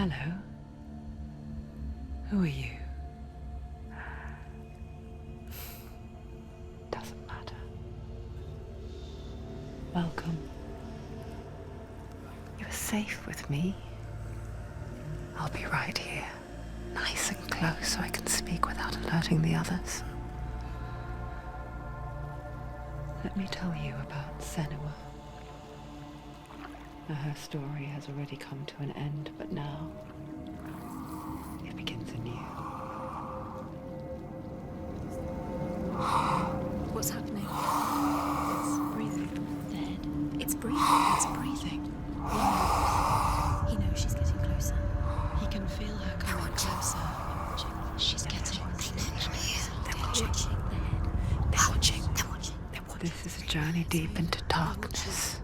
Hello. Who are you? Doesn't matter. Welcome. You are safe with me. I'll be right here, nice and close so I can speak without alerting the others. Let me tell you about Senua. Her story has already come to an end, but now it begins anew. What's happening? It's breathing. Dead. It's breathing. It's breathing. Yeah. He knows she's getting closer. He can feel her coming closer. She's getting closer. They're watching. They're watching. They're watching. This is a journey deep into darkness.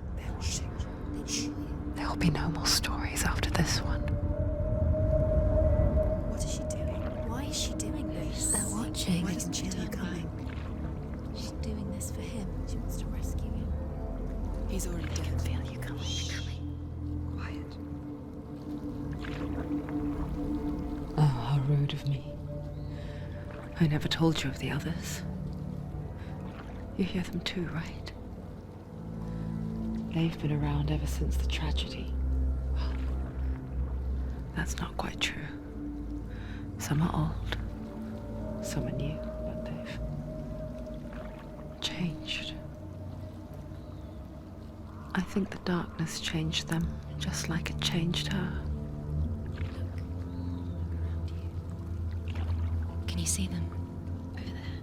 There will be no more stories after this one. What is she doing? Why is she doing this? They're watching. Why doesn't she turn coming? She's doing this for him. She wants to rescue him. He's already dead. I can feel you coming. Quiet. Oh, how rude of me. I never told you of the others. You hear them too, right? They've been around ever since the tragedy. Well, that's not quite true. Some are old, some are new, but they've changed. I think the darkness changed them, just like it changed her. Can you see them? Over there.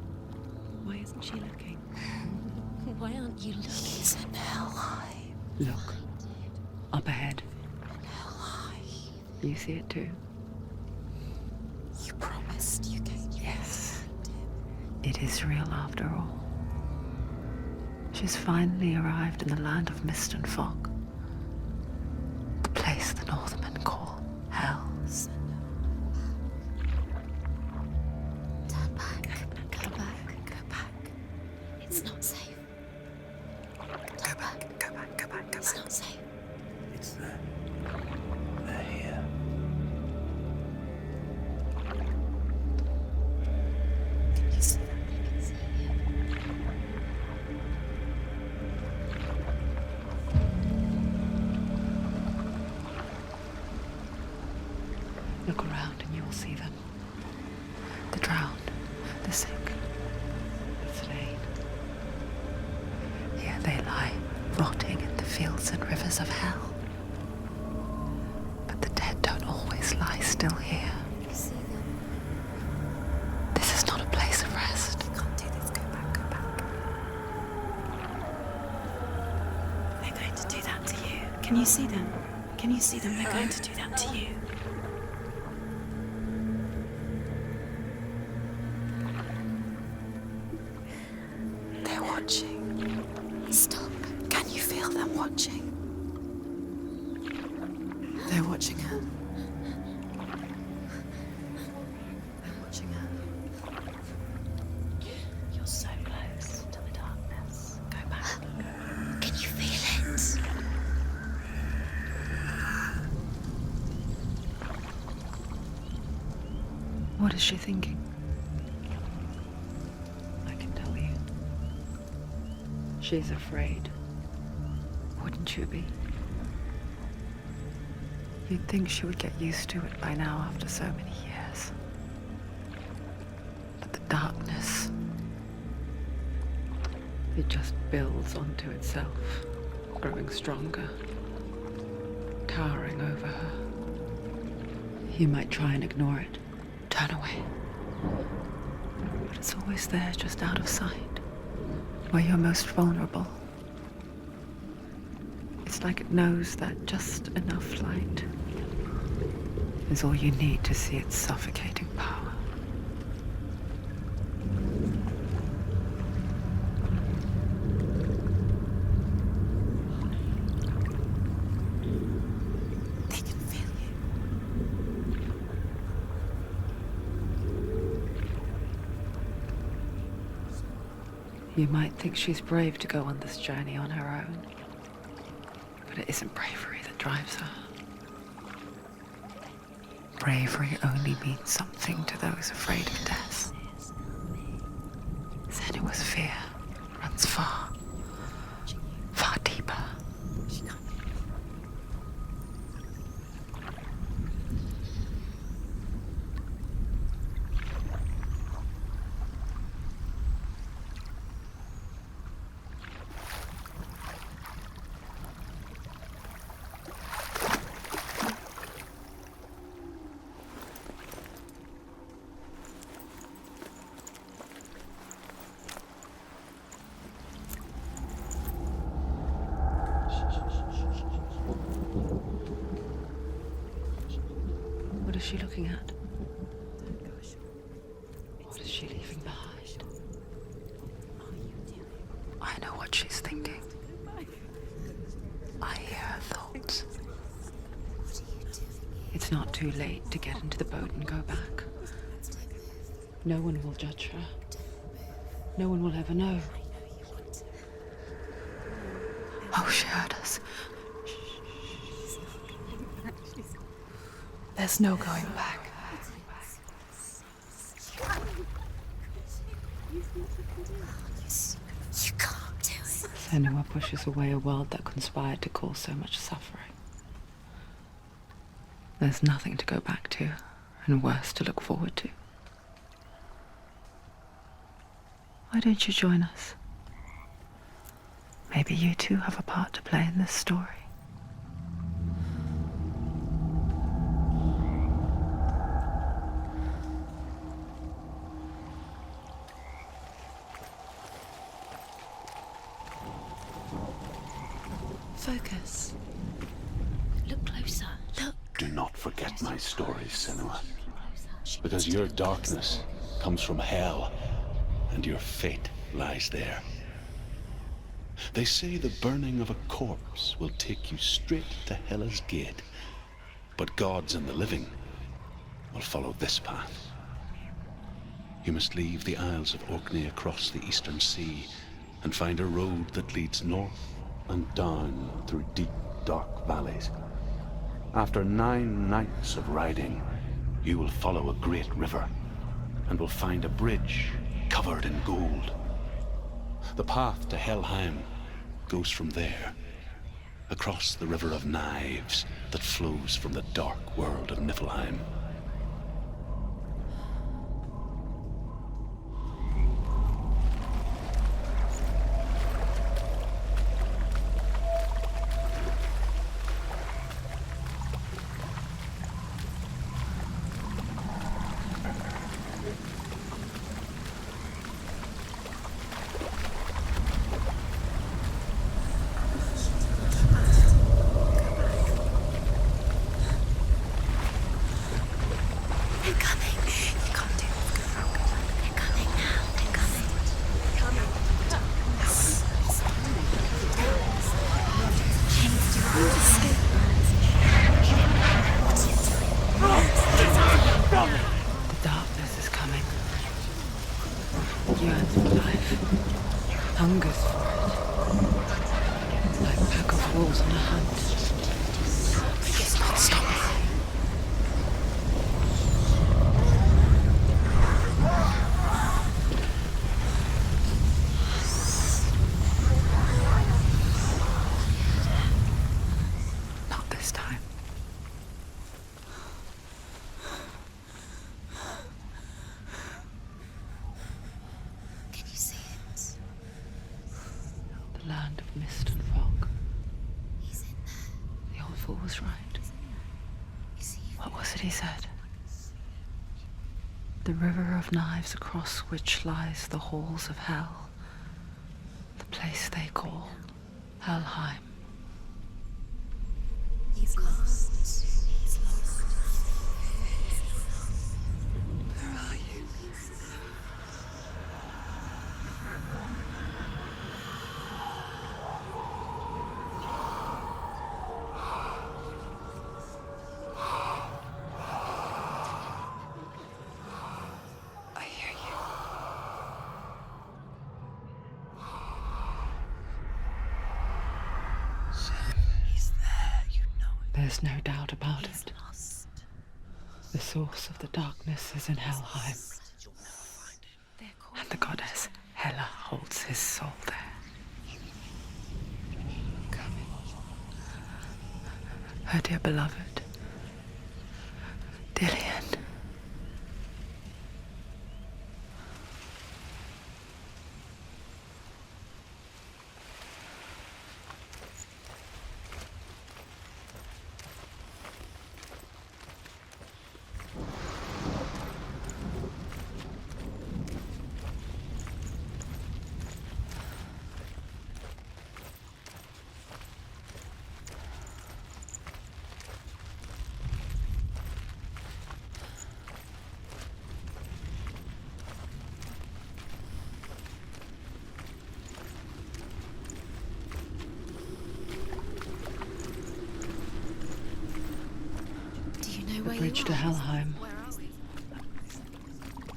Why isn't she looking? Why aren't you looking? He's in Helheim. Look, up ahead. Helheim. You see it too? You promised you came. Yes. It is real after all. She's finally arrived in the land of mist and fog. The place the Northmen call Hell. Turn back. Go back. Go back. It's not safe. Go back. Go back. Go back. Go It's back. not safe. It's there. They're here. You see them? You can see it. Look around and you'll see them. The drowned, the sick, the slain. Here they lie, rotting in the fields and rivers of hell. But the dead don't always lie still here. You see them? This is not a place of rest. You can't do this. Go back. Go back. They're going to do that to you. Can you see them? Can you see them? They're going to do that to you. They're watching. Stop. Can you feel them watching? They're watching her. They're watching her. You're so close to the darkness. Go back. Can you feel it? What is she thinking? I can tell you. She's afraid. Wouldn't you be? You'd think she would get used to it by now after so many years. But the darkness, it just builds onto itself, growing stronger, towering over her. You might try and ignore it, turn away. But it's always there, just out of sight, where you're most vulnerable. It's like it knows that just enough light is all you need to see its suffocating power. They can feel you. You might think she's brave to go on this journey on her own, but it isn't bravery that drives her. bravery only means something to those afraid of death. Senua's fear runs far, far deeper. What is she looking at? What is she leaving behind? I know what she's thinking. I hear her thoughts. It's not too late to get into the boat and go back. No one will judge her. No one will ever know. Oh, she heard us. There's no going back. You can't do it. Senua pushes away a world that conspired to cause so much suffering. There's nothing to go back to, and worse to look forward to. Why don't you join us? Maybe you too have a part to play in this story. Focus. Look closer. Look. Do not forget my stories, Senua. Because your darkness comes from hell, and your fate lies there. They say the burning of a corpse will take you straight to Hela's gate, but gods and the living will follow this path. You must leave the Isles of Orkney across the eastern sea and find a road that leads north and down through deep, dark valleys. After 9 nights of riding, you will follow a great river and will find a bridge covered in gold. The path to Helheim goes from there, across the river of knives that flows from the dark world of Niflheim. Hungers for it. Like a pack of wolves on a hunt. He's not stopping. Not this time. Can you see it? The land of mist and fog. He's in there. The old fool was right. You see it? What was it he said? The river of knives across which lies the halls of hell. The place they call Helheim. He's lost. He's lost. Where are you? I hear you. He's there, you know it. There's no doubt about He's it. lost. The source of the darkness is in Helheim, and the goddess Hela holds his soul there. Her dear beloved, Dillian. The Bridge to Helheim.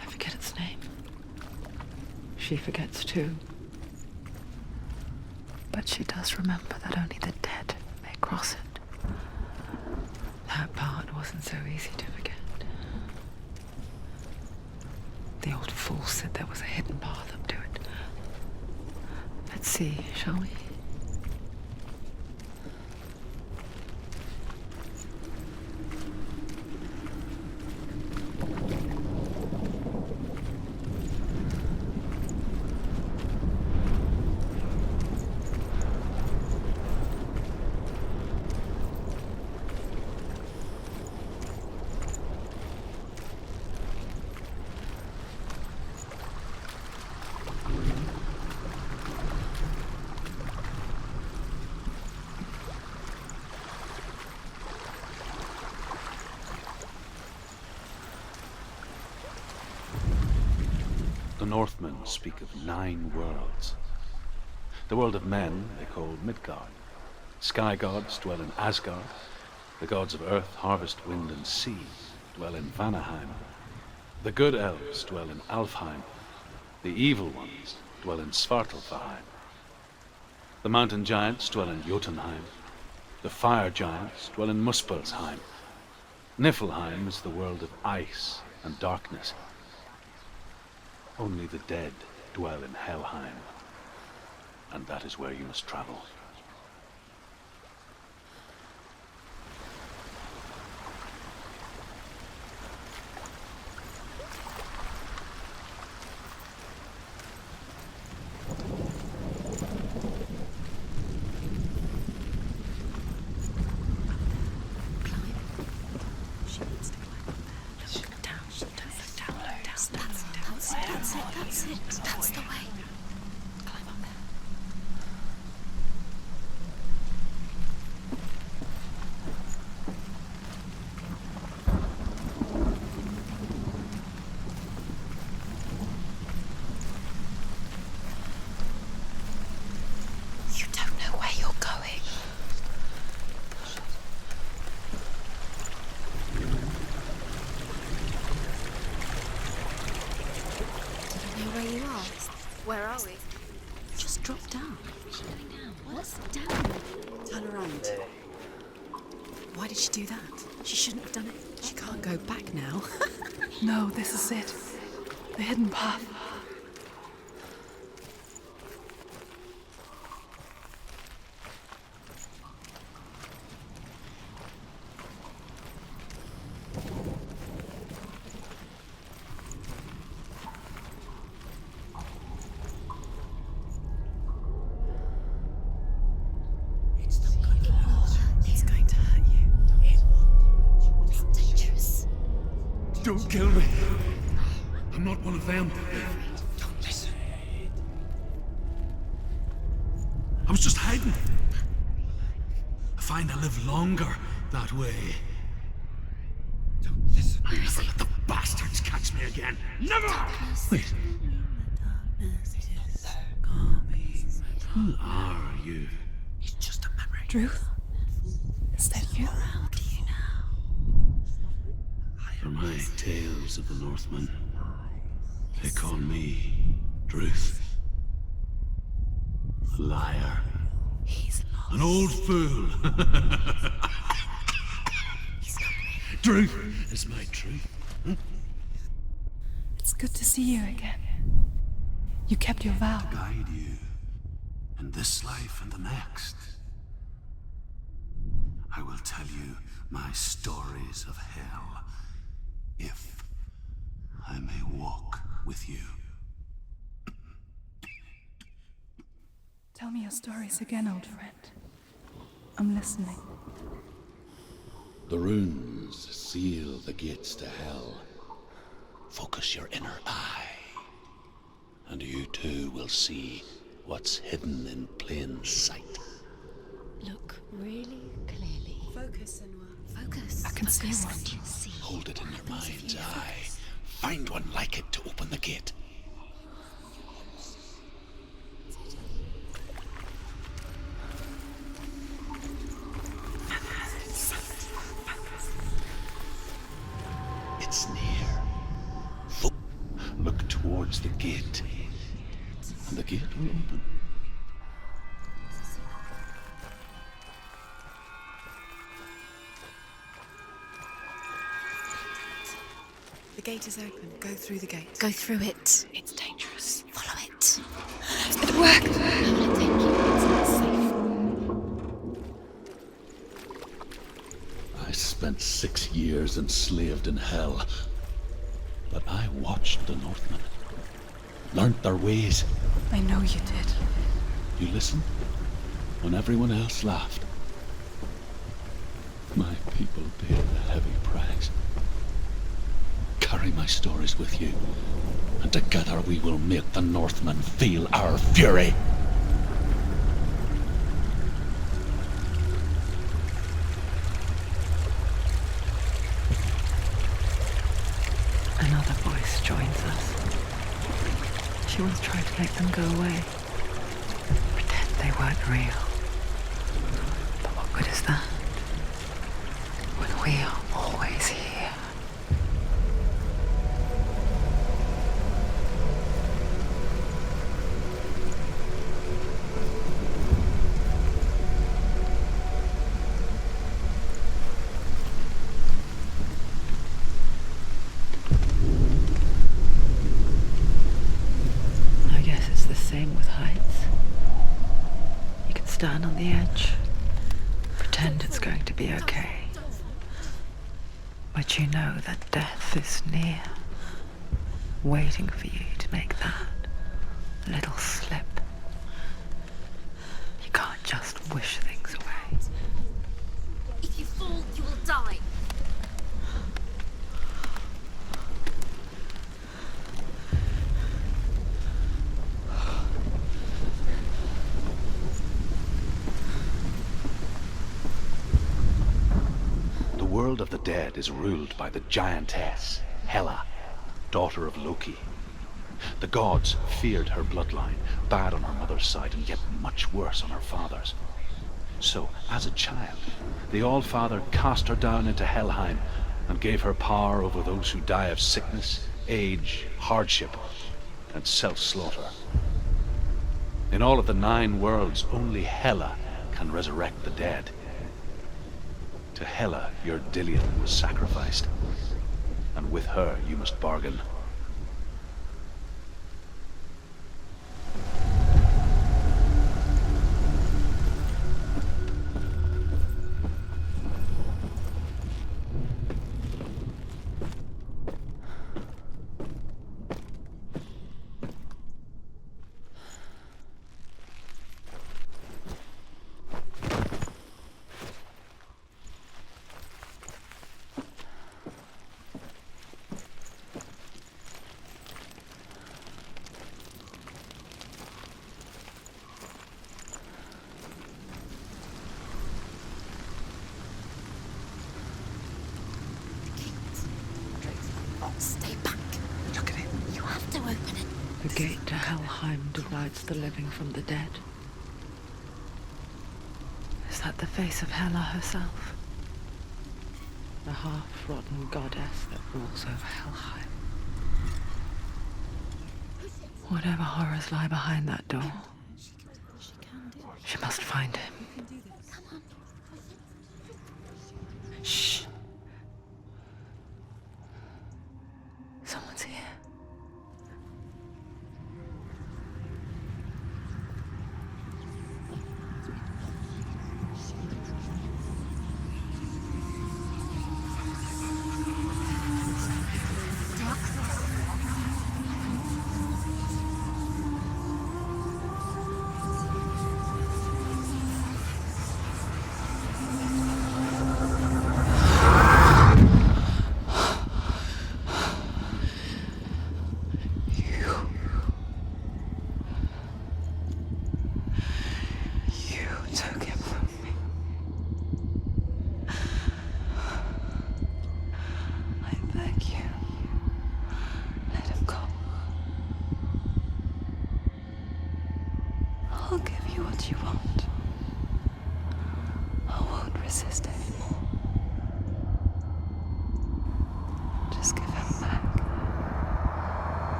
I forget its name. She forgets too. But she does remember that only the dead may cross it. That part wasn't so easy to forget. The old fool said there was a hidden path up to it. Let's see, shall we? The Northmen speak of 9 worlds. The world of men they call Midgard. Sky gods dwell in Asgard. The gods of earth, harvest, wind, and sea dwell in Vanaheim. The good elves dwell in Alfheim. The evil ones dwell in Svartalfheim. The mountain giants dwell in Jotunheim. The fire giants dwell in Muspelheim. Niflheim is the world of ice and darkness. Only the dead dwell in Helheim, and that is where you must travel. That's the way. Climb up there. You don't know where you're going. Do you know where you are? Where are we? Just drop down. What's down? Turn around. Why did she do that? She shouldn't have done it. She can't go back now. No, this is it. The hidden path. It's going to hurt you. It's dangerous. Don't kill me. I'm not one of them. Don't listen. I was just hiding. I find I live longer that way. Don't listen. I'll never let the bastards catch me again. Never! Wait. Who are you? It's just a memory. Druth? Is that you? Around you now. For my tales of the Northmen, they call me Druth. A liar. He's lost. An old fool. Truth is my truth. It's good to see you again. You kept your vow. Guide you in this life and the next. I will tell you my stories of hell, if I may walk with you. Tell me your stories again, old friend. I'm listening. The runes seal the gates to hell. Focus your inner eye, and you too will see what's hidden in plain sight. Look really clearly. Focus, Senua. Focus. I can see Focus one. and you'll see. Hold it in your Happens if mind's you eye. focus. Find one like it to open the gate. It's near. Look towards the gate, and the gate will open. The gate is open. Go through the gate. Go through it. It's dangerous. Follow it. It worked! Where will it take you? It's not safe. I spent 6 years enslaved in hell, but I watched the Northmen, learnt their ways. I know you did. You listened when everyone else laughed. My people paid a heavy price. Carry my stories with you, and together we will make the Northmen feel our fury. Another voice joins us. She once tried to make them go away. Pretend they weren't real. But what good is that? When we are always here. I guess it's the same with heights. You can stand on the edge, pretend it's going to be okay. But you know that death is near, waiting for you to make that little slip. You can't just wish things away. If you fall, you will die. The world of the dead is ruled by the giantess, Hela, daughter of Loki. The gods feared her bloodline, bad on her mother's side and yet much worse on her father's. So, as a child, the All-Father cast her down into Helheim and gave her power over those who die of sickness, age, hardship, and self-slaughter. In all of the 9 worlds, only Hela can resurrect the dead. To Hela, your Dillion was sacrificed, and with her you must bargain. Stay back. Look at it. You have to open it. The gate to Helheim divides the living from the dead. Is that the face of Hela herself? The half-rotten goddess that rules over Helheim. Whatever horrors lie behind that door, she must find him. Shh.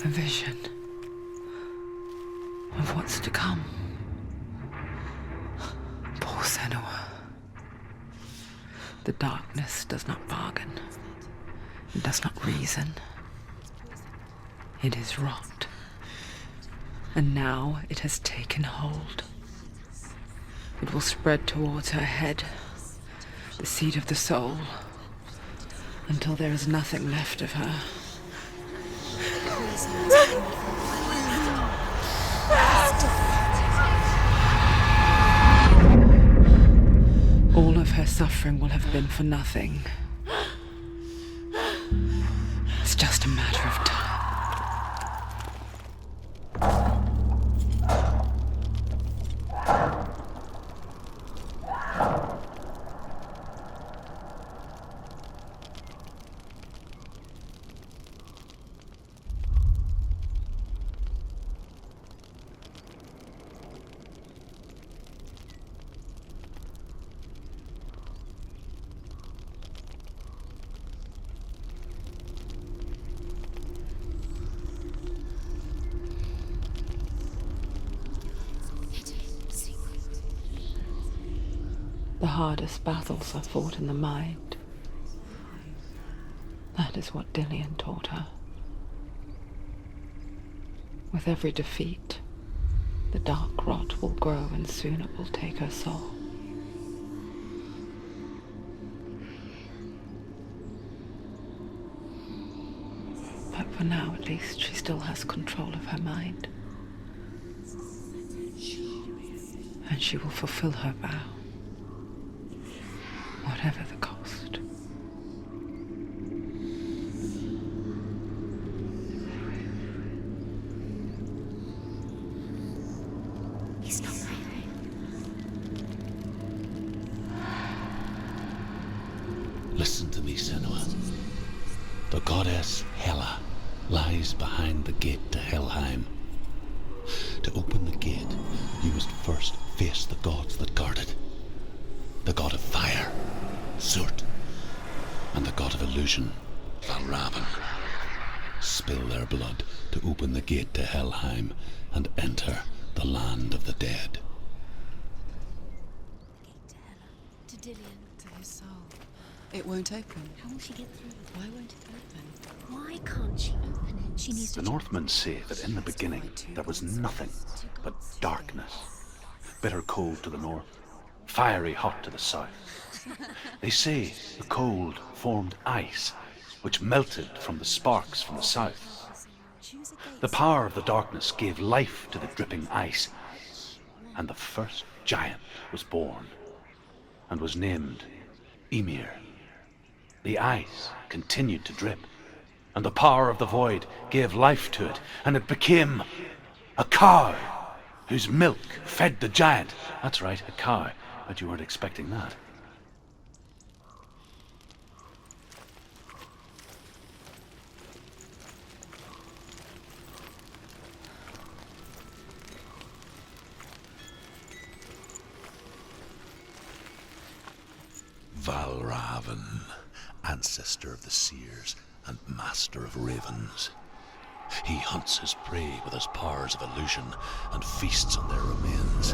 A vision of what's to come. Poor Senua. The darkness does not bargain. It does not reason. It is wrought. And now it has taken hold. It will spread towards her head, the seat of the soul, until there is nothing left of her. All of her suffering will have been for nothing. It's just a matter of time. The hardest battles are fought in the mind. That is what Dillian taught her. With every defeat, the dark rot will grow and soon it will take her soul. But for now, at least, she still has control of her mind. And she will fulfill her vow. Whatever the cost. He's not breathing. Listen to me, Senua. The goddess Hela lies behind the gate to Helheim. To open the gate, you must first face the gods that guard it. The god of fire, Sutr, and the god of illusion, Valravyn. Spill their blood to open the gate to Helheim and enter the land of the dead. To Hela, to Dillian, to his soul. It won't open. How will she get through? Why won't it open? Why can't she open it? She needs to. The Northmen say that in the beginning there was nothing but darkness. Bitter cold to the north, fiery hot to the south. They say the cold formed ice, which melted from the sparks from the south. The power of the darkness gave life to the dripping ice, and the first giant was born, and was named Ymir. The ice continued to drip, and the power of the void gave life to it, and it became a cow. whose milk fed the giant. That's right, a cow. But you weren't expecting that. Valravyn, ancestor of the seers and master of ravens. He hunts his prey with his powers of illusion and feasts on their remains.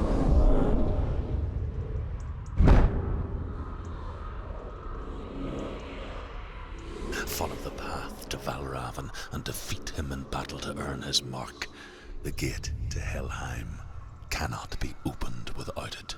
Follow the path to Valravyn and defeat him in battle to earn his mark. The gate to Helheim cannot be opened without it.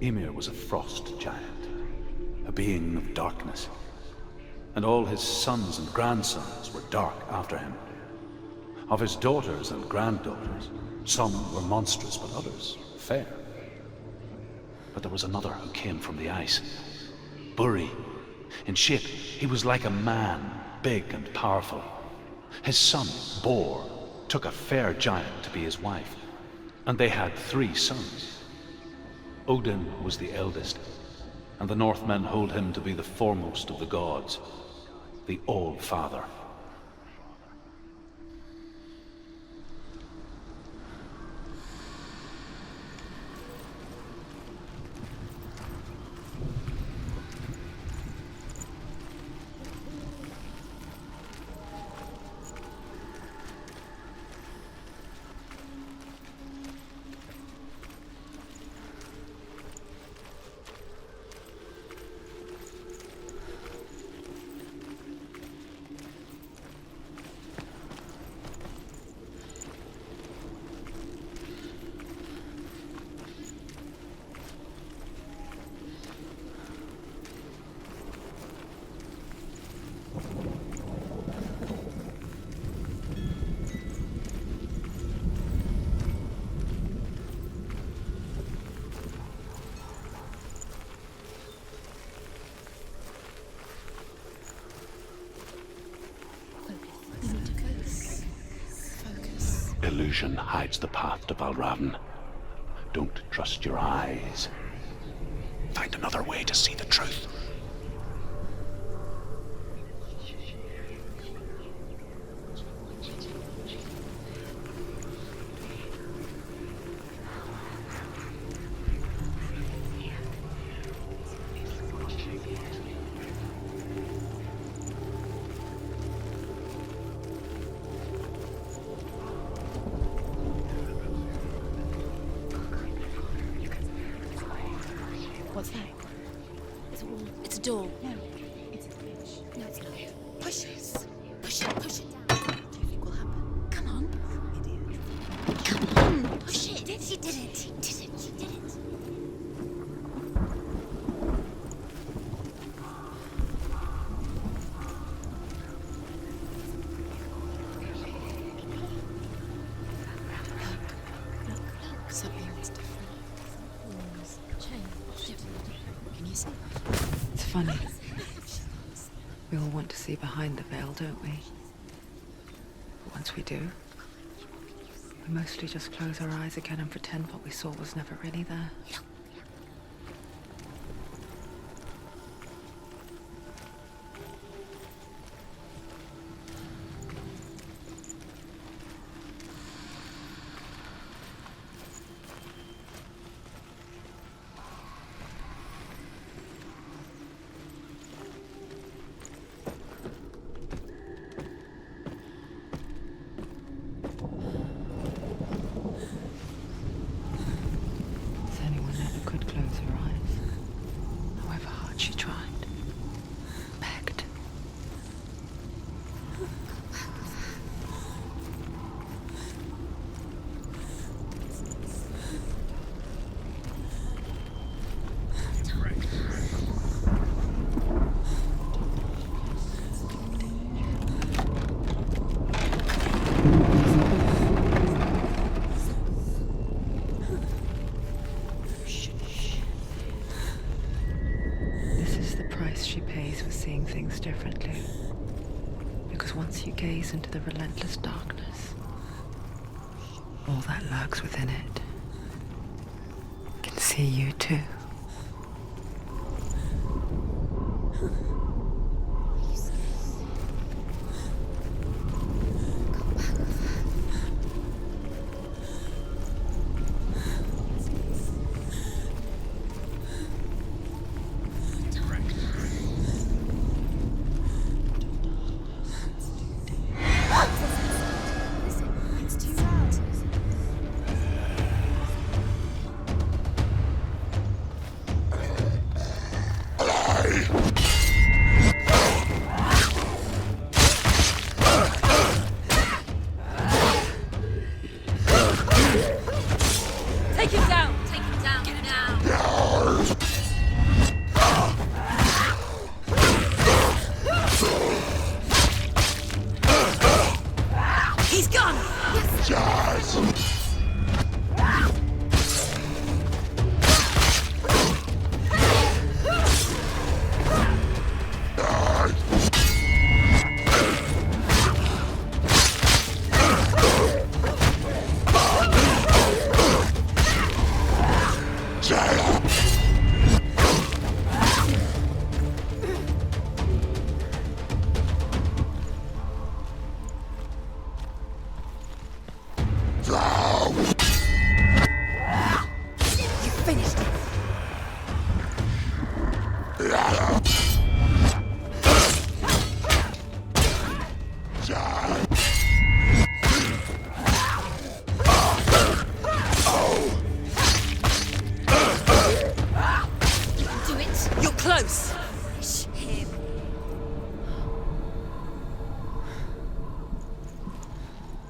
Ymir was a frost giant, a being of darkness, and all his sons and grandsons were dark after him. Of his daughters and granddaughters, some were monstrous, but others fair. But there was another who came from the ice, Buri. In shape, he was like a man, big and powerful. His son, Bor, took a fair giant to be his wife, and they had 3 sons. Odin was the eldest, and the Northmen hold him to be the foremost of the gods, the All-Father. Illusion hides the path to Valravyn. Don't trust your eyes. Find another way to see the truth. What's that? It's a wall. It's a door. No, it's a glitch. No, it's not. Push it. Push it. Push it down. What do you think will happen? Come on. Idiot. Come on. Push it. He did it. He did it. He did it. He did it. Look. Something's different. Walls. Change. Can you see? It's funny. We all want to see behind the veil, don't we? But once we do, we mostly just close our eyes again and pretend what we saw was never really there. she pays for seeing things differently. Because once you gaze into the relentless darkness, all that lurks within it can see you too.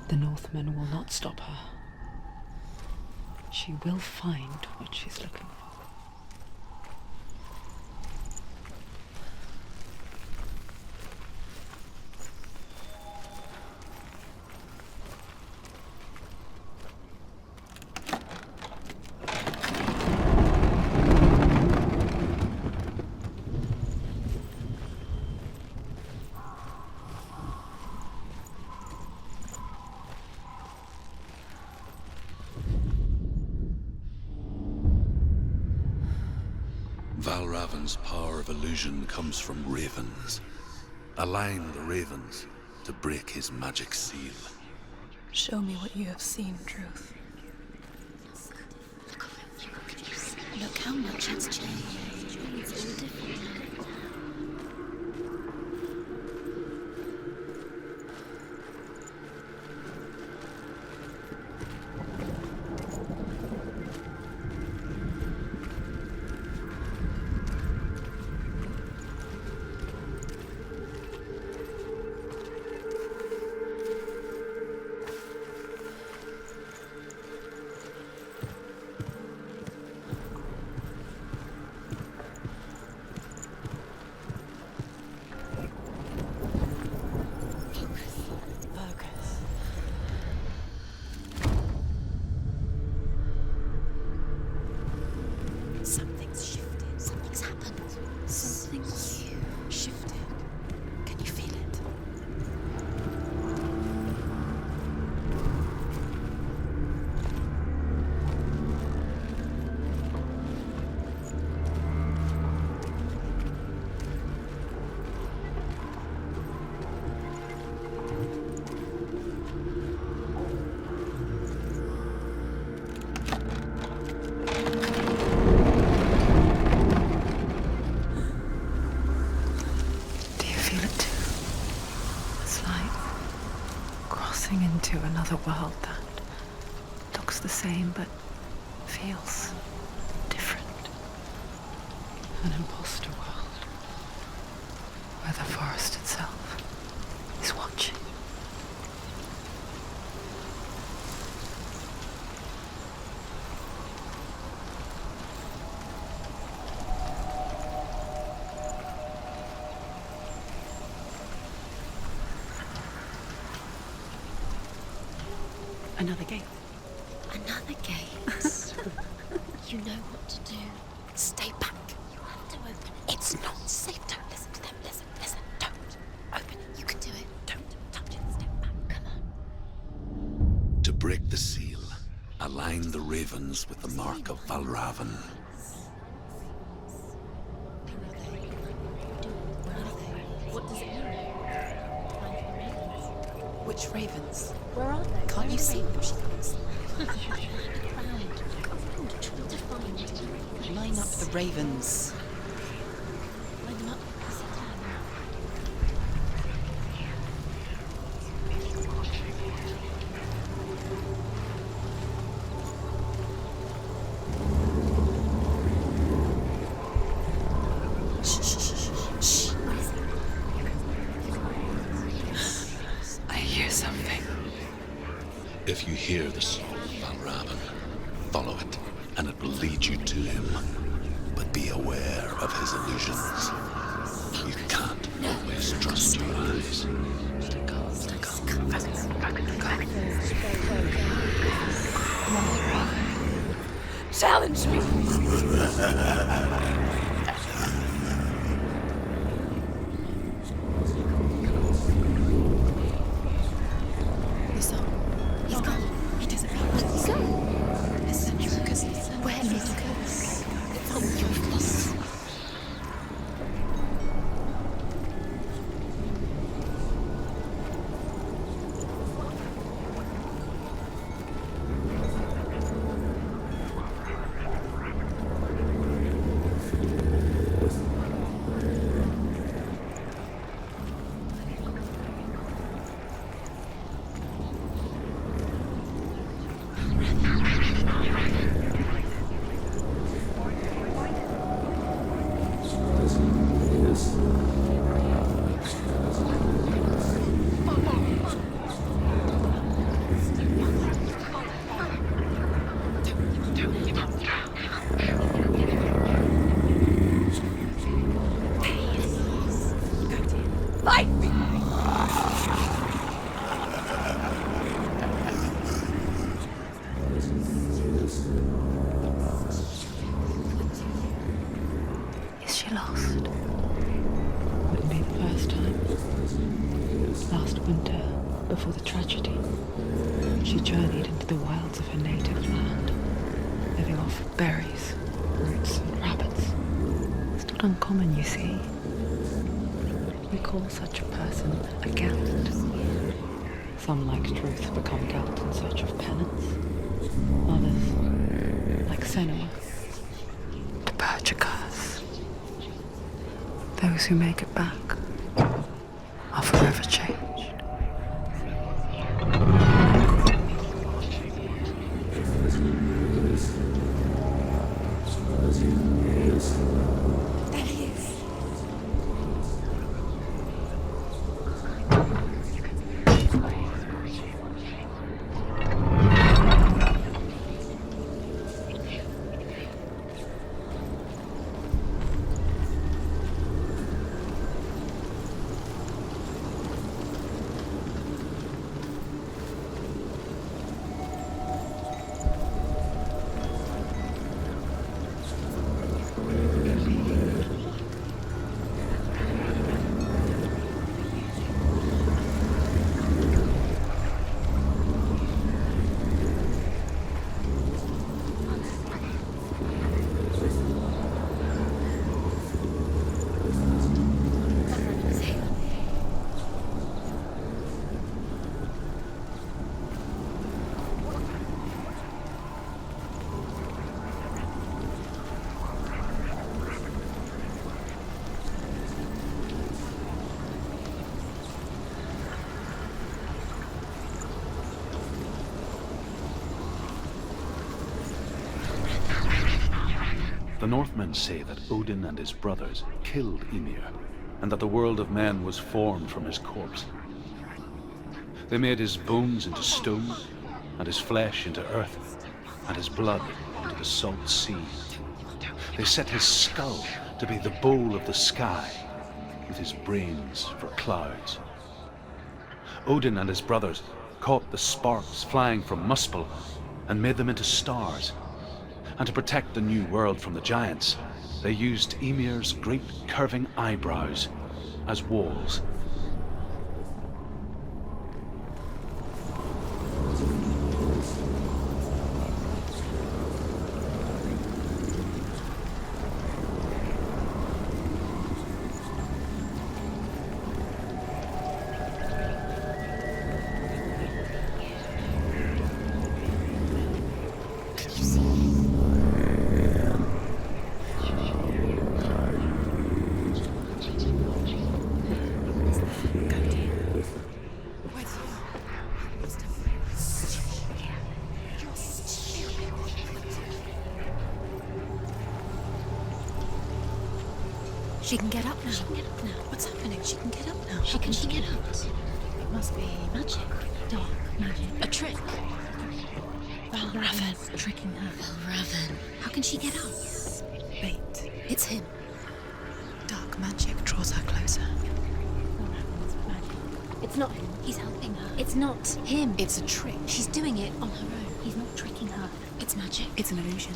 The Northmen will not stop her. She will find what she's looking for. Valravyn's power of illusion comes from ravens. Align the ravens to break his magic seal. Show me what you have seen, Truth. Look how much it's changed. It's all different now. Something's shifted. Something's happened. Something's shifted. Can you feel it? Into another world that looks the same but feels different. An imposter world where the forest itself is watching. Another gate. Another gate. You know what to do. Stay back. You have to open it. It's not safe. Don't listen. ravens with the mark of Valravyn. What does it mean? Time for the ravens. Which ravens? Where are they? Can't you see them? She comes. Round. Trying to find. Line up the ravens. Line them up. Sit down. I hear something. If you hear the song of Valravyn, follow it, and it will lead you to him. But be aware of his illusions. You can't always trust your eyes. Challenge me. The song. He's gone. He disappeared. Let's go. Listen, Lucas. Where, Lucas? You've lost. Fight me! Is she lost? Wouldn't be the first time. Last winter, before the tragedy, she journeyed into the wilds of her native land, living off berries, roots, and rabbits. It's not uncommon, you see. We call such a person a Gelt. Some, like Truth, become Gelt in search of penance. Others, like Senua, to purge a curse. Those who make it back are forever changed. The Northmen say that Odin and his brothers killed Ymir, and that the world of men was formed from his corpse. They made his bones into stone, and his flesh into earth, and his blood into the salt sea. They set his skull to be the bowl of the sky, with his brains for clouds. Odin and his brothers caught the sparks flying from Muspel and made them into stars. And to protect the new world from the giants, they used Ymir's great curving eyebrows as walls. She can get up now. She can get up now. What's happening? She can get up now. How can she get up? It must be magic. Dark magic. A trick. Valravyn's tricking her. Valravyn. How can she get up? Wait. It's him. Dark magic draws her closer. It's not him. He's helping her. It's not him. It's a trick. She's doing it on her own. He's not tricking her. It's magic. It's an illusion.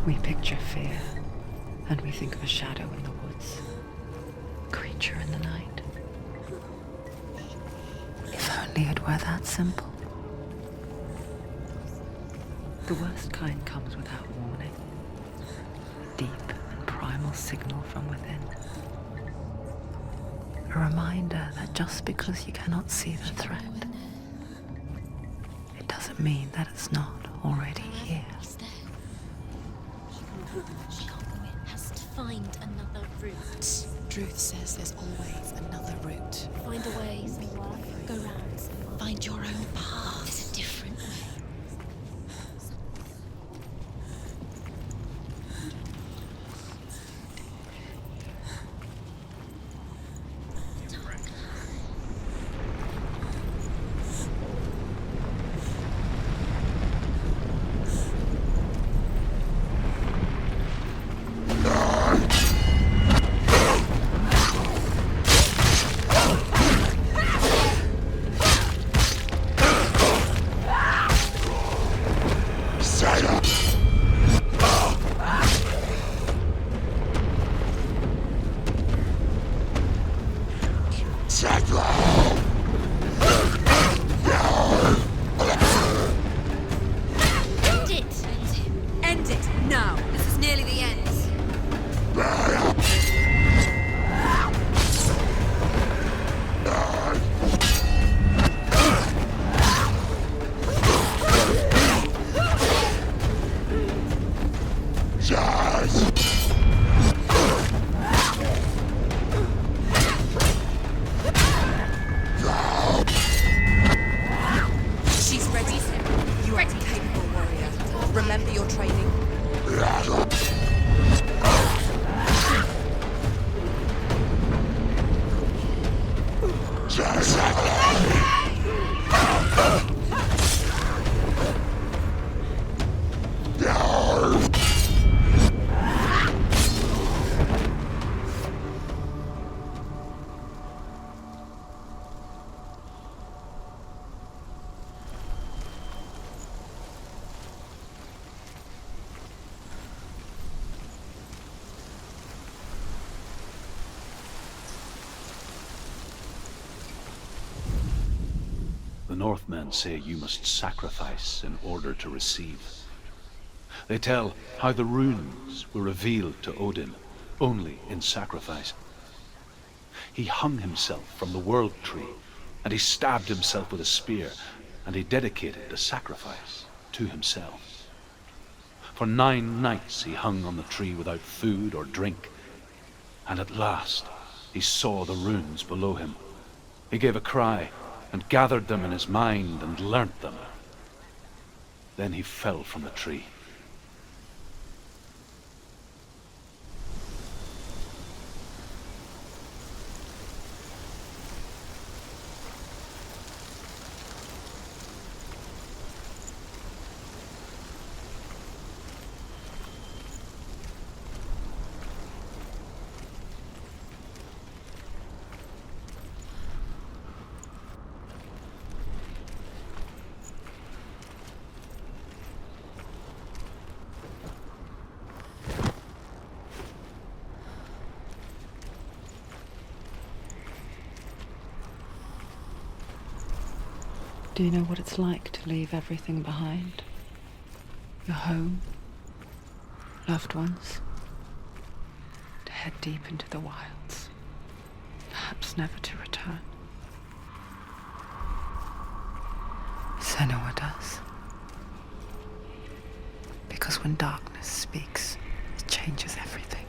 We picture fear, and we think of a shadow in the woods, creature in the night. If only it were that simple. The worst kind comes without warning. A deep and primal signal from within. A reminder that just because you cannot see the threat, it doesn't mean that it's not already here. He's there. She can't go in. Has to find another route. Truth says there's always another route. Find a way, Senua. Go round, Senua. Find your own path. There's a different way. The Northmen say you must sacrifice in order to receive. They tell how the runes were revealed to Odin only in sacrifice. He hung himself from the world tree, and he stabbed himself with a spear, and he dedicated the sacrifice to himself. For 9 nights he hung on the tree without food or drink, and at last he saw the runes below him. He gave a cry, and gathered them in his mind and learnt them. Then he fell from the tree. Do you know what it's like to leave everything behind? Your home, loved ones, to head deep into the wilds, perhaps never to return. Senua does. Because when darkness speaks, it changes everything,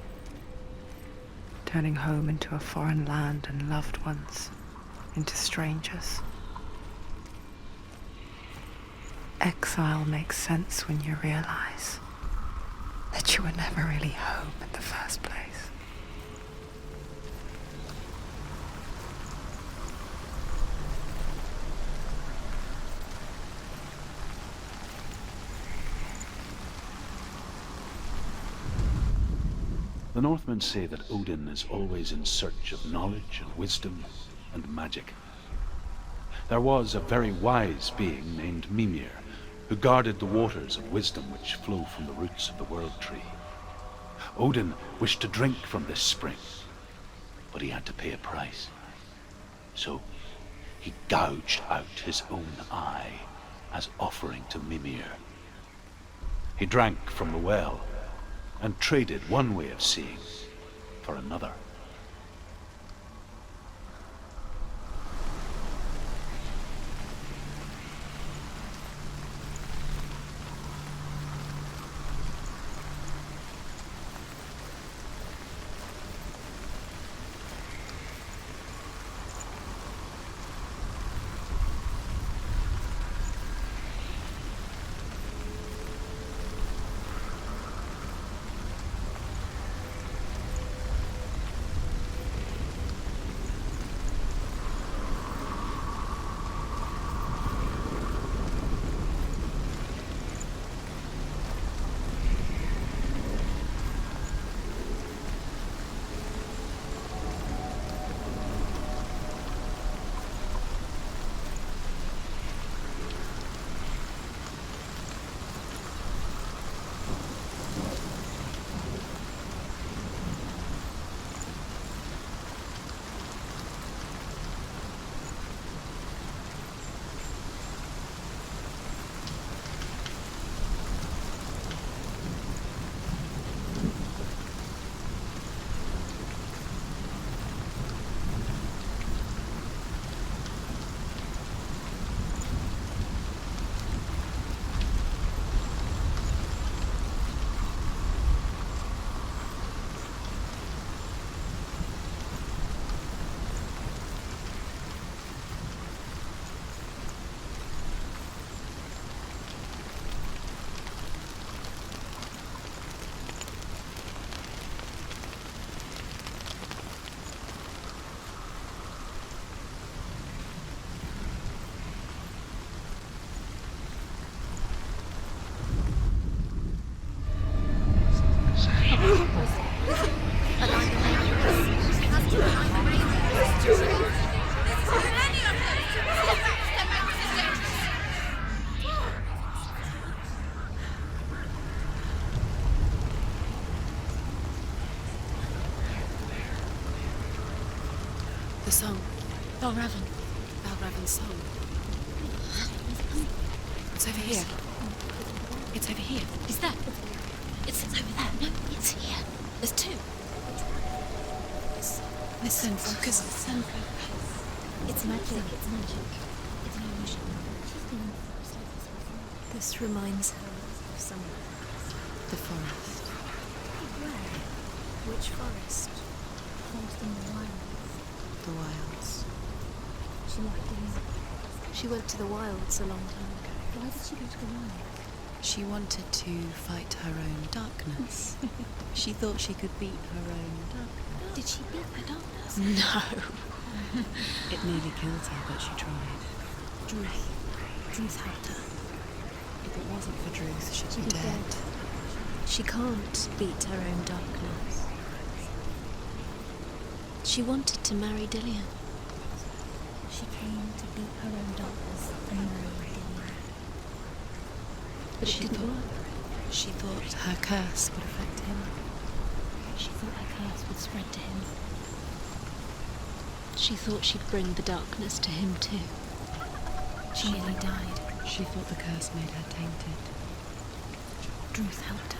turning home into a foreign land and loved ones into strangers. Exile makes sense when you realize that you were never really home in the first place. The Northmen say that Odin is always in search of knowledge and wisdom and magic. There was a very wise being named Mimir, who guarded the waters of wisdom which flow from the roots of the World Tree. Odin wished to drink from this spring, but he had to pay a price. So he gouged out his own eye as offering to Mimir. He drank from the well and traded one way of seeing for another. The song. Valravyn. Valravyn's song. It's over here. It's over here. Is that? It's over there. No, it's here. There's two. Listen, focus. It's magic. It's magic. It's an illusion. This reminds her of somewhere. The forest. Where? Which forest? Forest in the wilds. The wilds. She looked in. She went to the wilds a long time ago. Why did she go to the wilds? She wanted to fight her own darkness. She thought she could beat her own darkness. Did she beat the darkness? No. It nearly killed her, but she tried. Druth helped her. If it wasn't for Druth, she'd be dead. She can't beat her own darkness. She wanted to marry Dillion. She came to beat her own darkness and marry Dillion. But it didn't work. She thought her curse would affect him. She thought her curse would spread to him. She thought she'd bring the darkness to him too. She nearly died. She thought the curse made her tainted. Druth helped her.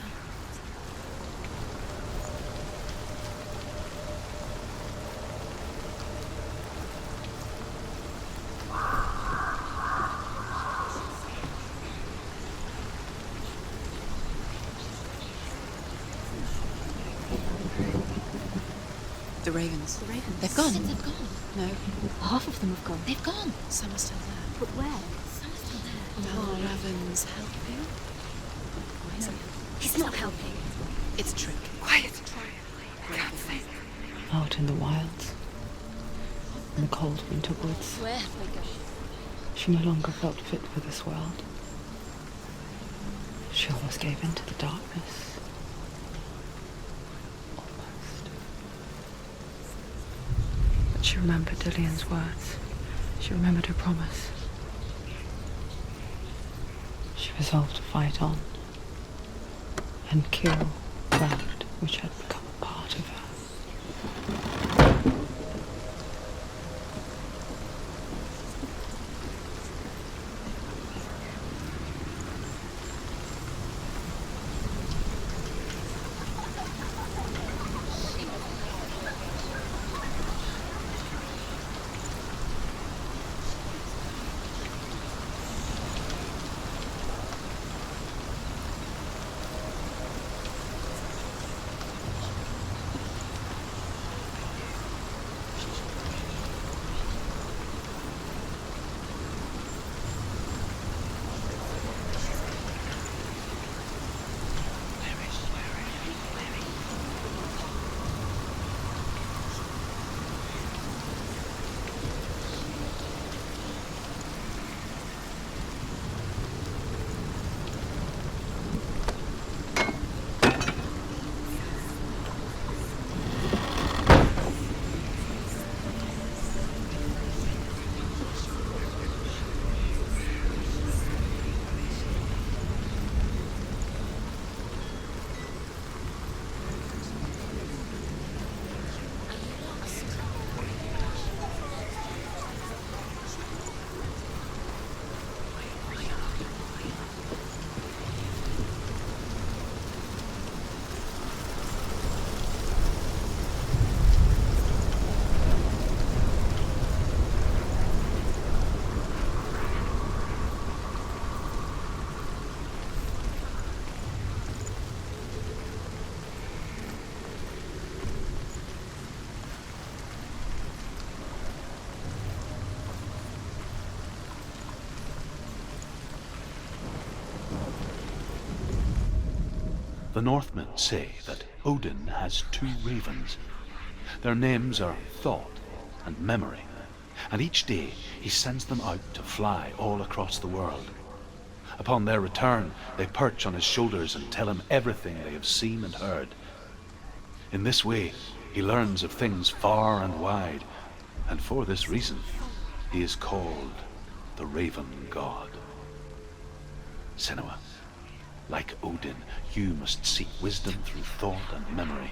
The ravens. The ravens. They've gone. They've gone. No. Half of them have gone. They've gone. Some are still there. But where? Some are still there. Valravyn's helping. Why is it? He's not helping. It's a trick. Quiet. Can't think. Out in the wilds, in the cold winter woods, Where have they gone? she no longer felt fit for this world. She almost gave in to the darkness. Almost. But she remembered Dillion's words. She remembered her promise. She resolved to fight on and kill that which had become a part of her. The Northmen say that Odin has two ravens. Their names are Thought and Memory, and each day he sends them out to fly all across the world. Upon their return, they perch on his shoulders and tell him everything they have seen and heard. In this way, he learns of things far and wide, and for this reason, he is called the Raven God. Senua, like Odin, you must seek wisdom through thought and memory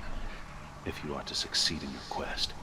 if you are to succeed in your quest.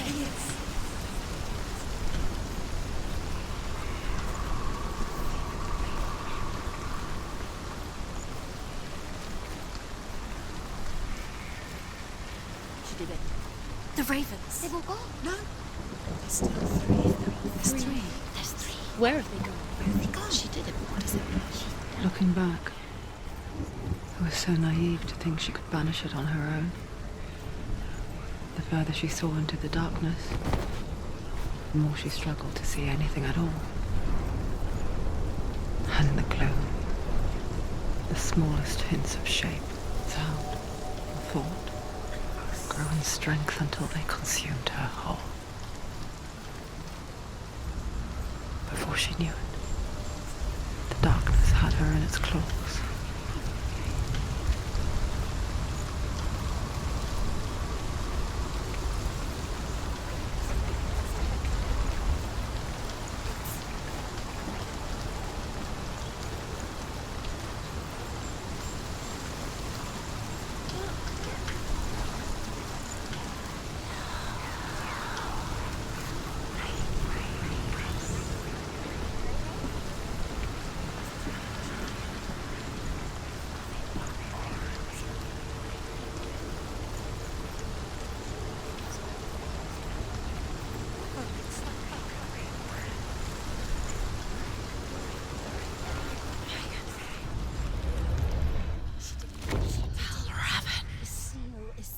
is. She did it. The ravens. They've all gone. No. There's still three. There's three. There's three. Where have they gone? Where have they gone? She did it. What does it mean? Looking back, I was so naive to think she could banish it on her own. The further she saw into the darkness, the more she struggled to see anything at all. And the gloom, the smallest hints of shape, sound, or thought, grew in strength until they consumed her whole. Before she knew it, the darkness had her in its claws.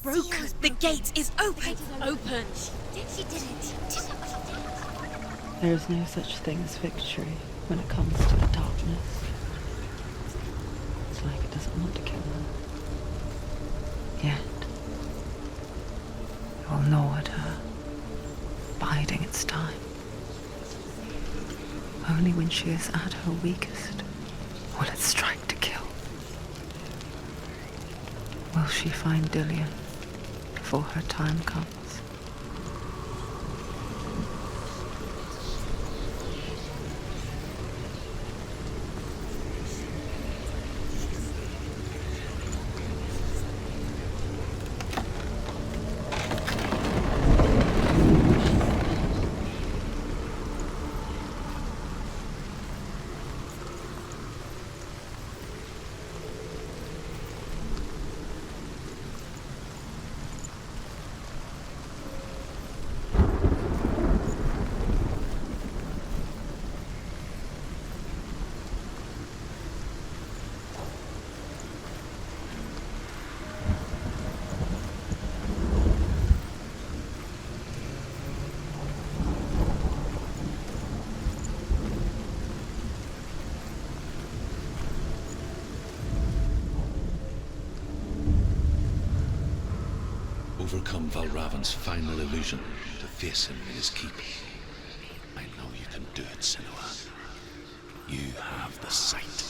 Broken. The gate is open. Open. She did it. There is no such thing as victory when it comes to the darkness. It's like it doesn't want to kill her. Yet, it will gnaw at her, biding its time. Only when she is at her weakest will it strike to kill. Will she find Dillion before her time comes? Overcome Valravyn's final illusion to face him in his keep. I know you can do it, Senua. You have the sight.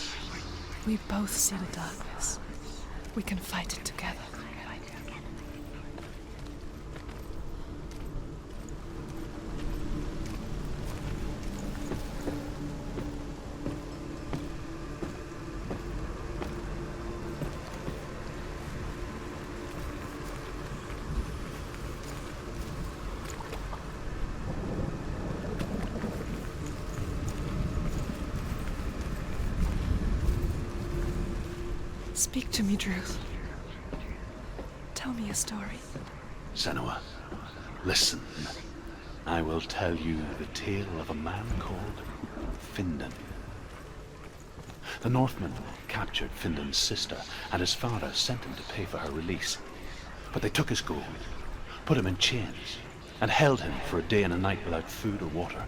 We both see the darkness. We can fight it together. Speak to me, Druth. Tell me a story. Senua, listen. I will tell you the tale of a man called Findan. The Northmen captured Findan's sister, and his father sent him to pay for her release. But they took his gold, put him in chains, and held him for a day and a night without food or water.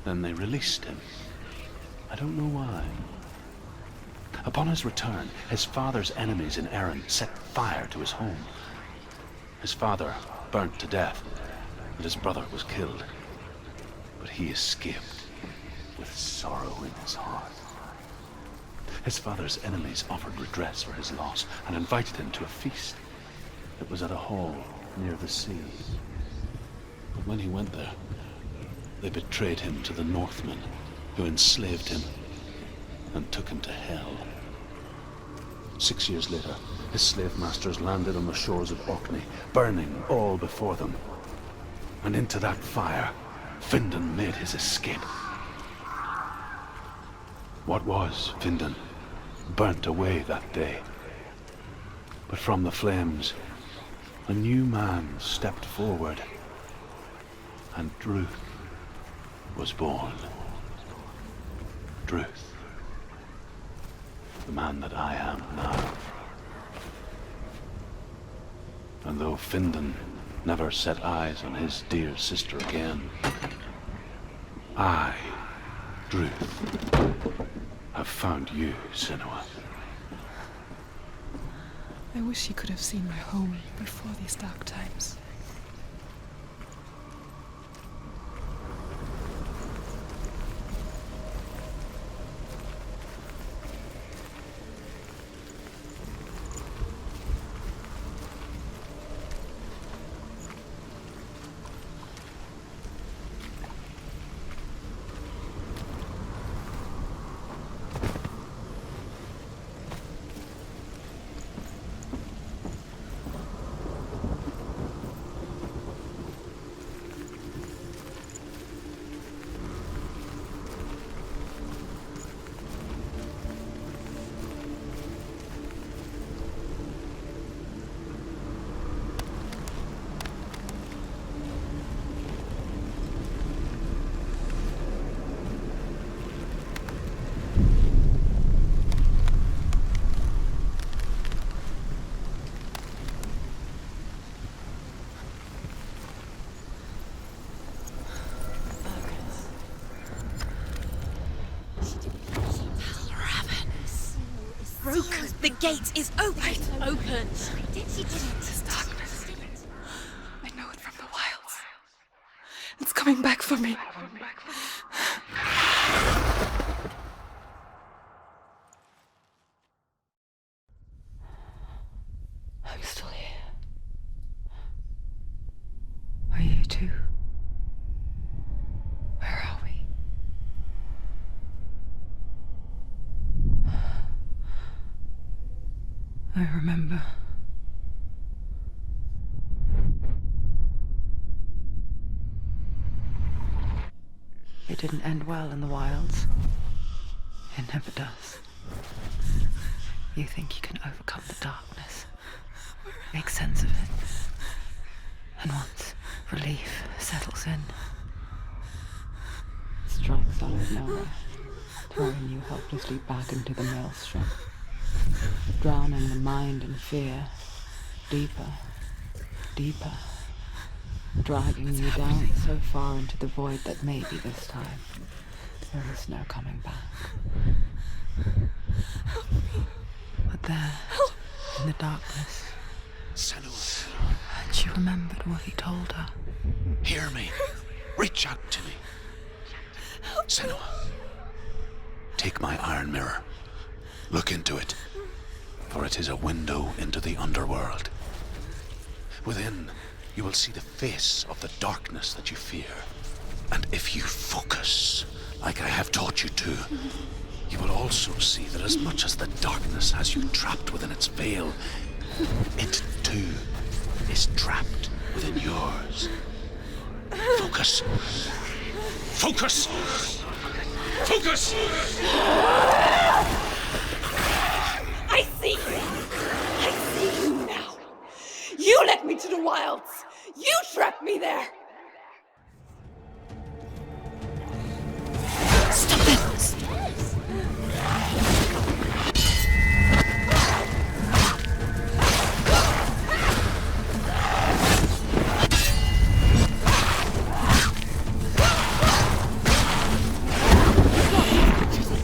Then they released him. I don't know why. Upon his return, his father's enemies in Erin set fire to his home. His father burnt to death, and his brother was killed. But he escaped with sorrow in his heart. His father's enemies offered redress for his loss and invited him to a feast. It was at a hall near the sea. But when he went there, they betrayed him to the Northmen, who enslaved him and took him to Hel. 6 years later, his slave masters landed on the shores of Orkney, burning all before them. And into that fire, Findan made his escape. What was Findan burnt away that day. But from the flames, a new man stepped forward, and Druth was born. Druth, the man that I am now. And though Findan never set eyes on his dear sister again, I, Druth, have found you, Senua. I wish you could have seen my home before these dark times. Broken. The gate is open. Open. This darkness. I know it from the wilds. It's coming back for me. I'm still here. Are you too? Where are we? I remember. It didn't end well in the wilds. It never does. You think you can overcome the darkness, make sense of it, and once relief settles in, strikes out of nowhere, throwing you helplessly back into the maelstrom, drowning the mind in fear, deeper, deeper, dragging you down so far into the void that maybe this time there is no coming back. But there, in the darkness, Senua, and she remembered what he told her. hear me. Reach out to me. Senua, take my iron mirror. Look into it, for it is a window into the underworld. Within, you will see the face of the darkness that you fear. And if you focus, like I have taught you to, you will also see that as much as the darkness has you trapped within its veil, it too is trapped within yours. Focus. Focus! Focus! I see you! I see you now! You led me to the wilds! You trapped me there! Stop it!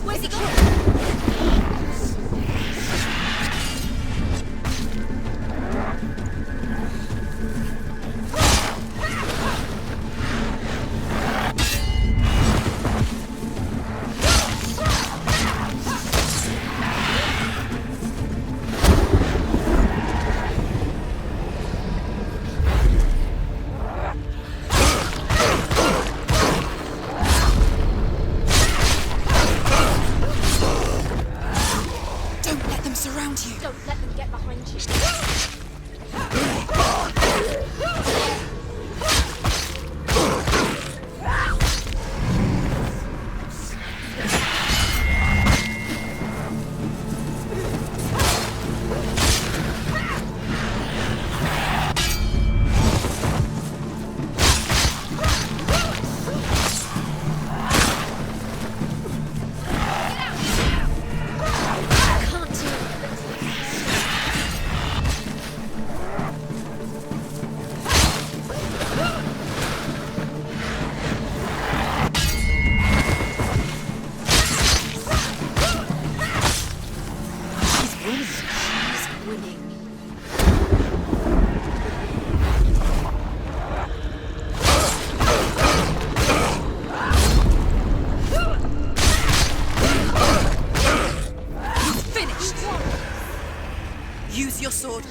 Where's he going?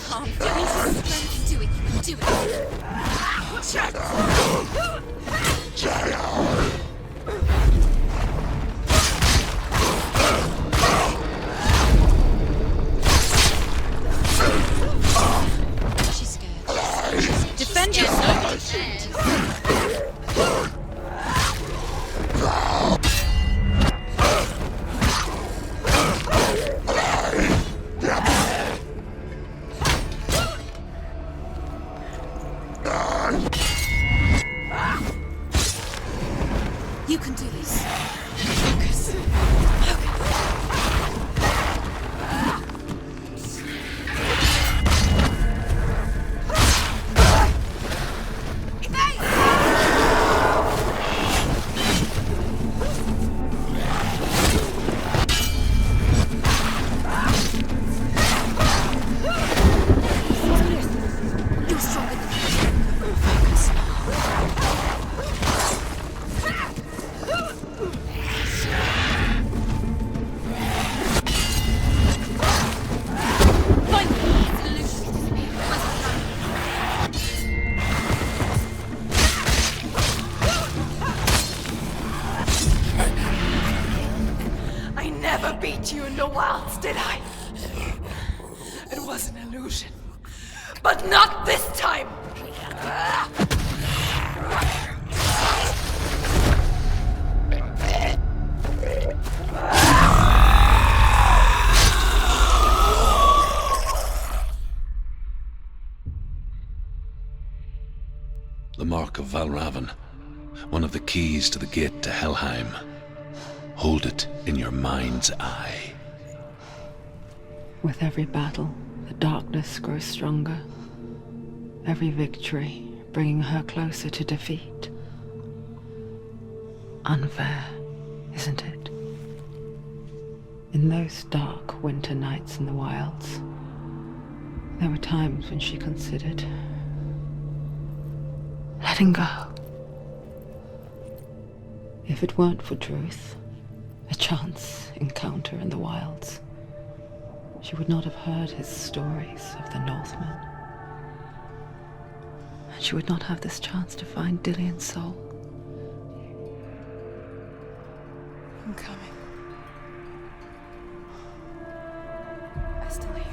calm. Don't need to strength. Do it. You can do it. She's scared. Defend yourself. You can do this. Focus. You're stronger than me. Focus. I never beat you in the wilds, did I? It was an illusion. But not this time! The mark of Valravyn, one of the keys to the gate to Helheim. Hold it in your mind's eye. With every battle, the darkness grows stronger. Every victory bringing her closer to defeat. Unfair, isn't it? In those dark winter nights in the wilds, there were times when she considered letting go. If it weren't for Druth, a chance encounter in the wilds, she would not have heard his stories of the Northmen. And she would not have this chance to find Dillion's soul. I'm coming. I still hear you.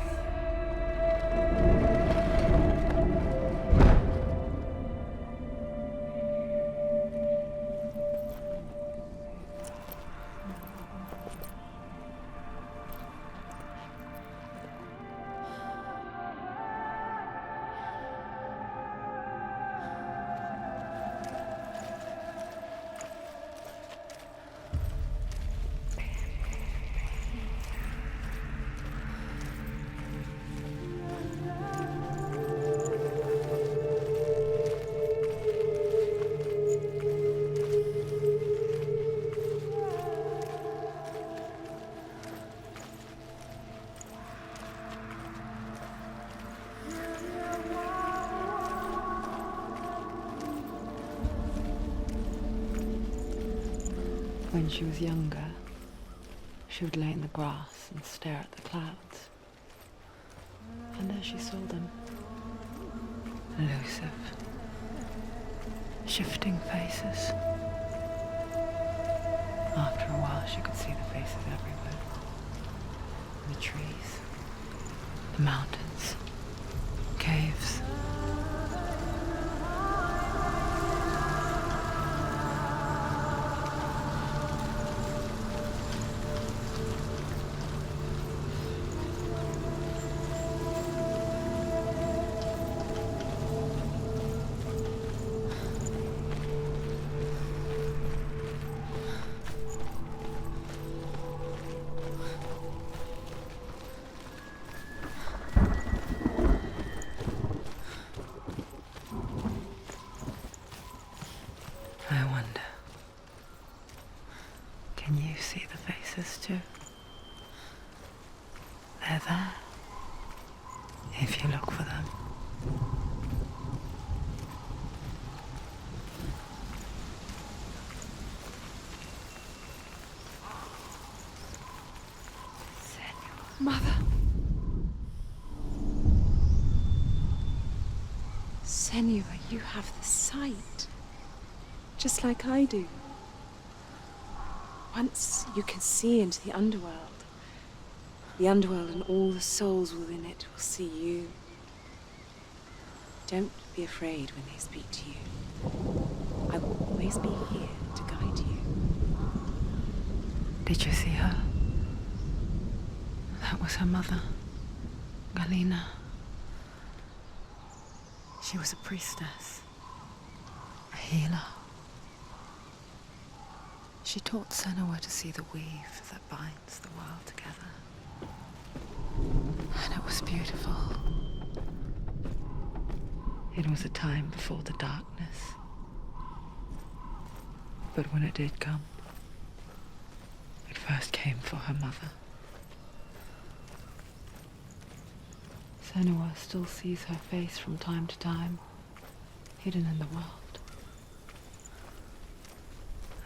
When she was younger, she would lay in the grass and stare at the clouds. And as she saw them, elusive, shifting faces. After a while, she could see the faces everywhere. The trees, the mountains, caves. I wonder, can you see the faces too? They're there, if you look for them. Mother. Senua, you have the sight. Just like I do. Once you can see into the underworld and all the souls within it will see you. Don't be afraid when they speak to you. I will always be here to guide you. Did you see her? That was her mother, Galena. She was a priestess, a healer. She taught Senua to see the weave that binds the world together. And it was beautiful. It was a time before the darkness. But when it did come, it first came for her mother. Senua still sees her face from time to time, hidden in the world.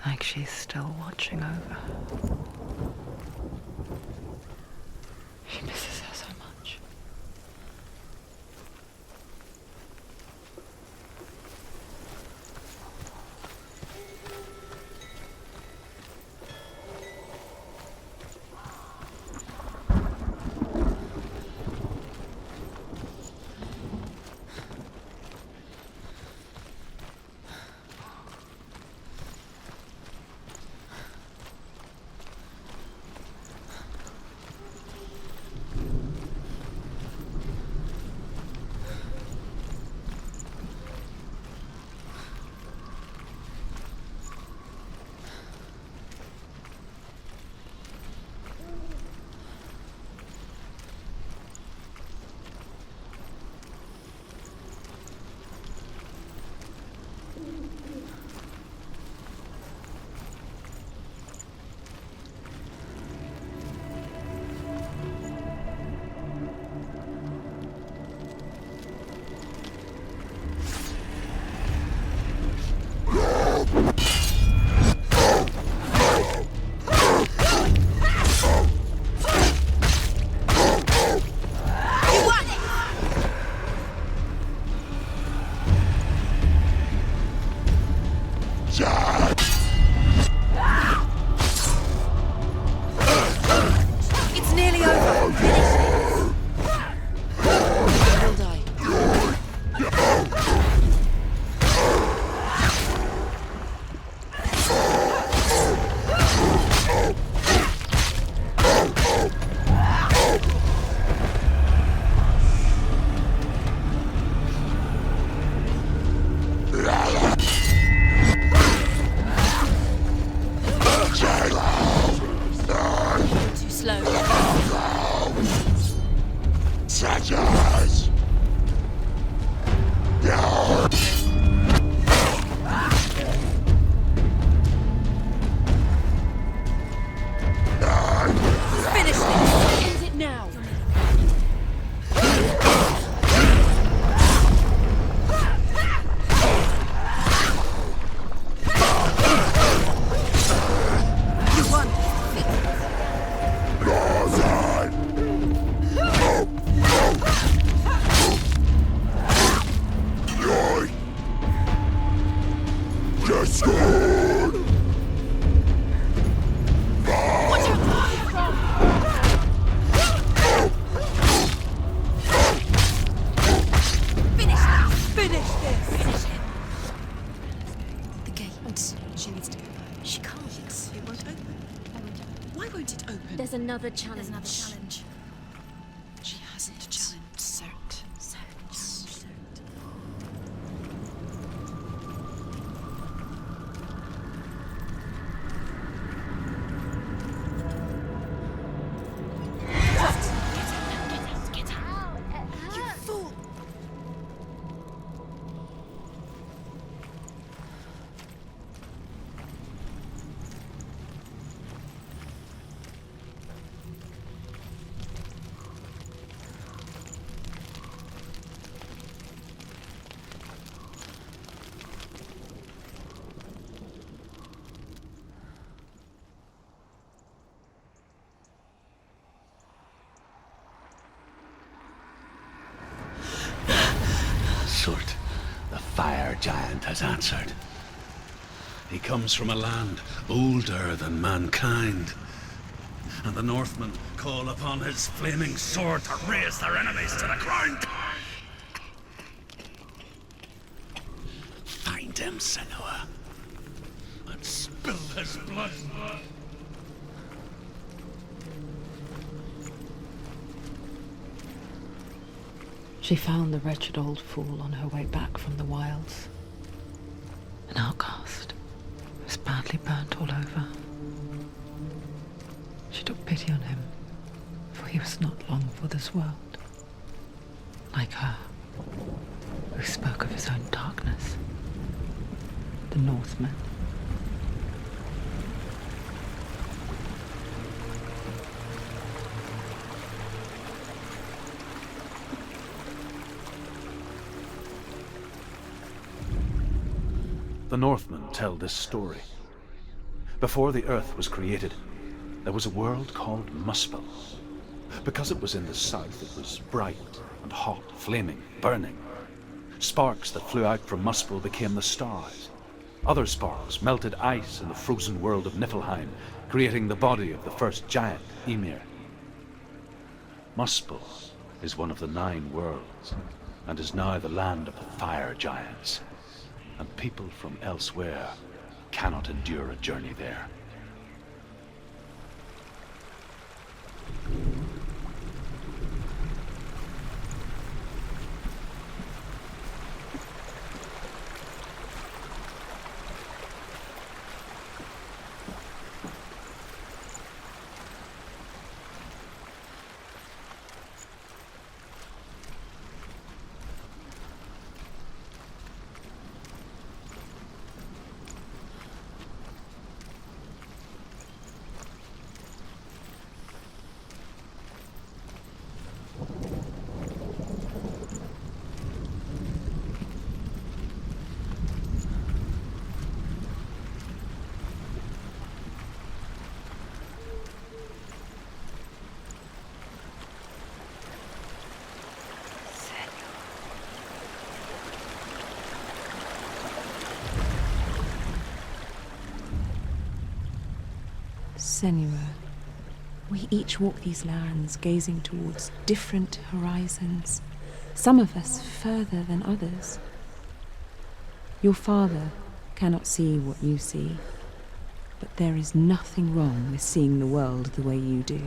Like she's still watching over her. She misses her so much. There's another challenge. She hasn't challenged Sutr. Get out! You fool! Sort, fire giant has answered. He comes from a land older than mankind, and the Northmen call upon his flaming sword to raise their enemies to the ground. Find him, Senua, and spill his blood. She found the wretched old fool on her way back from the wilds. An outcast, who was badly burnt all over. She took pity on him, for he was not long for this world. Like her, who spoke of his own darkness. The Northmen. The Northmen tell this story. Before the Earth was created, there was a world called Muspel. Because it was in the south, it was bright and hot, flaming, burning. Sparks that flew out from Muspel became the stars. Other sparks melted ice in the frozen world of Niflheim, creating the body of the first giant, Ymir. Muspel is one of the 9 worlds, and is now the land of the fire giants. And people from elsewhere cannot endure a journey there. Senua, we each walk these lands gazing towards different horizons, some of us further than others. Your father cannot see what you see, but there is nothing wrong with seeing the world the way you do.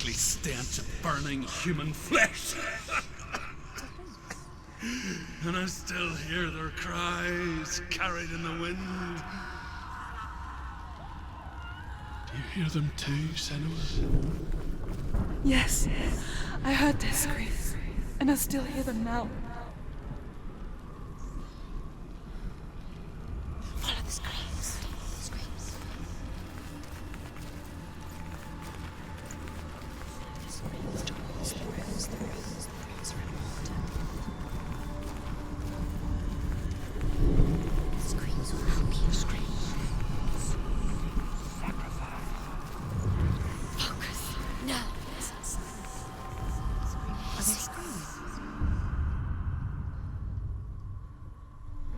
sickly stench of burning human flesh. And I still hear their cries carried in the wind. Do you hear them too, Senua? Yes, I heard their screams, and I still hear them now. Follow the screams. Screams. The screams towards the rose, the rose, the rose reward. The screams will help you. Screams. Sacrifice. Focus. No. Are they screaming?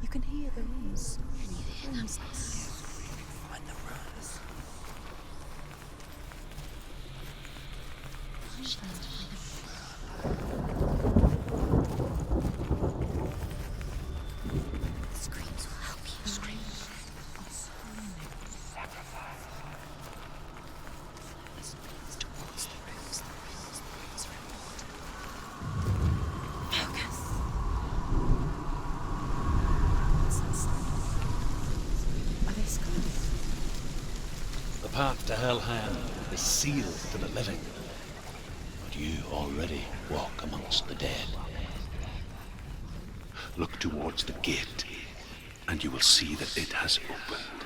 You can hear the rooms. You hear them? Find the rose. The screams will help you. Screams. Sacrifice. The screams towards the rose, the rose, the rose reward. Focus. Are they screaming? The path to Helheim is sealed to the living. But you already walk amongst the dead. Look towards the gate, and you will see that it has opened.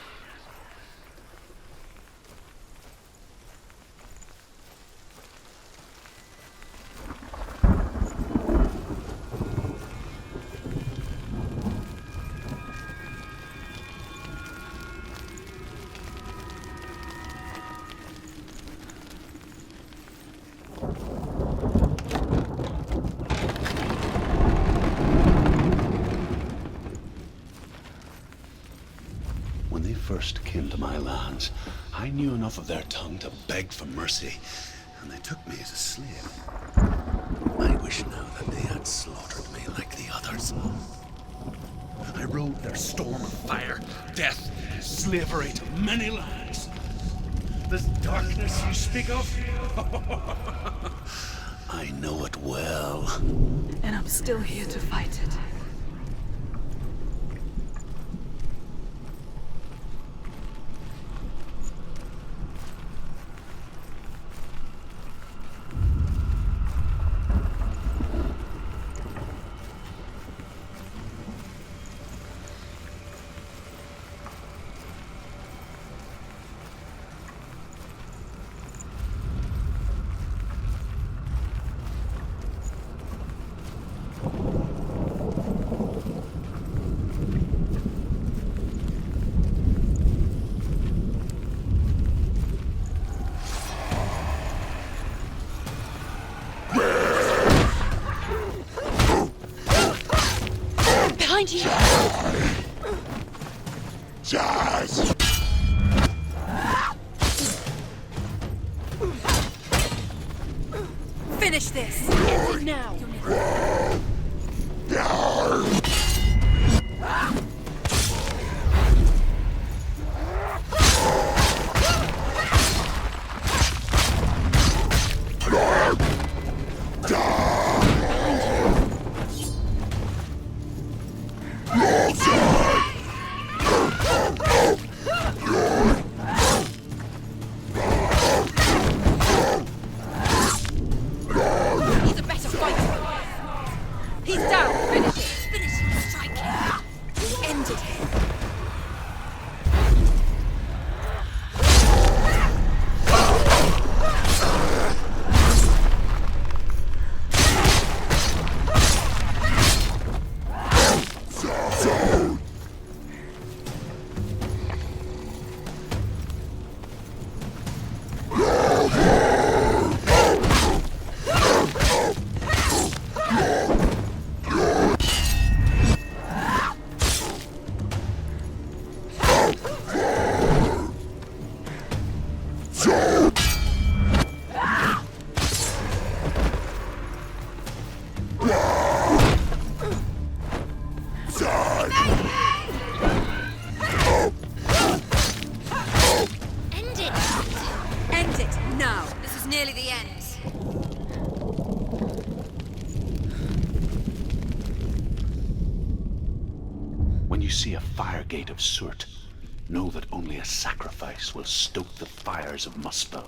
When they first came to my lands, I knew enough of their tongue to beg for mercy, and they took me as a slave. I wish now that they had slaughtered me like the others. I rode their storm of fire, death, slavery to many lands. This darkness you speak of, I know it well. And I'm still here to fight it. Behind you! Finish this! End it now! He's a better fighter! see a fire gate of Sutr, know that only a sacrifice will stoke the fires of Muspel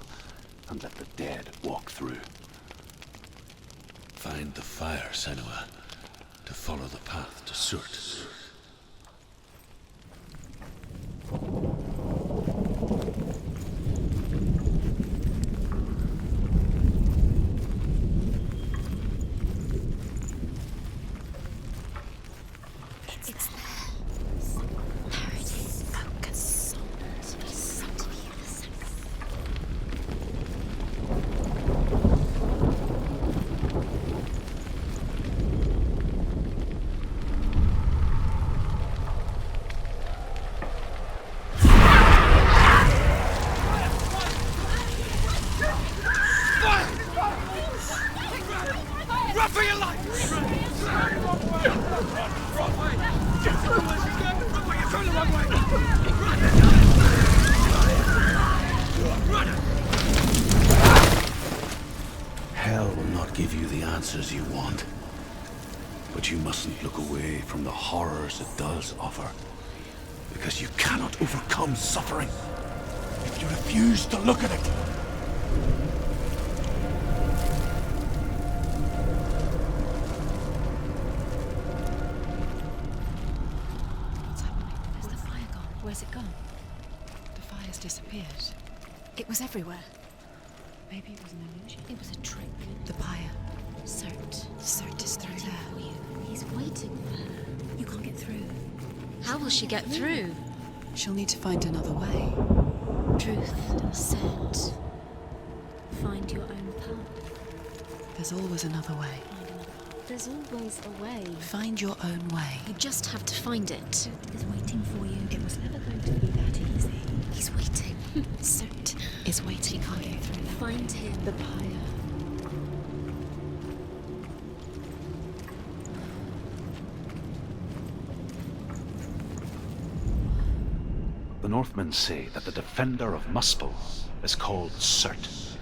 and let the dead walk through. Find the fire, Senua, to follow the path to Sutr. Hell will not give you the answers you want. But you mustn't look away from the horrors it does offer. Because you cannot overcome suffering if you refuse to look at it. What's happening? Where's the fire gone? Where's it gone? The fire's disappeared. It was everywhere. Maybe it was an illusion. It was a trick. The pyre. Surt is through there. For you. He's waiting for her. You can't get through. How will she get through? She'll need to find another way. Truth said, find your own path. There's always another way. There's always a way. Find your own way. You just have to find it. Surt is waiting for you. It was never going to be that easy. He's waiting. Surt is waiting for you. Find him. The pyre. The Northmen say that the defender of Muspel is called Surt,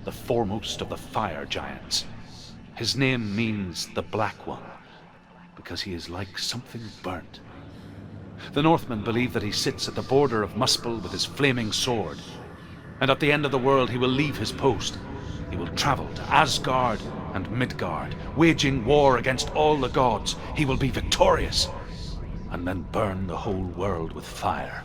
the foremost of the fire giants. His name means the Black One, because he is like something burnt. The Northmen believe that he sits at the border of Muspel with his flaming sword, and at the end of the world he will leave his post. He will travel to Asgard and Midgard, waging war against all the gods. He will be victorious, and then burn the whole world with fire.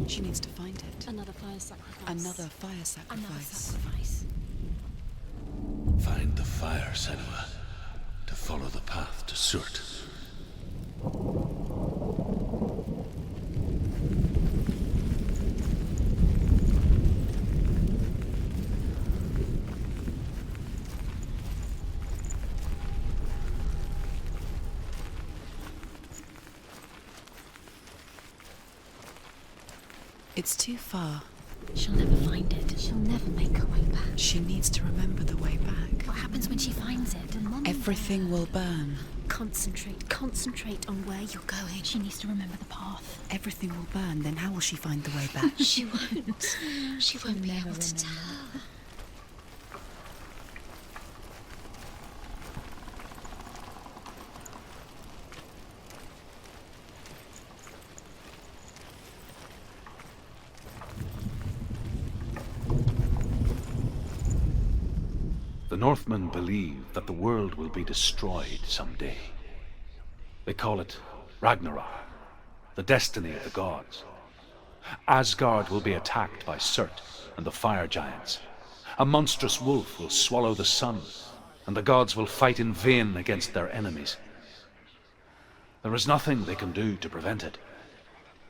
She needs to find it. Another fire sacrifice. Another fire Another sacrifice. sacrifice. Find the fire, Senua, to follow the path to Sutr. It's too far. She'll never find it. She'll never make her way back. She needs to remember the way back. What happens when she finds it? Everything will burn. Concentrate on where you're going. She needs to remember the path. Everything will burn, then how will she find the way back? She won't. She won't be able to tell. The Northmen believe that the world will be destroyed someday. They call it Ragnarok, the destiny of the gods. Asgard will be attacked by Surt and the fire giants. A monstrous wolf will swallow the sun, and the gods will fight in vain against their enemies. There is nothing they can do to prevent it,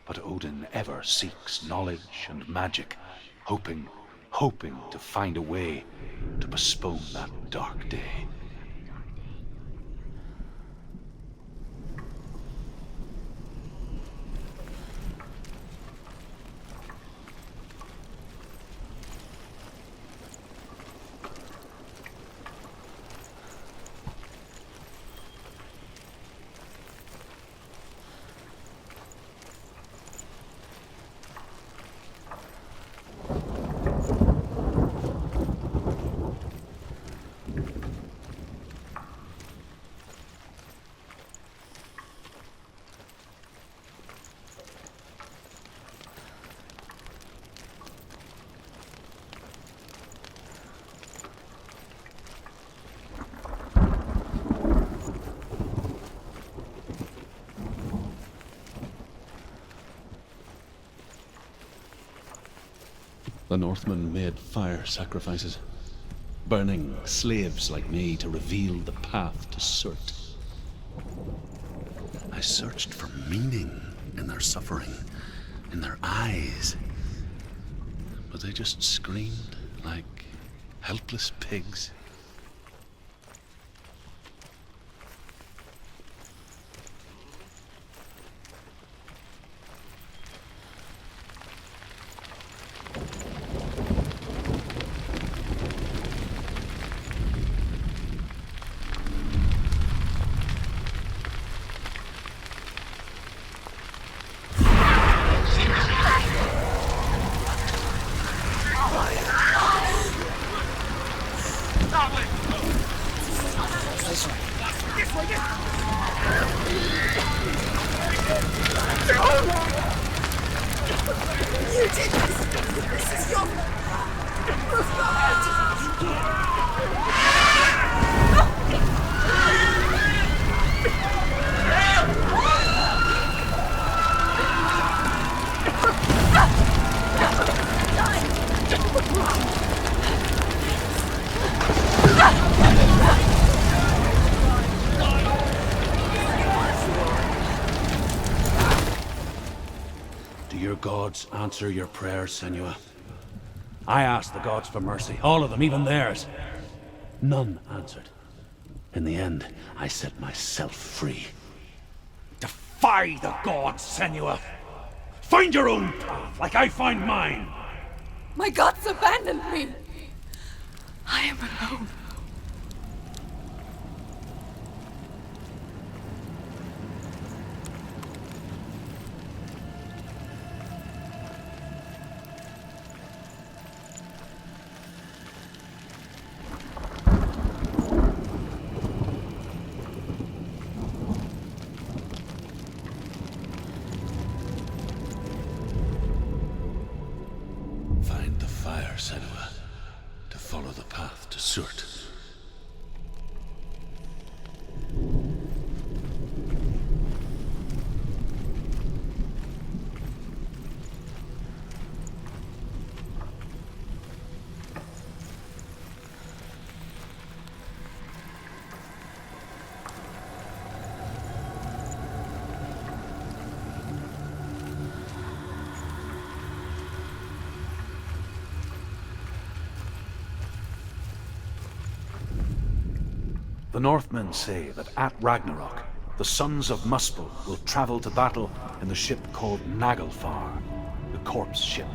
but Odin ever seeks knowledge and magic, hoping hoping to find a way to postpone that dark day. The Northmen made fire sacrifices, burning slaves like me to reveal the path to Sutr. I searched for meaning in their suffering, in their eyes. But they just screamed like helpless pigs. Gods answer your prayers, Senua. I asked the gods for mercy, all of them, even theirs. None answered. In the end, I set myself free. Defy the gods, Senua! Find your own path, like I find mine! My gods abandoned me! I am alone. Senua, to follow the path to Sutr. The Northmen say that at Ragnarok, the sons of Muspel will travel to battle in the ship called Naglfar, the corpse ship.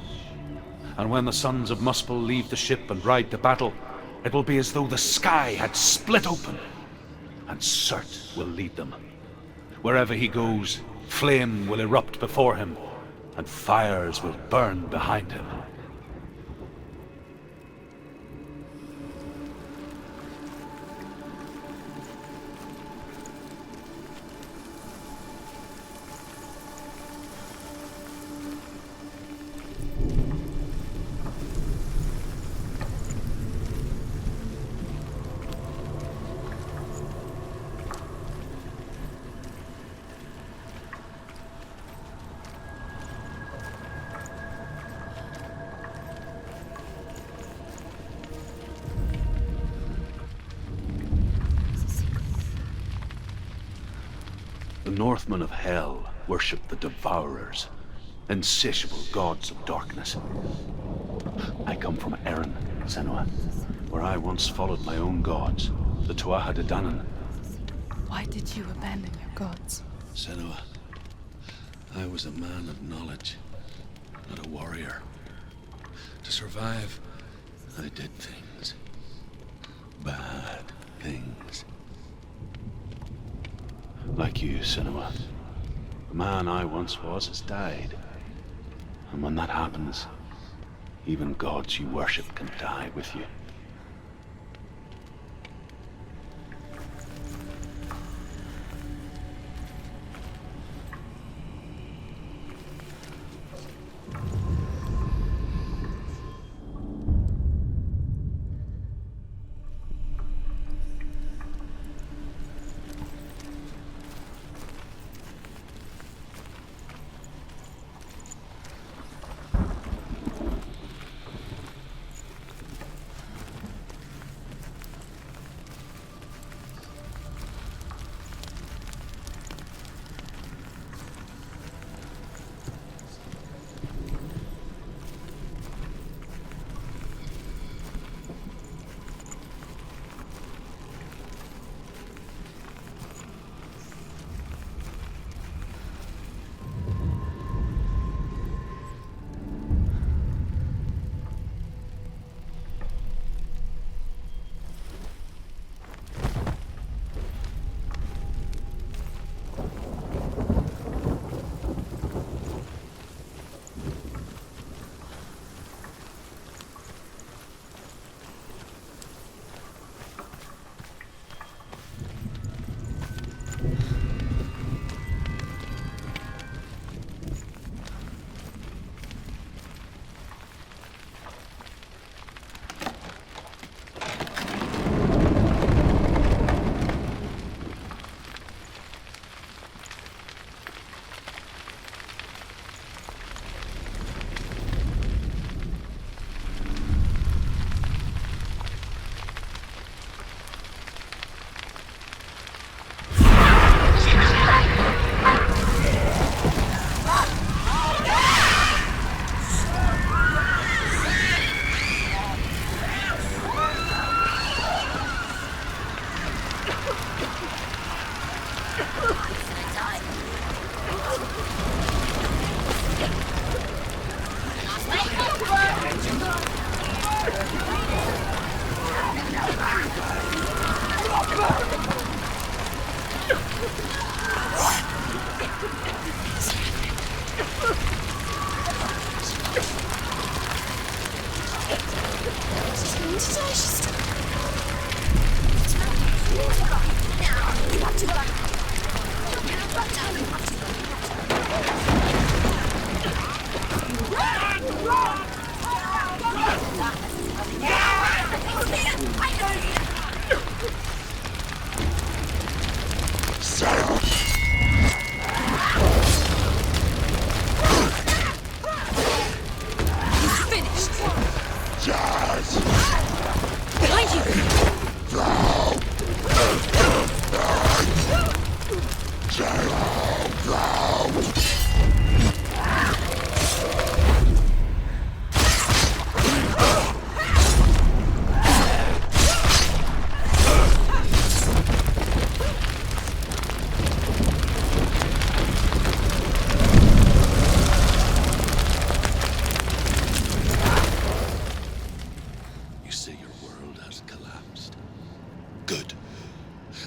And when the sons of Muspel leave the ship and ride to battle, it will be as though the sky had split open, and Surt will lead them. Wherever he goes, flame will erupt before him, and fires will burn behind him. The Northmen of Hell worship the Devourers, insatiable gods of darkness. I come from Erin, Senua, where I once followed my own gods, the Tuatha De Danann. Why did you abandon your gods? Senua, I was a man of knowledge, not a warrior. To survive, I did things. Bad things. Like you, Senua. The man I once was has died. And when that happens, even gods you worship can die with you.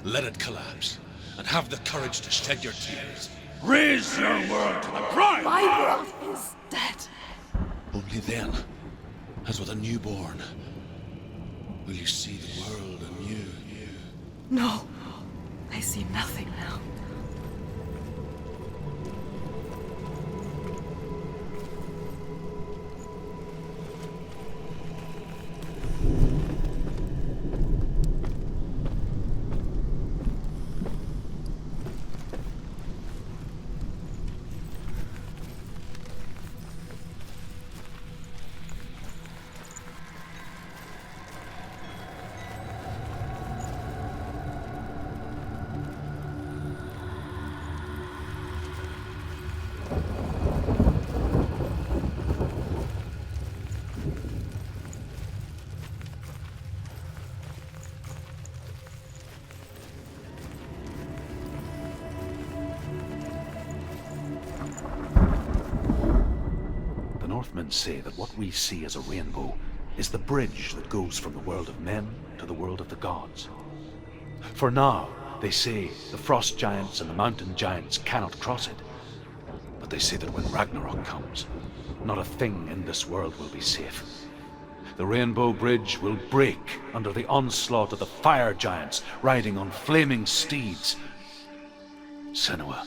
Let it collapse, and have the courage to shed your tears. Raise your world to the brine! My world is dead. Only then, as with a newborn, will you see the world anew. No, I see nothing now. Northmen say that what we see as a rainbow is the bridge that goes from the world of men to the world of the gods. For now, they say the frost giants and the mountain giants cannot cross it. But they say that when Ragnarok comes, not a thing in this world will be safe. The Rainbow Bridge will break under the onslaught of the fire giants riding on flaming steeds. Senua,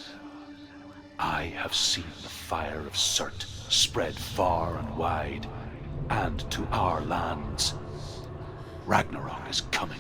I have seen the fire of Sutr spread far and wide, and to our lands. Ragnarok is coming.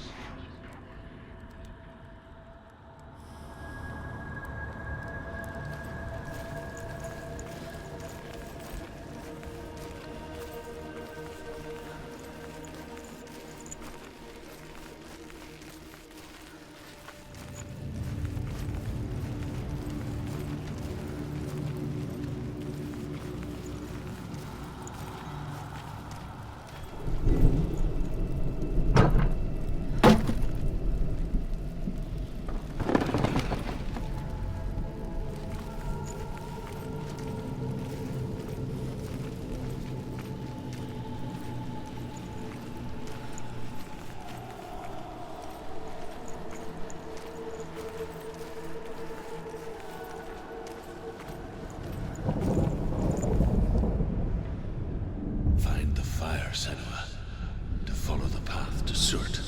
Find the fire, Senua, to follow the path to Sutr.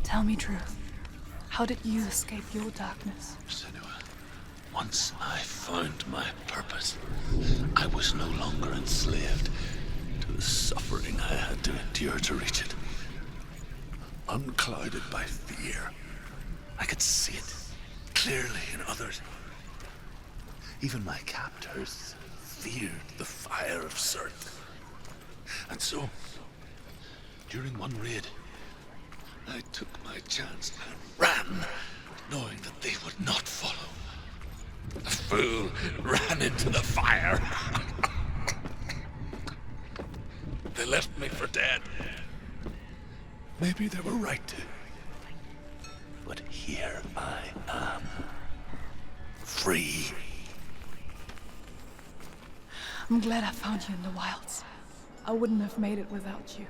Tell me truth. How did you escape your darkness? Senua, once I found my purpose, I was no longer enslaved to the suffering I had to endure to reach it. Unclouded by fear, I could see it clearly in others. Even my captors feared the fire of Sutr. And so, during one raid, I took my chance and ran, knowing that they would not follow. The fool ran into the fire. They left me for dead. Maybe they were right to. But here I am. Free. I'm glad I found you in the wilds. I wouldn't have made it without you.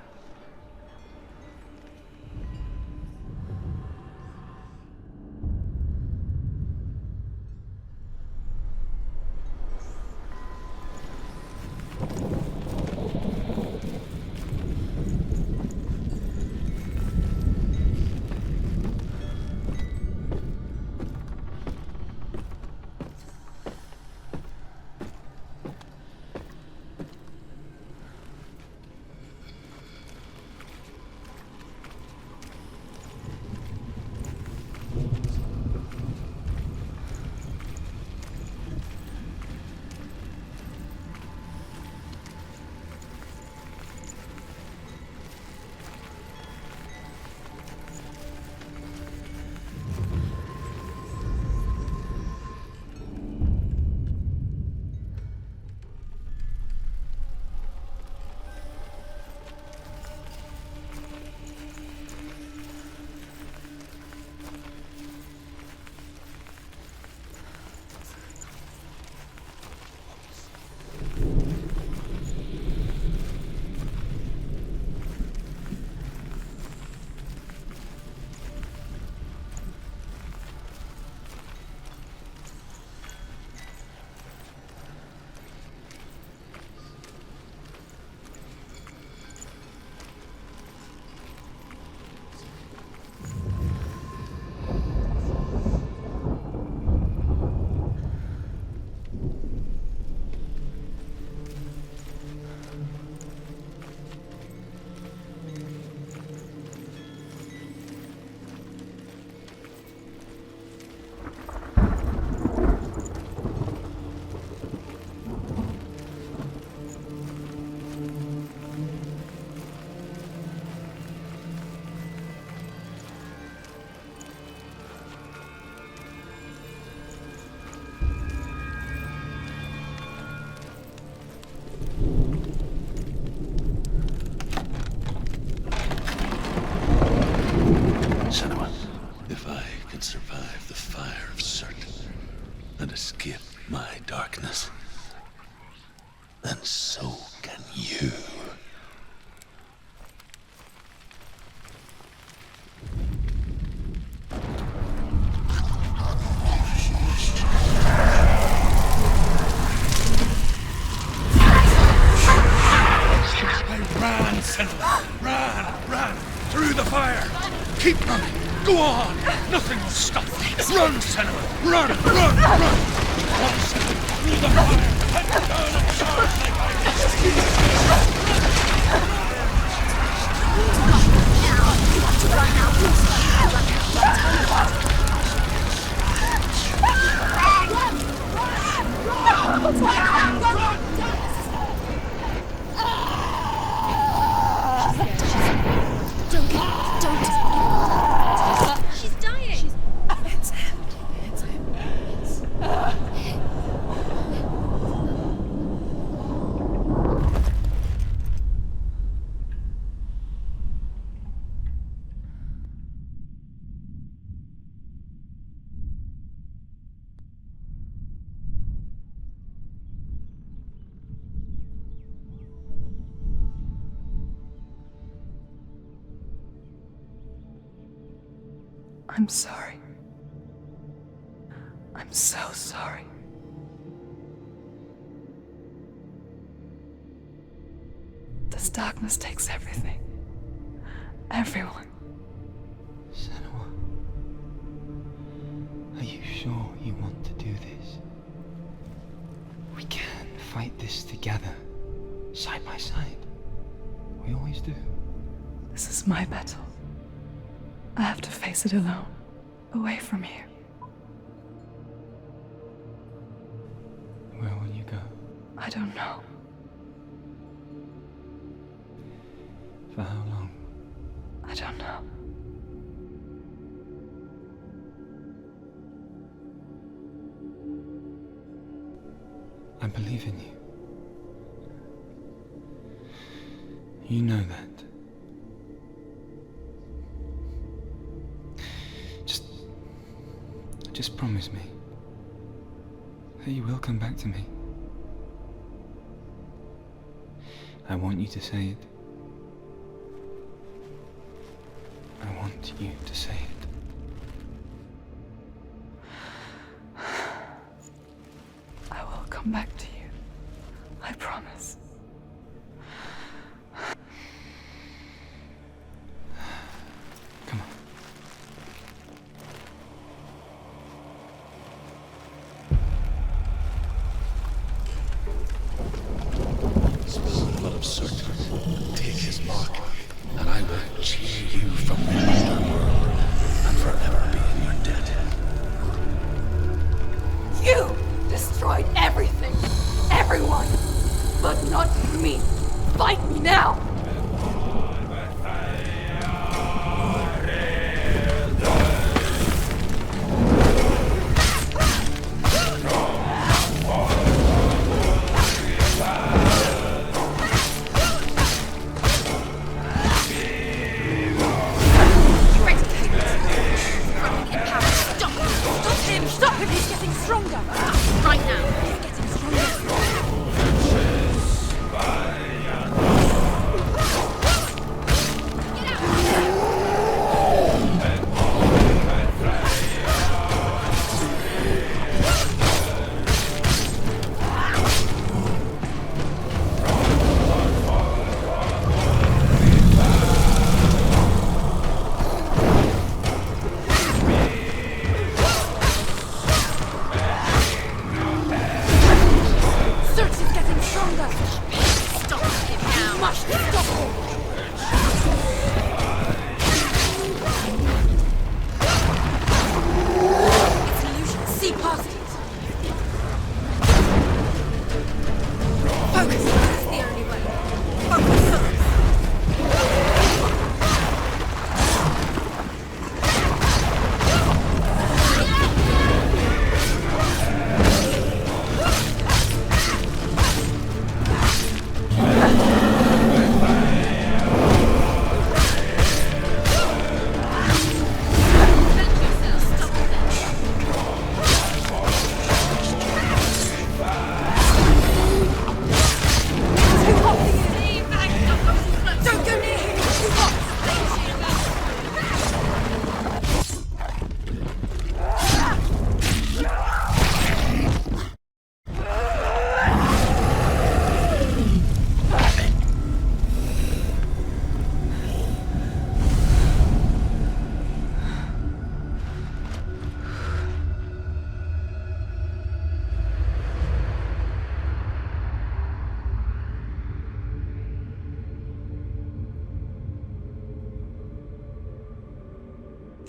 Senua! Run! Through the fire! Keep running! Go on! Nothing will stop! Run, Senua! Run! Run, Senua! Through the fire! Head down and charge like She's dying. It's him. I'm sorry. I'm so sorry. This darkness takes everything. Everyone. Senua, are you sure you want to do this? We can fight this together, side by side. We always do. This is my battle. I have to face it alone, away from you. Where will you go? I don't know. For how long? I don't know. I believe in you. You know that. Just promise me that you will come back to me. I want you to say it. I want you to say it. I will come back to you. I promise. Come on. Blood of Sutr, take his mark, and I will cheer you from the underworld and forever be in your debt. You destroyed everything, everyone, but not me. Fight me now.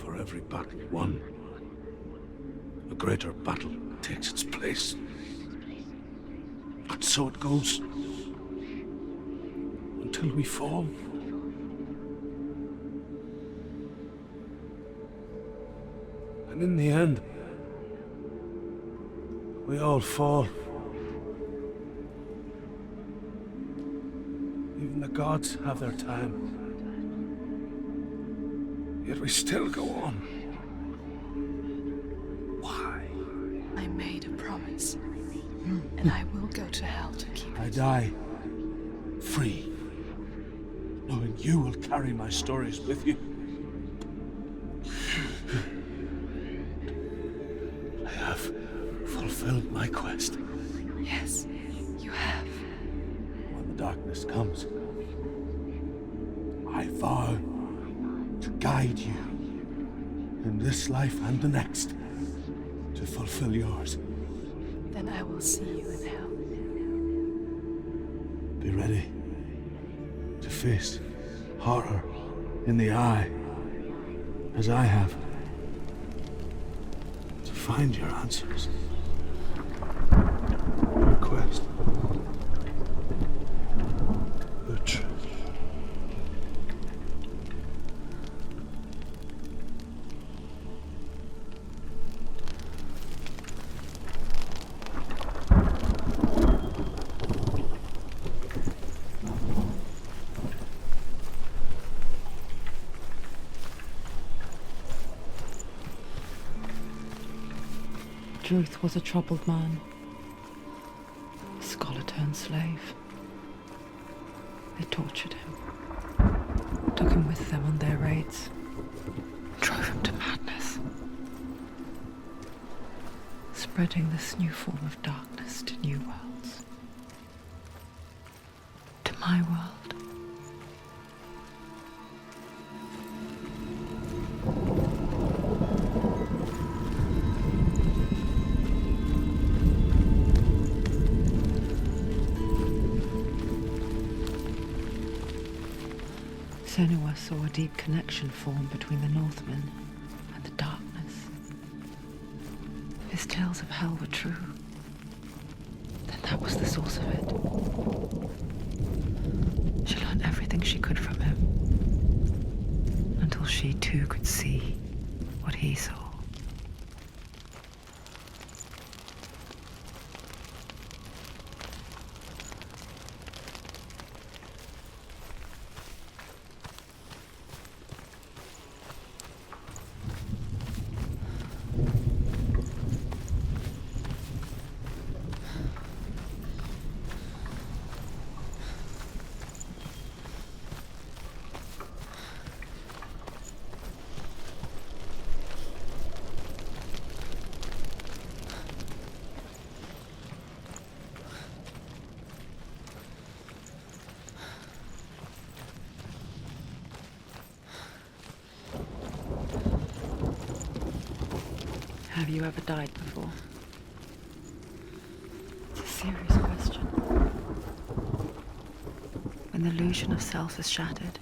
For every battle won, a greater battle takes its place. And so it goes. Until we fall. And in the end, we all fall. Even the gods have their time. Yet we still go on. Why? I made a promise. And I will go to hell to keep I it. die free, knowing you will carry my stories with you. I have fulfilled my quest. Yes, you have. When the darkness comes, I vow to guide you in this life and the next to fulfill yours. Then I will see you in hell. Be ready to face horror in the eye, as I have, to find your answers. Your quest. The truth. Druth was a troubled man, a scholar turned slave. They tortured him, took him with them on their raids, drove him to madness, spreading this new form of darkness to new worlds, to my world. Senua saw a deep connection form between the Northmen and the darkness. If his tales of hell were true, then that was the source of it. She learned everything she could from him, until she too could see what he saw. Have you ever died before? It's a serious question. When the illusion of self is shattered,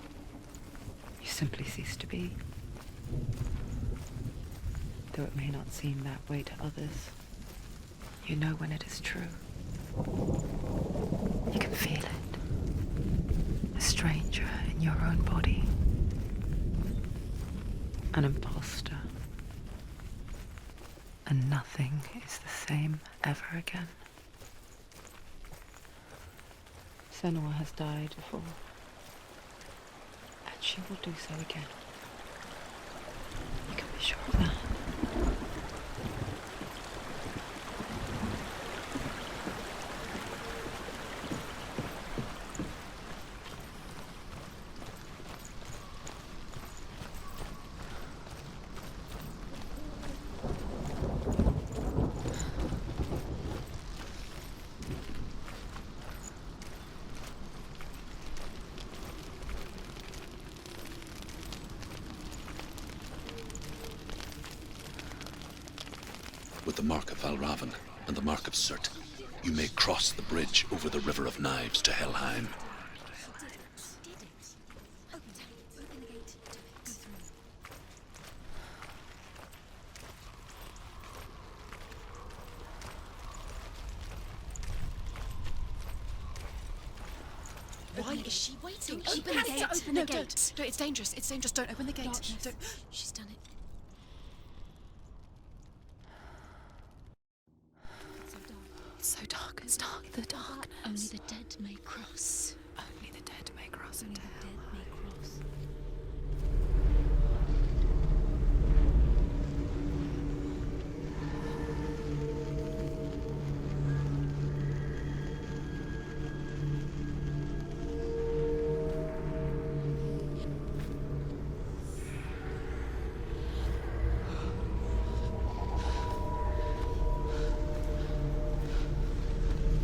you simply cease to be. Though it may not seem that way to others, you know when it is true. You can feel it. A stranger in your own body. An imposter. And nothing is the same ever again. Senua has died before, and she will do so again. You can be sure of that. With the mark of Valravyn and the mark of Sutr, you may cross the bridge over the River of Knives to Helheim. Why is she waiting? Don't open the gate. Open No, the gate. don't. It's dangerous. It's dangerous. Don't open the gate. Darkness. Don't. She's done it. It's so dark. It's dark. The darkness. Only the dead may cross. Only the dead may cross Only into the hell. dead may cross.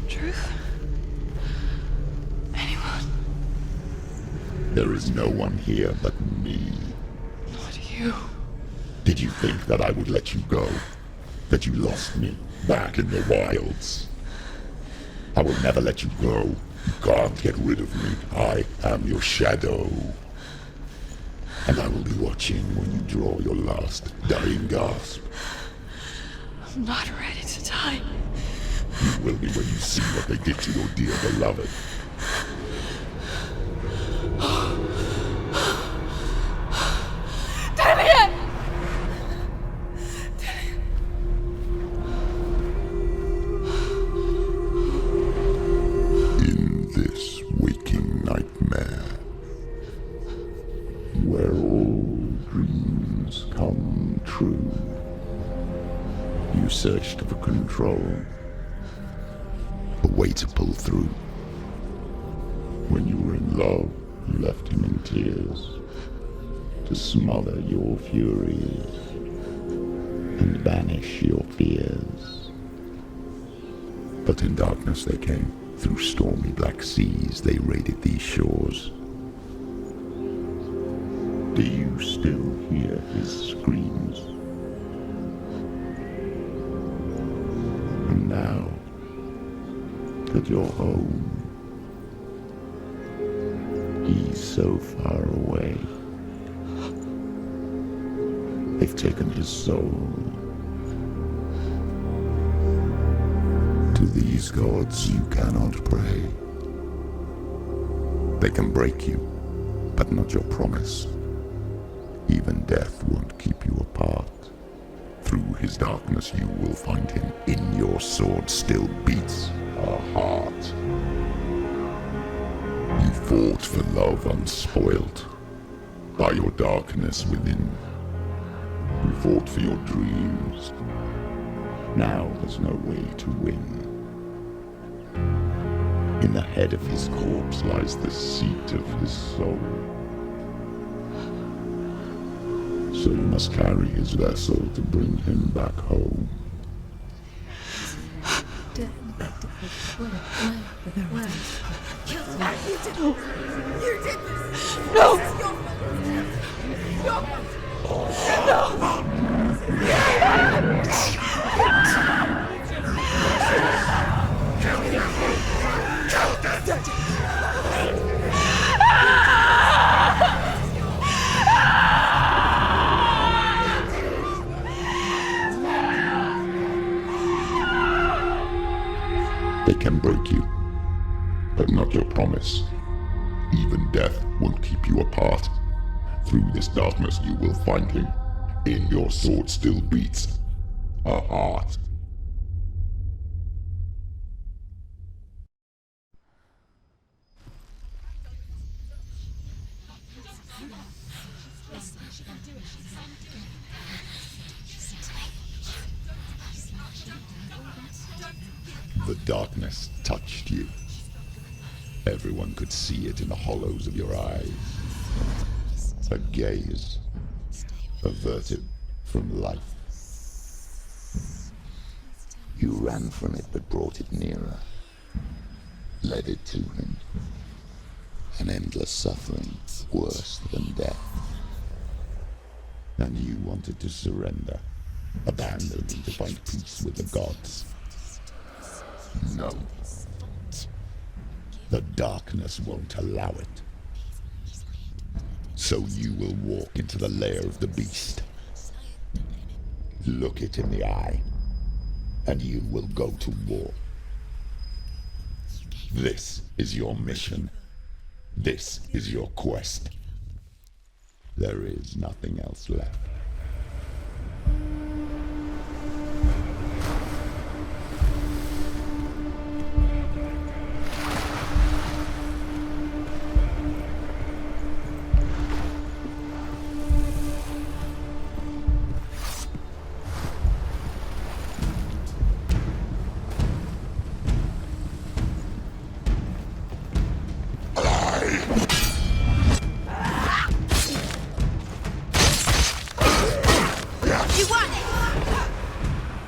Truth? Anyone? There is no one here but me. Not you. Did you think that I would let you go? That you lost me back in the wilds? I will never let you go. You can't get rid of me. I am your shadow. And I will be watching when you draw your last dying gasp. I'm not ready to die. You will be when you see what they did to your dear beloved. In this waking nightmare, where all dreams come true, you searched for control. A way to pull through. When you were in love, you left him in tears to smother your furies and banish your fears. But in darkness they came. Through stormy black seas they raided these shores. Do you still hear his screams? And now that you're home, he's so far away. They've taken his soul. To these gods you cannot pray. They can break you, but not your promise. Even death won't keep you apart. Through his darkness you will find him. In your sword still beats a heart. You fought for love unspoilt by your darkness within. You fought for your dreams. Now there's no way to win. In the head of his corpse lies the seat of his soul. So you must carry his vessel to bring him back home. Where? You did this! You did this! No! They can break you, but not your promise. Even death won't keep you apart. Through this darkness you will find him. In your sword still beats a heart. The darkness touched you. Everyone could see it in the hollows of your eyes. A gaze averted from life. You ran from it but brought it nearer, led it to him. An endless suffering, worse than death. And you wanted to surrender, abandon to find peace with the gods. No. The darkness won't allow it. So you will walk into the lair of the beast. Look it in the eye, and you will go to war. This is your mission. This is your quest. There is nothing else left.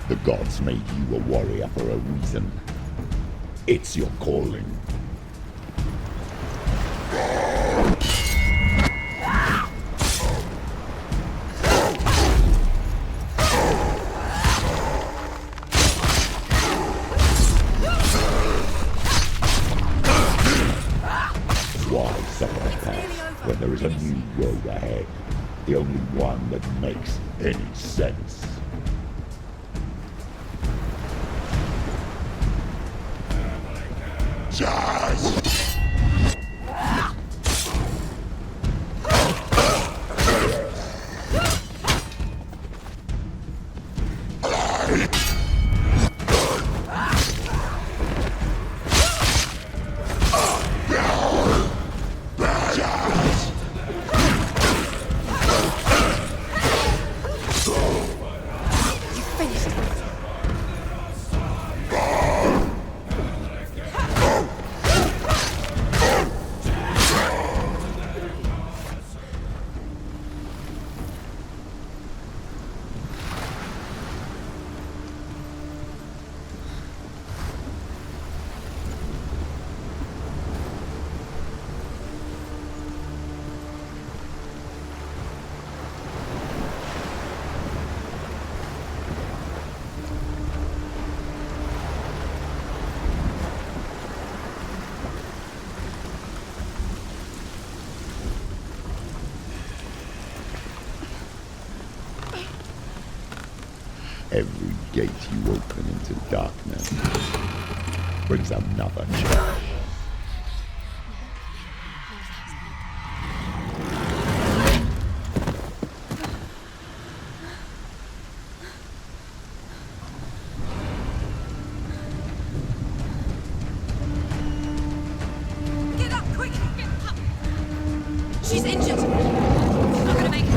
The gods made you a warrior for a reason. It's your calling. Why suffer the past when there is a new road ahead? The only one that makes any sense. Jazz! Every gate you open into darkness brings another challenge. Get up, quick! Get up! She's injured! She's not gonna make it.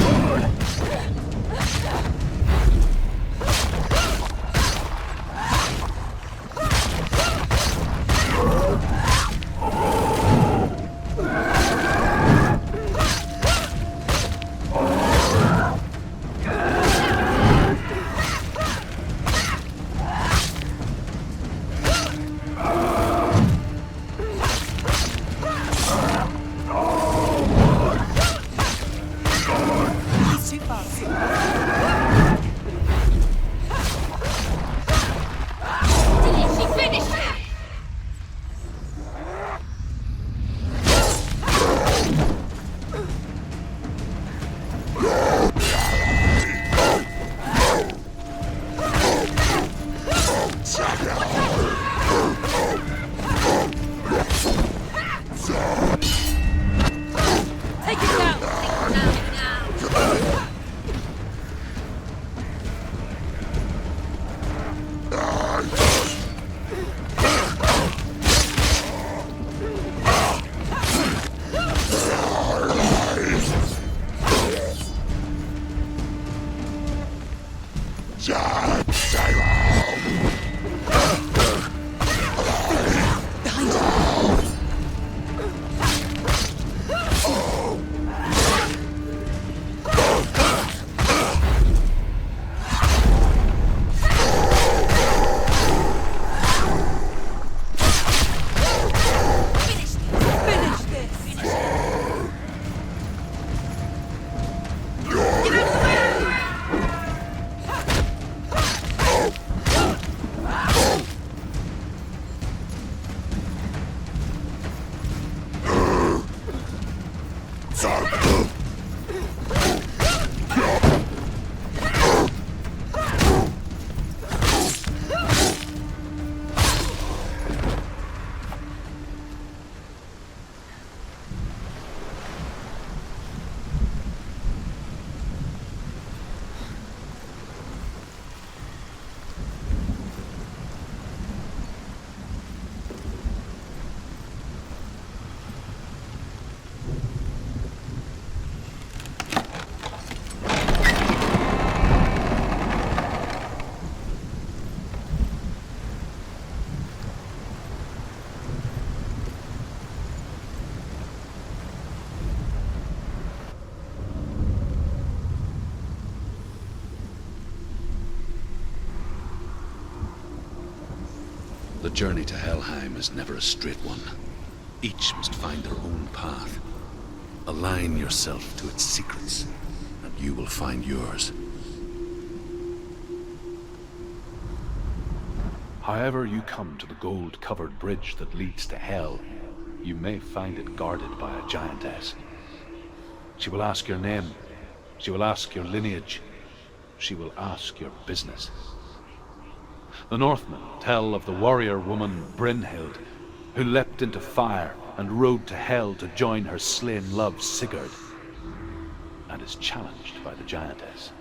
The journey to Helheim is never a straight one. Each must find their own path. Align yourself to its secrets, and you will find yours. However you come to the gold-covered bridge that leads to Hell, you may find it guarded by a giantess. She will ask your name. She will ask your lineage. She will ask your business. The Northmen tell of the warrior woman Brynhild, who leapt into fire and rode to Hell to join her slain love Sigurd, and is challenged by the giantess.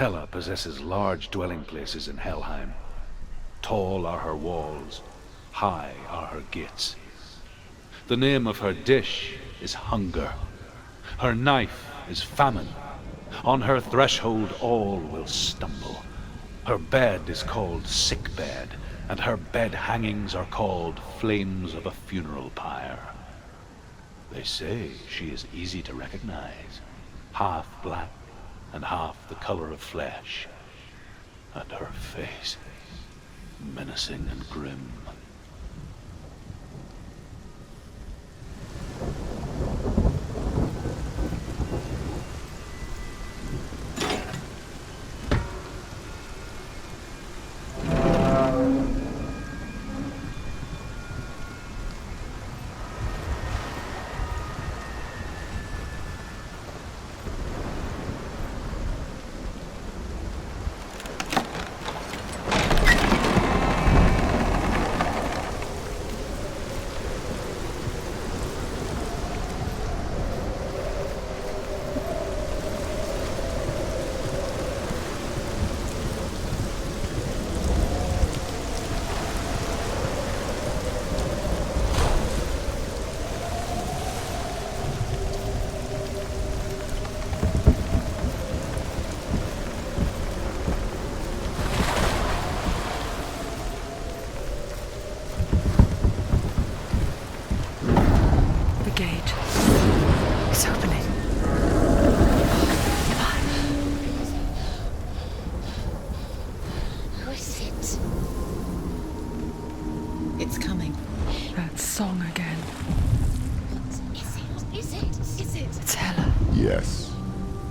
Hela possesses large dwelling places in Helheim. Tall are her walls, high are her gates. The name of her dish is hunger. Her knife is famine. On her threshold all will stumble. Her bed is called sick bed, and her bed hangings are called flames of a funeral pyre. They say she is easy to recognize, half black and half the color of flesh, and her face menacing and grim.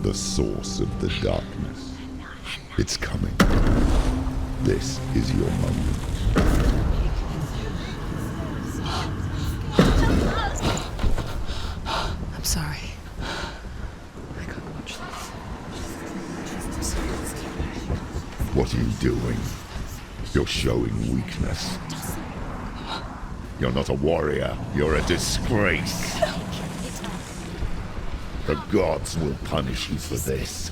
The source of the darkness. It's coming. This is your moment. I'm sorry. I can't watch this. What are you doing? You're showing weakness. You're not a warrior. You're a disgrace. The gods will punish you for this.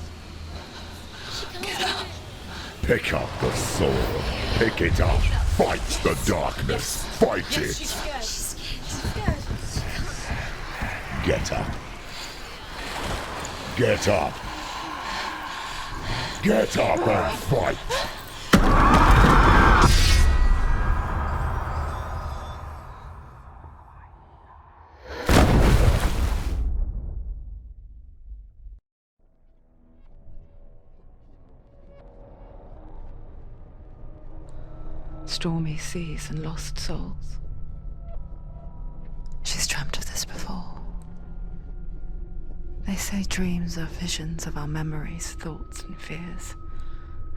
Pick up the sword. Pick it up. Fight the darkness. Fight it. Get up. Get up. Get up and fight. Stormy seas and lost souls. She's dreamt of this before. They say dreams are visions of our memories, thoughts, and fears,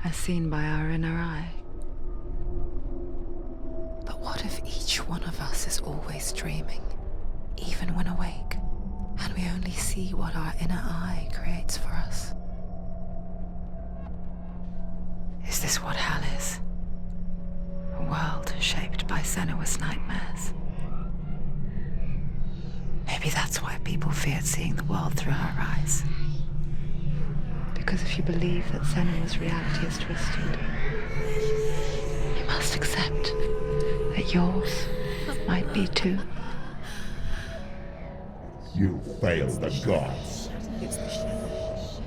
as seen by our inner eye. But what if each one of us is always dreaming, even when awake, and we only see what our inner eye creates for us? Is this what Hel is? A world shaped by Senua's nightmares. Maybe that's why people feared seeing the world through her eyes. Because if you believe that Senua's reality is twisted, you must accept that yours might be too. You fail the gods.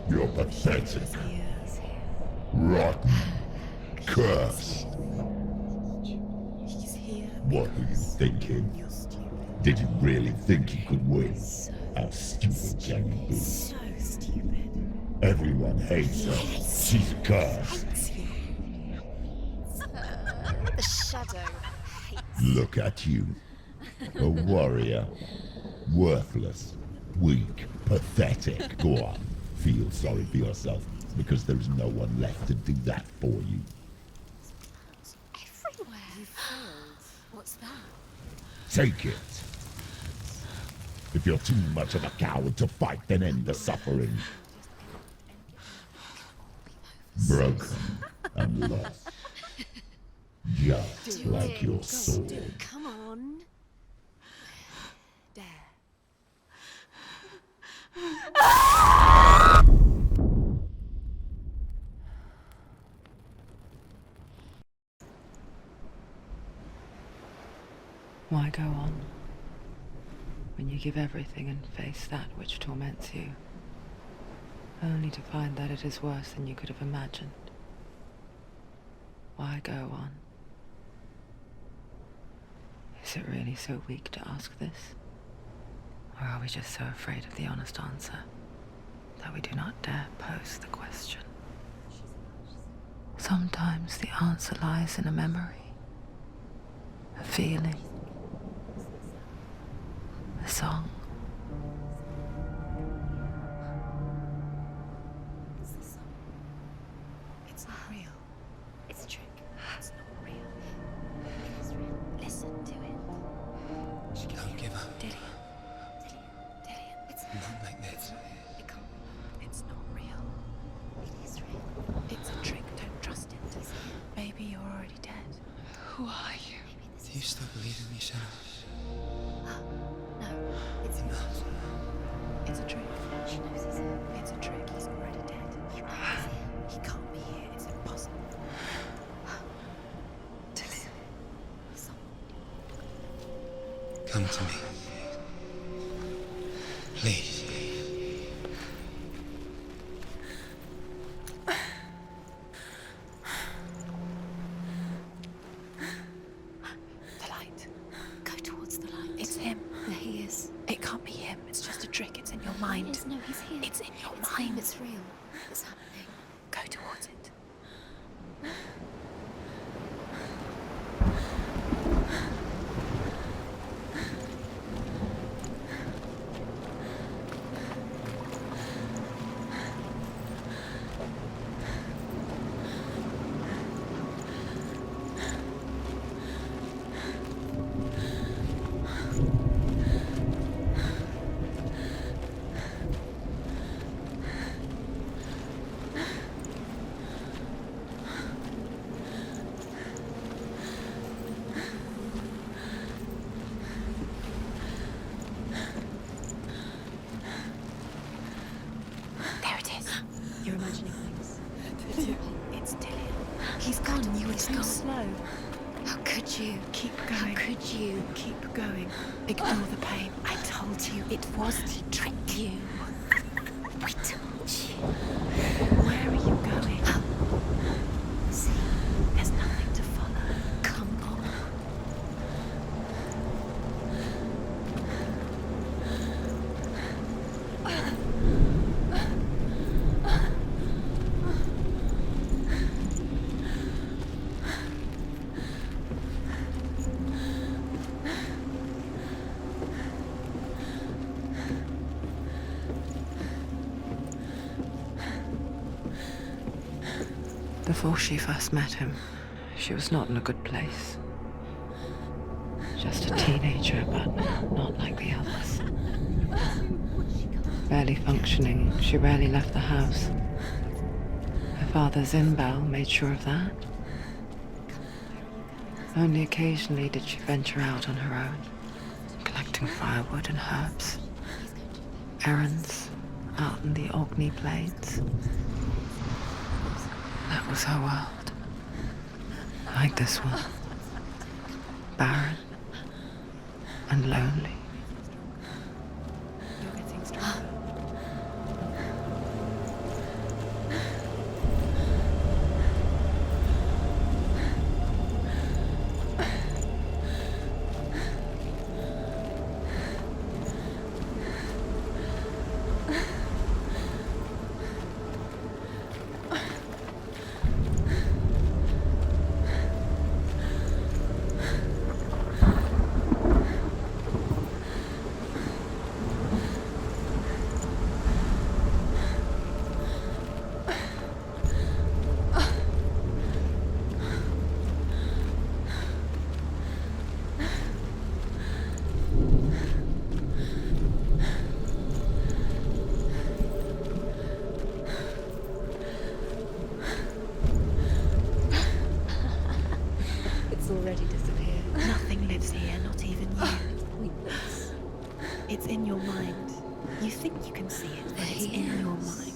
You're pathetic. Rotten. Cursed. What were you thinking? Did you really think you could win? How stupid can you be? So stupid. Everyone hates her. She's cursed. The shadow hates. Look at you. A warrior. Worthless. Weak. Pathetic. Go on. Feel sorry for yourself, because there's no one left to do that for you. Everywhere. You failed. What's that? Take it. If you're too much of a coward to fight, then end the suffering. Broken and lost. Just like your sword. Come on. Dare. Why go on when you give everything and face that which torments you, only to find that it is worse than you could have imagined? Why go on? Is it really so weak to ask this? Or are we just so afraid of the honest answer that we do not dare pose the question? Sometimes the answer lies in a memory, a feeling, a song. It's not real. It's a trick. It's not real. It is real. Listen to it. Don't give up. Dillian. It's Not like this. It can't be. It's not real. It is real. It's a trick. Don't trust it. Maybe you're already dead. Who are you? Do you still believe in me, Senua? No, it's not. It's a trick. She knows he's here. It's a trick. He's already dead. He knows he's here. He can't be here. It's impossible. Dillian. Come to me. Please. The light. Go towards the light. It's him. There he is. It can't be him. It's just a trick. It's in your mind. No, he's here. It's in your mind. It's real. It's happening. Go towards it. You're imagining things. It's Dillion. He's gone. You were too slow. How could you? Keep going. How could you? Keep going. Ignore the pain. I told you it was to trick you. I told you. Where are you going? See, There's nothing to follow. come on. Before she first met him, she was not in a good place. Just a teenager, but not like the others. Barely functioning, she rarely left the house. Her father's in-bell made sure of that. Only occasionally did she venture out on her own, collecting firewood and herbs. Errands out in the Orkney Plains. That was her world. Like this one. Barren and lonely. You're getting stronger. It's already disappeared. Nothing lives here, not even you. It's in your mind. You think you can see it, but it's in your mind.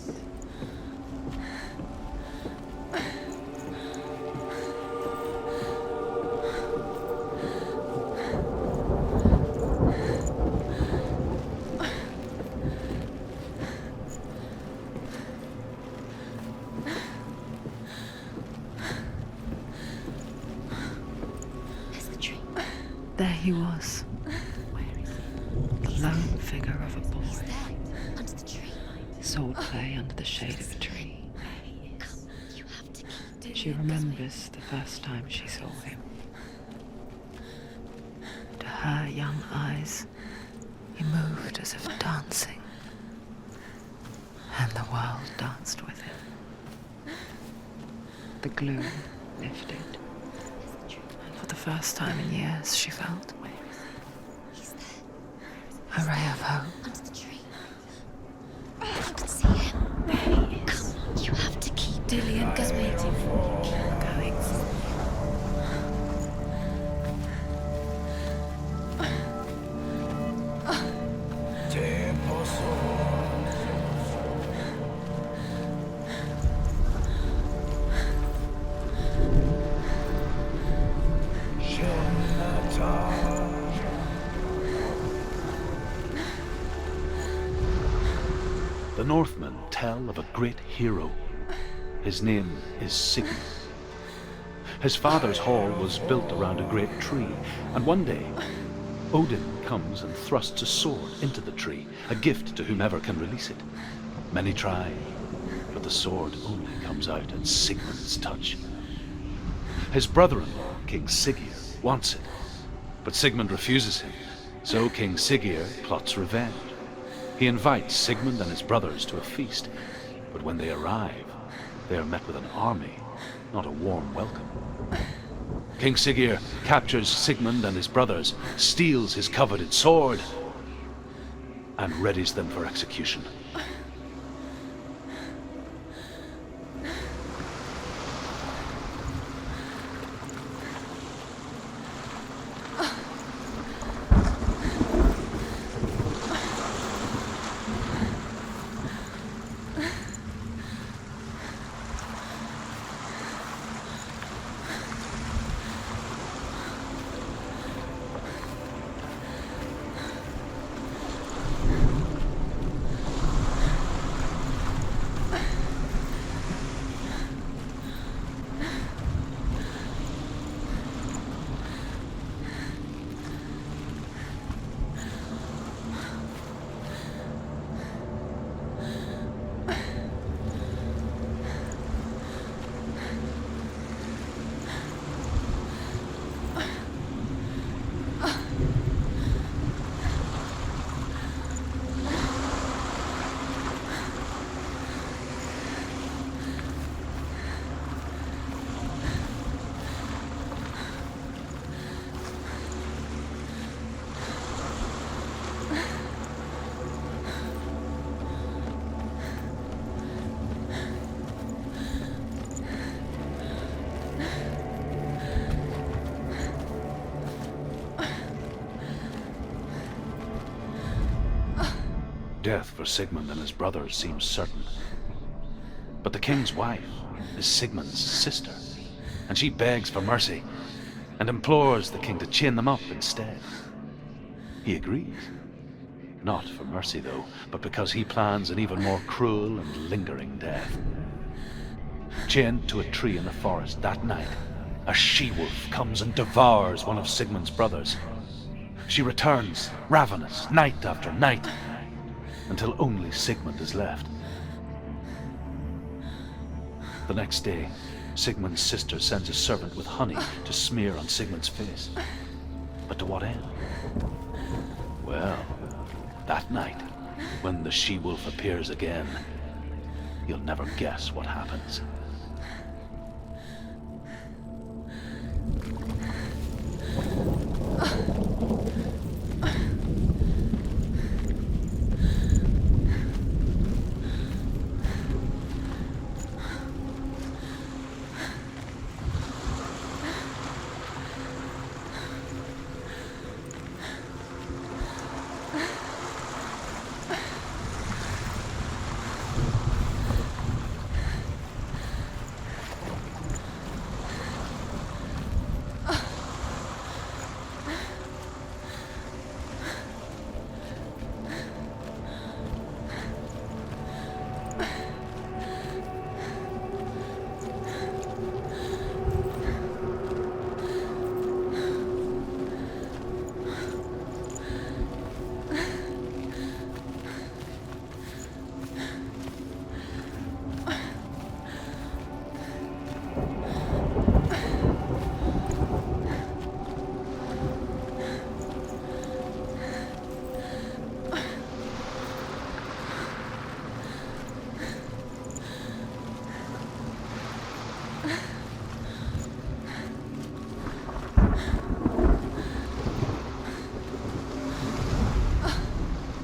There's the tree. There he was, the lone figure of a boy. He's there, under the tree. Swordplay under the shade of a tree. Come, you have to keep She remembers the first time she saw him. To her young eyes, he moved as if dancing, and the world danced with him. The gloom lifted, and for the first time in years, she felt He's there, a ray of hope. under the tree. You can see him. There he is. Come, you have to keep Dillion is waiting for you. Keep going. The Northmen tell of a great hero. His name is Sigmund. His father's hall was built around a great tree, and one day, Odin comes and thrusts a sword into the tree, a gift to whomever can release it. Many try, but the sword only comes out at Sigmund's touch. His brother-in-law, King Siggeir, wants it, but Sigmund refuses him, so King Siggeir plots revenge. He invites Sigmund and his brothers to a feast, but when they arrive, they are met with an army, not a warm welcome. King Siggeir captures Sigmund and his brothers, steals his coveted sword, and readies them for execution. death for Sigmund and his brothers seems certain. But the king's wife is Sigmund's sister, and she begs for mercy and implores the king to chain them up instead. He agrees. Not for mercy, though, but because he plans an even more cruel and lingering death. Chained to a tree in the forest that night, a she-wolf comes and devours one of Sigmund's brothers. She returns, ravenous, night after night, until only Sigmund is left. The next day, Sigmund's sister sends a servant with honey to smear on Sigmund's face. But to what end? Well, that night, when the she-wolf appears again, you'll never guess what happens.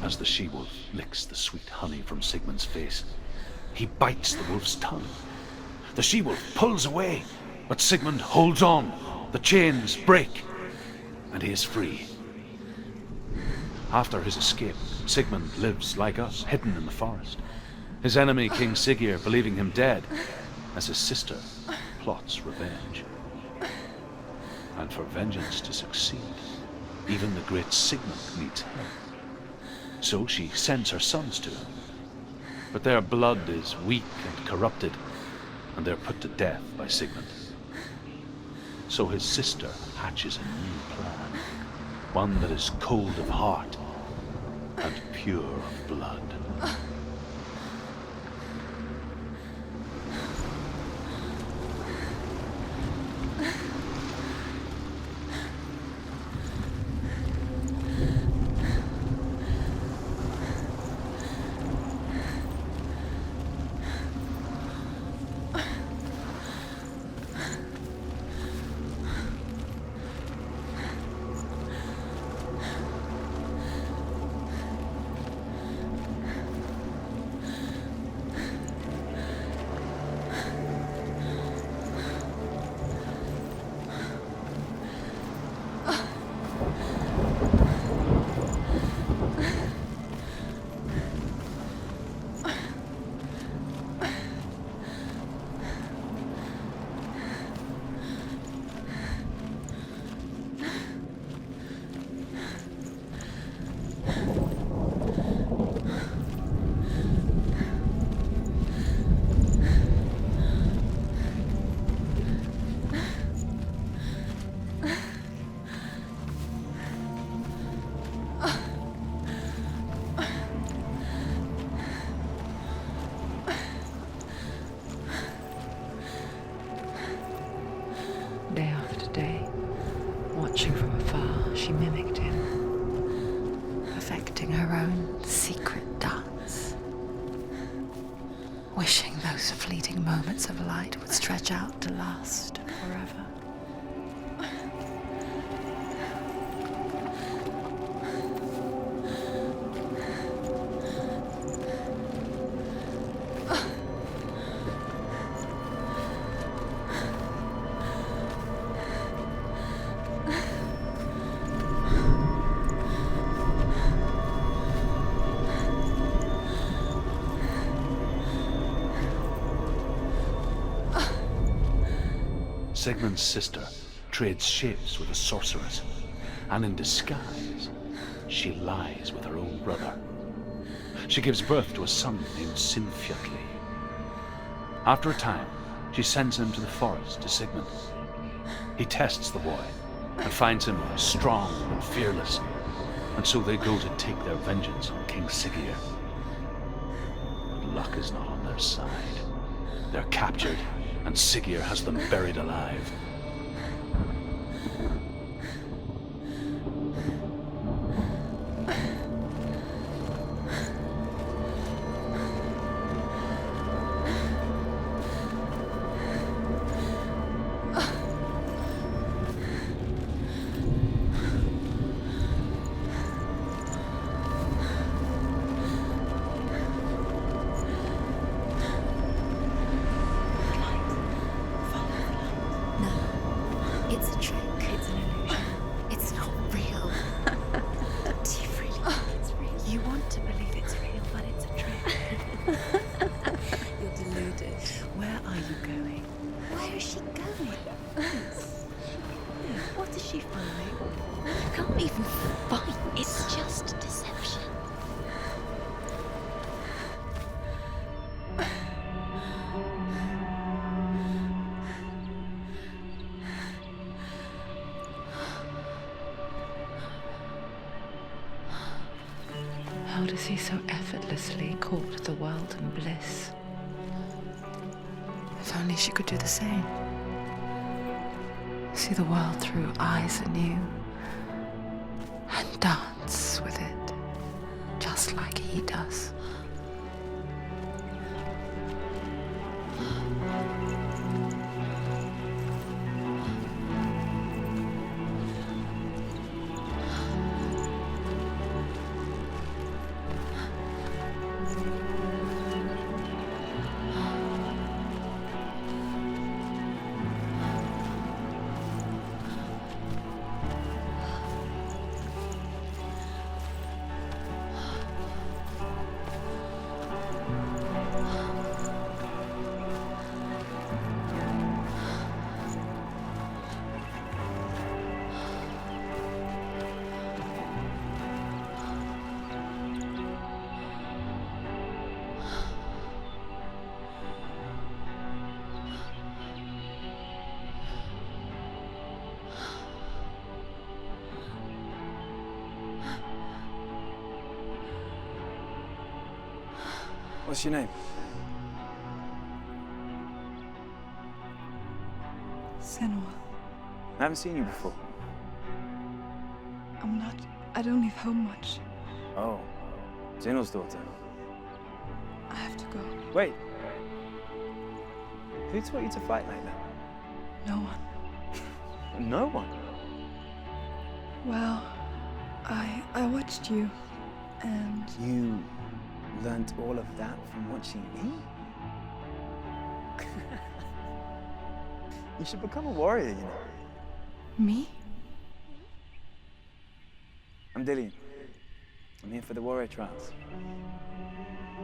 As the she-wolf licks the sweet honey from Sigmund's face, he bites the wolf's tongue. The she-wolf pulls away, but Sigmund holds on. The chains break, and he is free. After his escape, Sigmund lives like us, hidden in the forest. His enemy, King Siggeir, believing him dead, as his sister plots revenge. And for vengeance to succeed, even the great Sigmund needs help. So she sends her sons to him. But their blood is weak and corrupted, and they're put to death by Sigmund. So his sister hatches a new plan, one that is cold of heart and pure of blood. Day after day, watching from afar, she mimicked him, perfecting her own secret dance, wishing those fleeting moments of light would stretch out to last forever. Sigmund's sister trades shapes with a sorceress, and in disguise, she lies with her own brother. She gives birth to a son named Sinfjotli. After a time, she sends him to the forest to Sigmund. He tests the boy and finds him strong and fearless, and so they go to take their vengeance on King Siggeir. But luck is not on their side. They're captured, and Siggeir has them buried alive. How does he so effortlessly court the world and bliss? If only she could do the same. See the world through eyes anew and dance with it, just like he does. What's your name? Senua. I haven't seen you before. I don't leave home much. Oh, Zenua's daughter. I have to go. Wait. Who taught you to fight like that? No one. No one? Well, I watched you, and... You learnt all of that from watching me? You should become a warrior, you know. Me? I'm Dillian. I'm here for the warrior trials.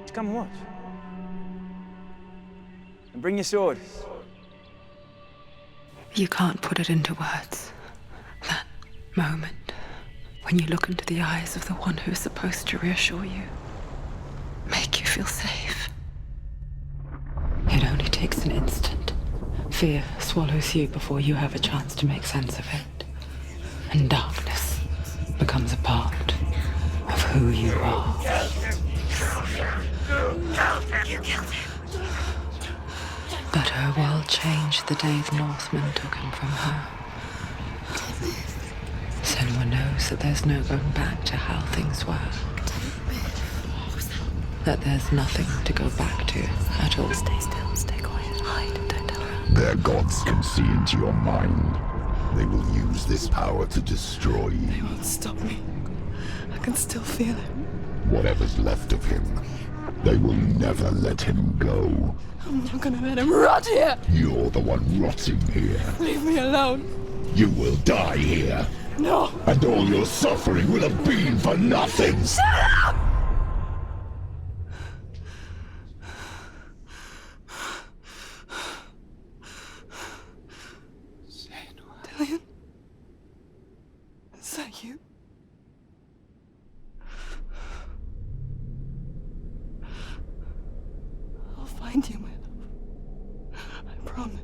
Just come and watch. And bring your sword. You can't put it into words. That moment when you look into the eyes of the one who's supposed to reassure you, make you feel safe. It only takes an instant. Fear swallows you before you have a chance to make sense of it. And darkness becomes a part of who you are. You killed him. But her world changed the day the Northmen took him from her. Senua knows that there's no going back to how things were. That there's nothing to go back to at all. Stay still, stay quiet, hide, don't tell her. Their gods can see into your mind. They will use this power to destroy you. They won't stop me. I can still feel him. Whatever's left of him, they will never let him go. I'm not gonna let him rot here! You're the one rotting here. Leave me alone. You will die here. No! And all your suffering will have been for nothing. Shut up! find you, my love. I promise.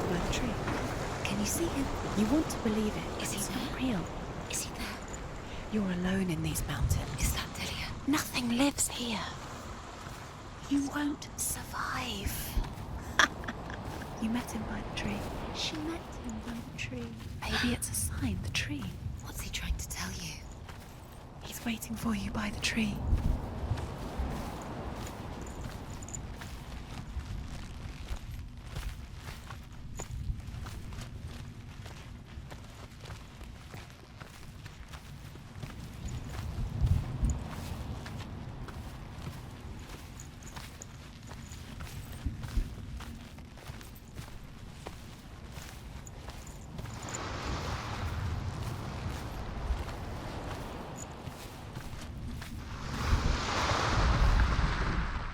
By the tree. Can you see him? You want to believe it. Is he not real? Is he there? You're alone in these mountains. Is that Delia? Nothing lives here. You won't survive. You met him by the tree. She met him by the tree. Maybe it's a sign, the tree. What's he trying to tell you? He's waiting for you by the tree.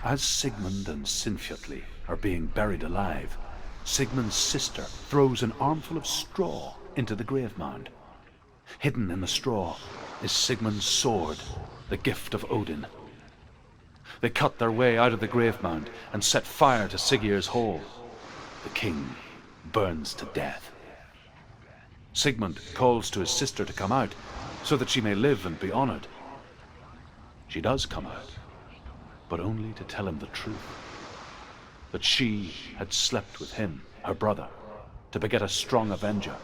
As Sigmund and Sinfjotli are being buried alive, Sigmund's sister throws an armful of straw into the grave mound. Hidden in the straw is Sigmund's sword, the gift of Odin. They cut their way out of the grave mound and set fire to Siggeir's hole. The king burns to death. Sigmund calls to his sister to come out so that she may live and be honored. She does come out, but only to tell him the truth. That she had slept with him, her brother, to beget a strong avenger.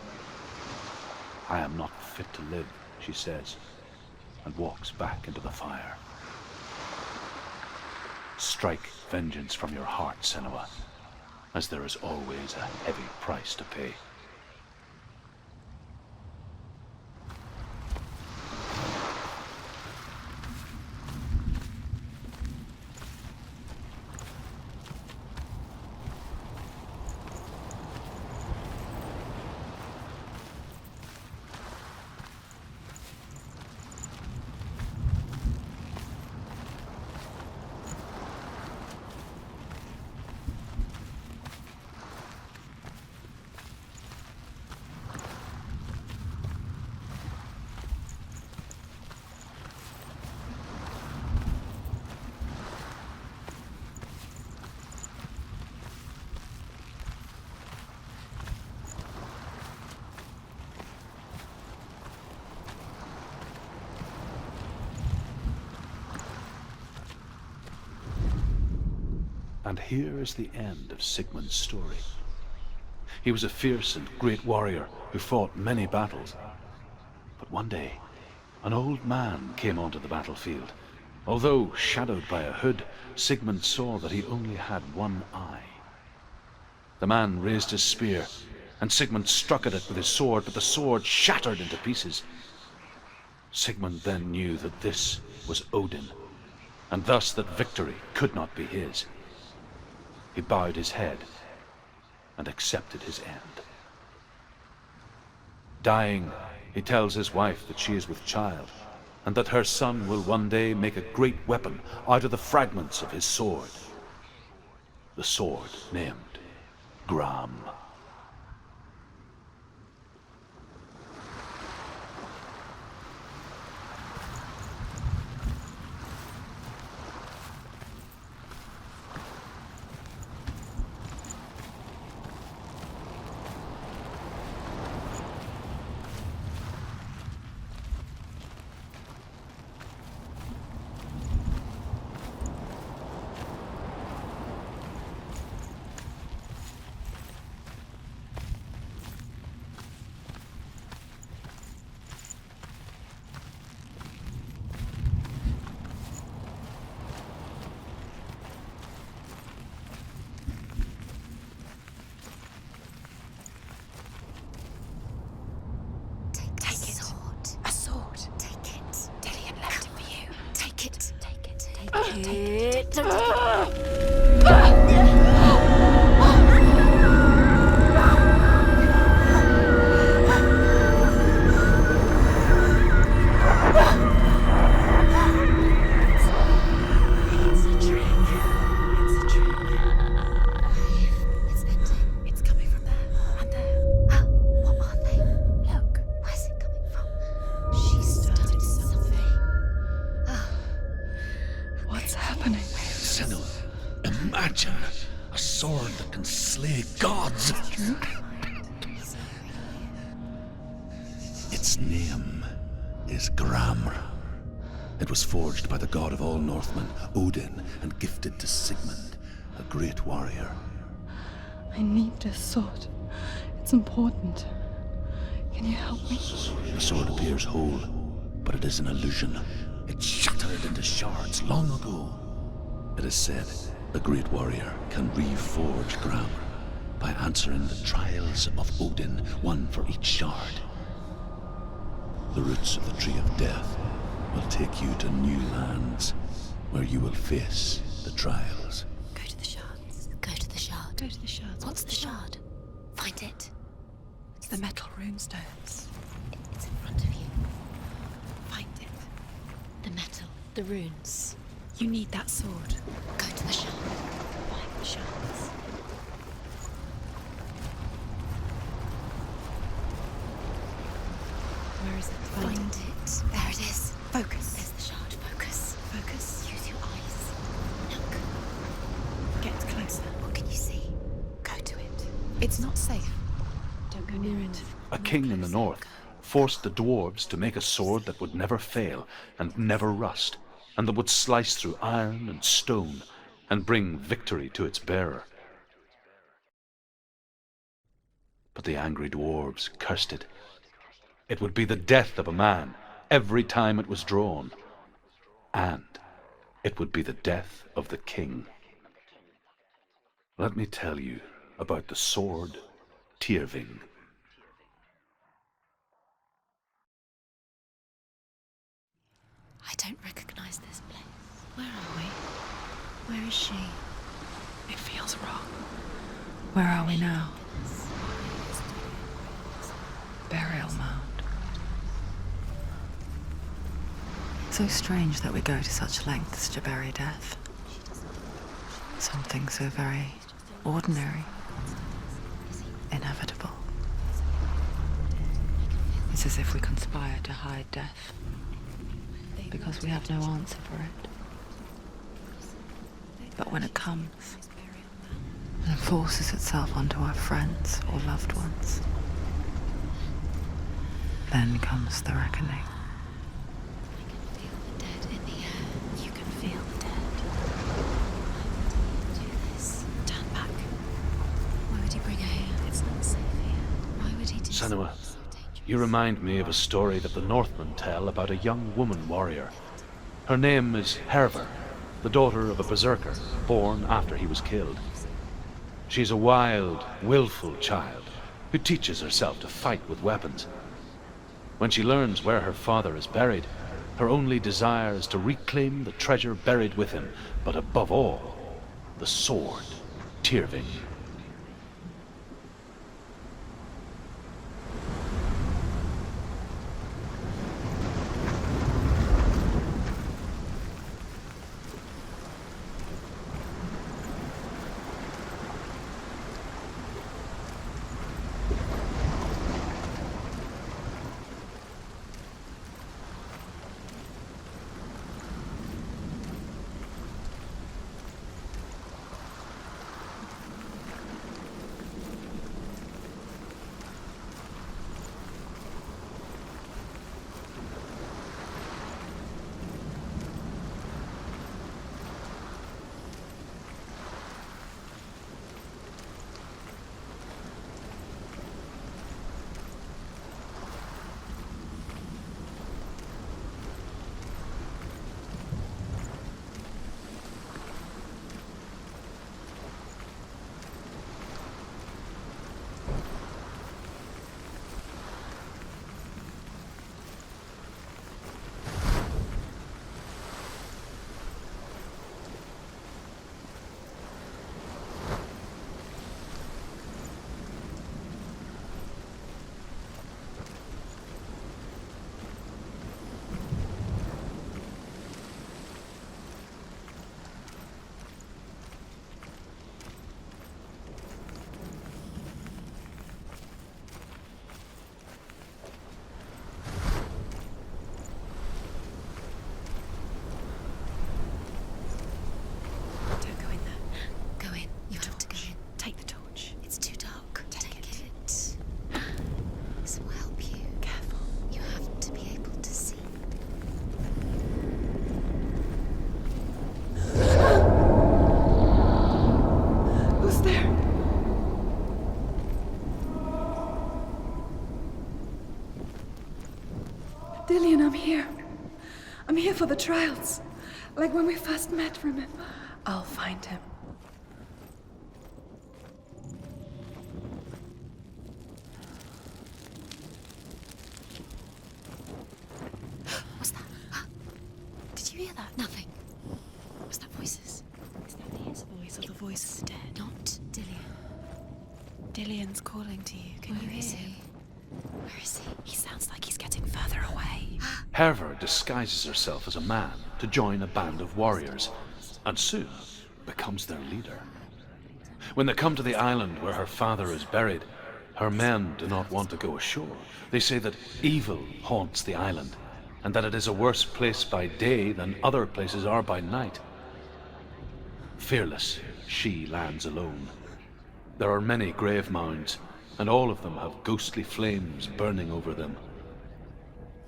I am not fit to live, she says, and walks back into the fire. Strike vengeance from your heart, Senua, as there is always a heavy price to pay. And here is the end of Sigmund's story. He was a fierce and great warrior who fought many battles. But one day, an old man came onto the battlefield. Although shadowed by a hood, Sigmund saw that he only had one eye. The man raised his spear, and Sigmund struck at it with his sword, but the sword shattered into pieces. Sigmund then knew that this was Odin, and thus that victory could not be his. He bowed his head and accepted his end. Dying, he tells his wife that she is with child, and that her son will one day make a great weapon out of the fragments of his sword. The sword named Gram. happening? Senua, imagine a sword that can slay gods. Its name is Gramr. It was forged by the god of all Northmen, Odin, and gifted to Sigmund, a great warrior. I need this sword. It's important. Can you help me? The sword appears whole, but it is an illusion. It shattered into shards long ago. It is said the great warrior can reforge Gramr by answering the trials of Odin, one for each shard. The roots of the Tree of Death will take you to new lands where you will face the trials. Go to the shards. Go to the shard. Go to the shards. What's the shard? Find it. It's the metal runestones. It's in front of you. Find it. The metal. The runes. You need that sword. Go to the shard. Find the shards. Where is it? Find it. There it is. Focus. There's the shard. Focus. Focus. Use your eyes. Look. Get closer. What can you see? Go to it. It's not safe. Don't go near it. A king in the north forced the dwarves to make a sword that would never fail and never rust, and that would slice through iron and stone and bring victory to its bearer. But the angry dwarves cursed it. It would be the death of a man every time it was drawn, and it would be the death of the king. Let me tell you about the sword Tyrving. I don't recognize this place. Where are we? Where is she? It feels wrong. Where are we now? Burial mound. So strange that we go to such lengths to bury death. Something so very ordinary, inevitable. It's as if we conspire to hide death, because we have no answer for it. But when it comes, and forces itself onto our friends or loved ones, then comes the reckoning. Feel the dead in the air. You can feel the dead. Do this. Turn back. Why would he bring her here? It's not safe here. Why would he do Senua, something so dangerous? you remind me of a story that the Northmen tell about a young woman warrior. Her name is Hervor, the daughter of a berserker, born after he was killed. She's a wild, willful child who teaches herself to fight with weapons. When she learns where her father is buried, her only desire is to reclaim the treasure buried with him, but above all, the sword, Tyrving. for the trials. Like when we first met, remember? I'll find him. What's that? Did you hear that? Nothing. Was that voices? Is that his voice or the voice of the dead? Not Dillian. Dillian's calling to you. Can you Where is hear he? him? Where is he? He sounds like he's getting further away. Herva disguises herself as a man to join a band of warriors, and soon becomes their leader. When they come to the island where her father is buried, her men do not want to go ashore. They say that evil haunts the island, and that it is a worse place by day than other places are by night. Fearless, she lands alone. There are many grave mounds, and all of them have ghostly flames burning over them.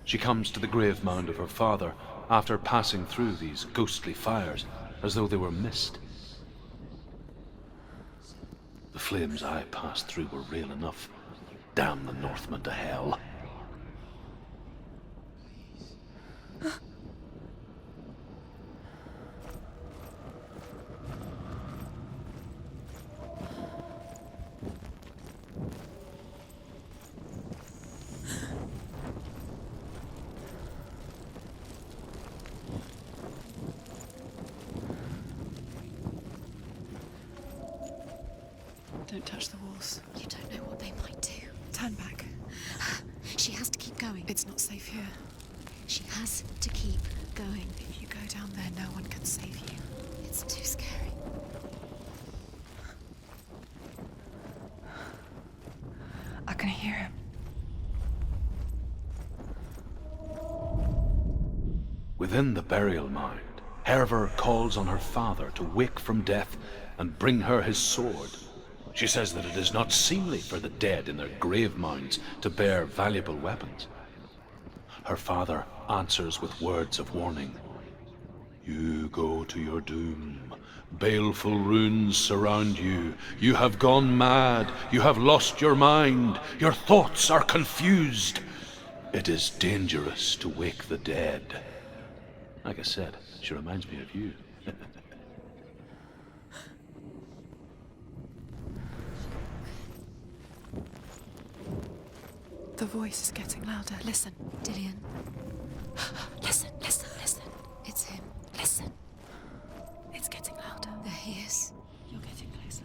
She comes to the grave mound of her father after passing through these ghostly fires, as though they were mist. The flames I passed through were real enough. Damn the Northmen to hell. Don't touch the walls. You don't know what they might do. Turn back. She has to keep going. It's not safe here. She has to keep going. If you go down there, no one can save you. It's too scary. I can hear him. Within the burial mound, Herva calls on her father to wake from death and bring her his sword. She says that it is not seemly for the dead in their grave mounds to bear valuable weapons. Her father answers with words of warning. You go to your doom. Baleful runes surround you. You have gone mad. You have lost your mind. Your thoughts are confused. It is dangerous to wake the dead. Like I said, she reminds me of you. The voice is getting louder. Listen. Dillian. Listen, listen, listen. It's him. Listen. It's getting louder. There he is. You're getting closer.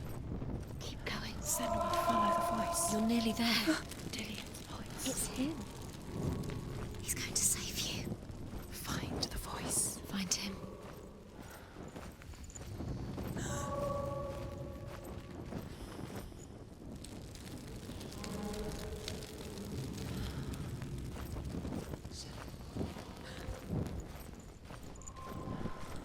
Keep going. Senua, follow the voice. You're nearly there. Dillian's voice. It's him. He's going to save you. Find the voice. Find him.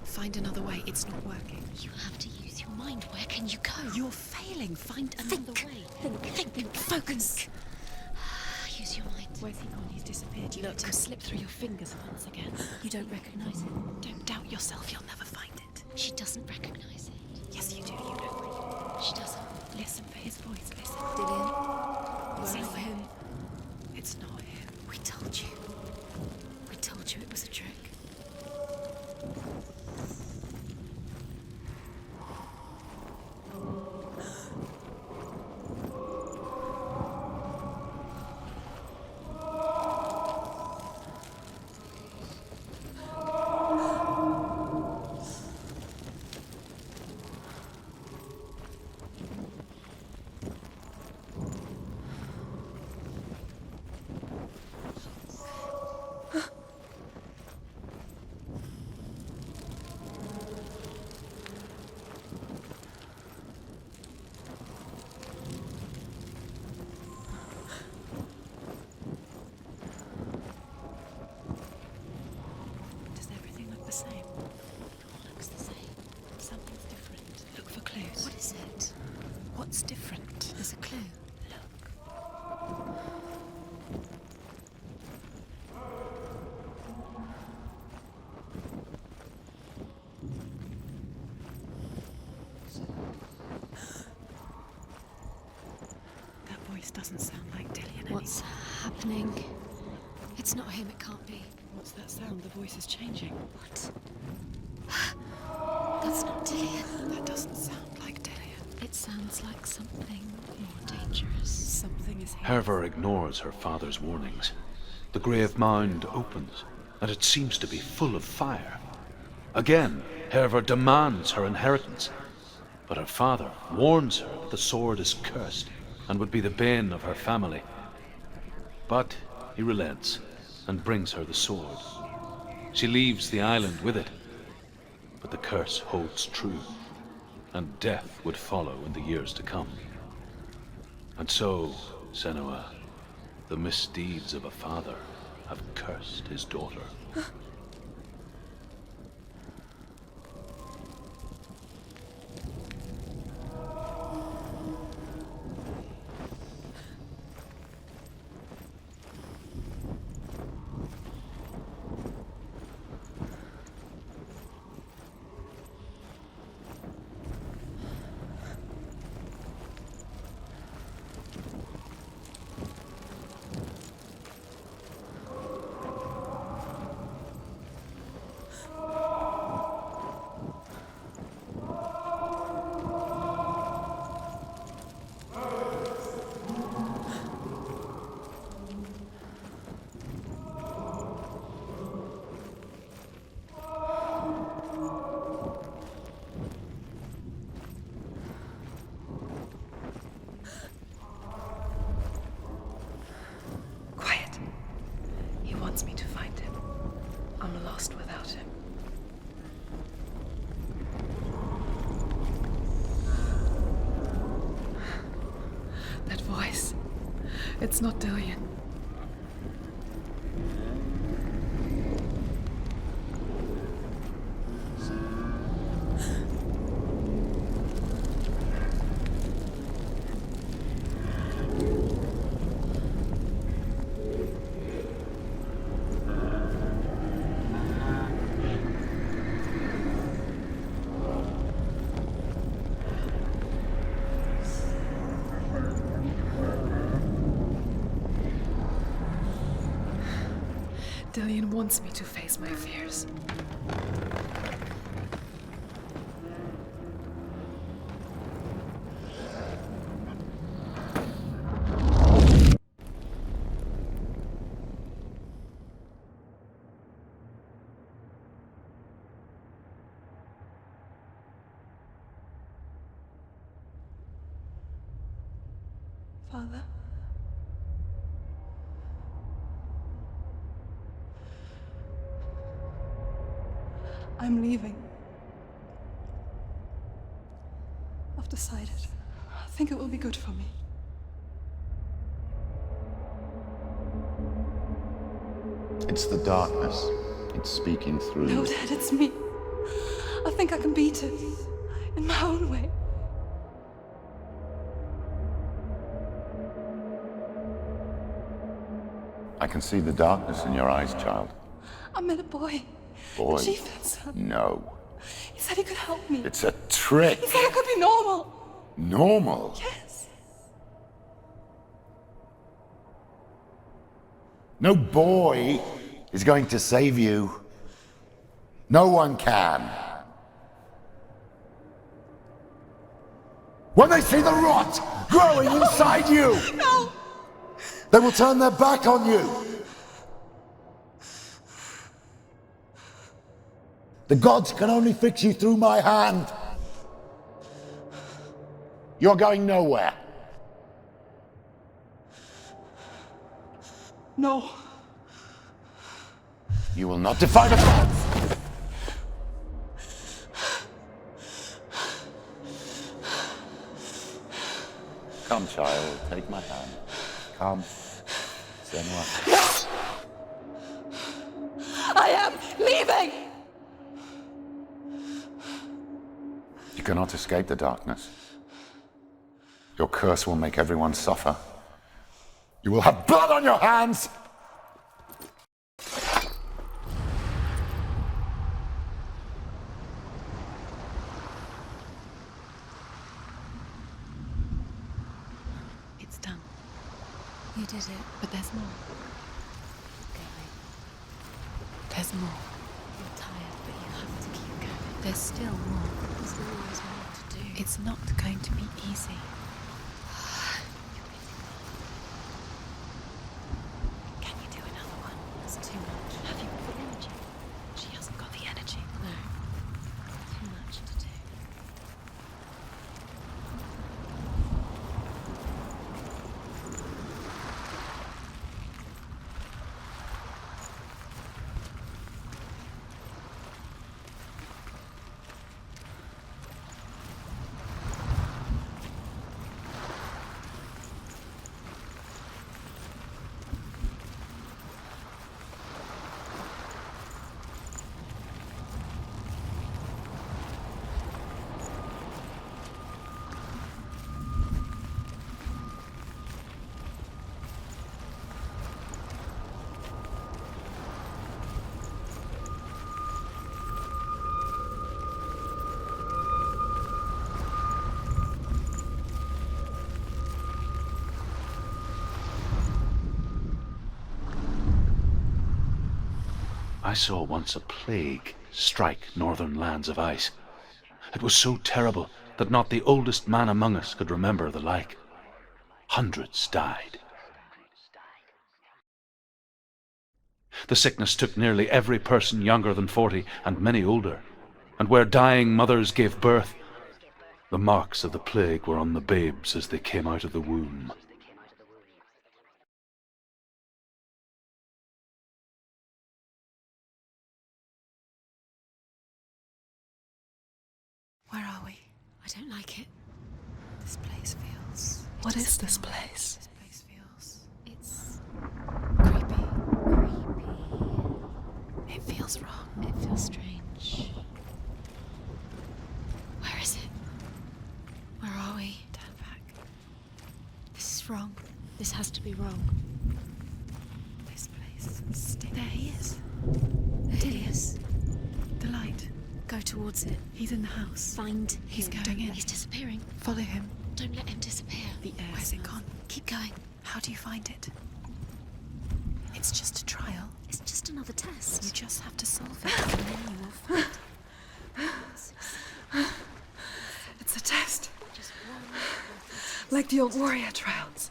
Find another way. It's not working. You have to use your mind. Where can you go? You're failing. Find another way. Think. Focus. Use your mind. Where's he gone? He's disappeared. You let him slip through your fingers once again. You don't recognize it. Don't doubt yourself. You'll never find it. She doesn't recognize it. Yes, you do. You know. She doesn't. Listen for his voice. Listen. Dillian. It's Where not are you? him. It's not him. We told you. We told you it was a trick. Does everything look the same? Looks the same. Something's different. Look for clues. What is it? What's different? There's a clue. That voice doesn't sound like Dillian anymore. What's happening? It's not him. It can't be. What's that sound? The voice is changing. What? That's not Dillion. That doesn't sound like Dillion. It sounds like something more dangerous. Something is here. Herva ignores her father's warnings. The grave mound opens, and it seems to be full of fire. Again, Herva demands her inheritance, but her father warns her that the sword is cursed and would be the bane of her family. But he relents and brings her the sword. She leaves the island with it, but the curse holds true, and death would follow in the years to come. And so, Senua, the misdeeds of a father have cursed his daughter. Me to find him. I'm lost without him. That voice. It's not Dillion. Dillion wants me to face my fears. Father? I'm leaving. I've decided. I think it will be good for me. It's the darkness. It's speaking through No, you. Dad, it's me. I think I can beat it. In my own way. I can see the darkness in your eyes, child. I met a boy. Boy. The chieftain's son. No. He said he could help me. It's a trick. He said I could be normal. Normal? Yes. No boy is going to save you. No one can. When they see the rot growing inside you, No! they will turn their back on you. The gods can only fix you through my hand. You're going nowhere. No. You will not defy the gods. Come, child, take my hand. Come. Senua. I am leaving! You cannot escape the darkness. Your curse will make everyone suffer. You will have blood on your hands! It's done. You did it. But there's more. There's more. You're tired, but you have to keep going. There's still more. There's always more to do. It's not going to be easy. Can you do another one? It's too much. Have you got the energy? She hasn't got the energy. No. Too much to do. I saw once a plague strike northern lands of ice. It was so terrible that not the oldest man among us could remember the like. Hundreds died. The sickness took nearly every person younger than 40 and many older, and where dying mothers gave birth, the marks of the plague were on the babes as they came out of the womb. Where are we? I don't like it. This place feels... What is this place? This place feels... It's... creepy. It feels wrong. It feels strange. Where is it? Where are we? Turn back. This is wrong. This has to be wrong. This place stinks. There he is. There he is. The light. Go towards it. He's in the house. Find him. He's going in. He's disappearing. Follow him. Don't let him disappear. The air Where's it smells. gone? Keep going. How do you find it? It's just a trial. It's just another test. You just have to solve it, and then you will find. It's a test. Just one. Like the old warrior trials.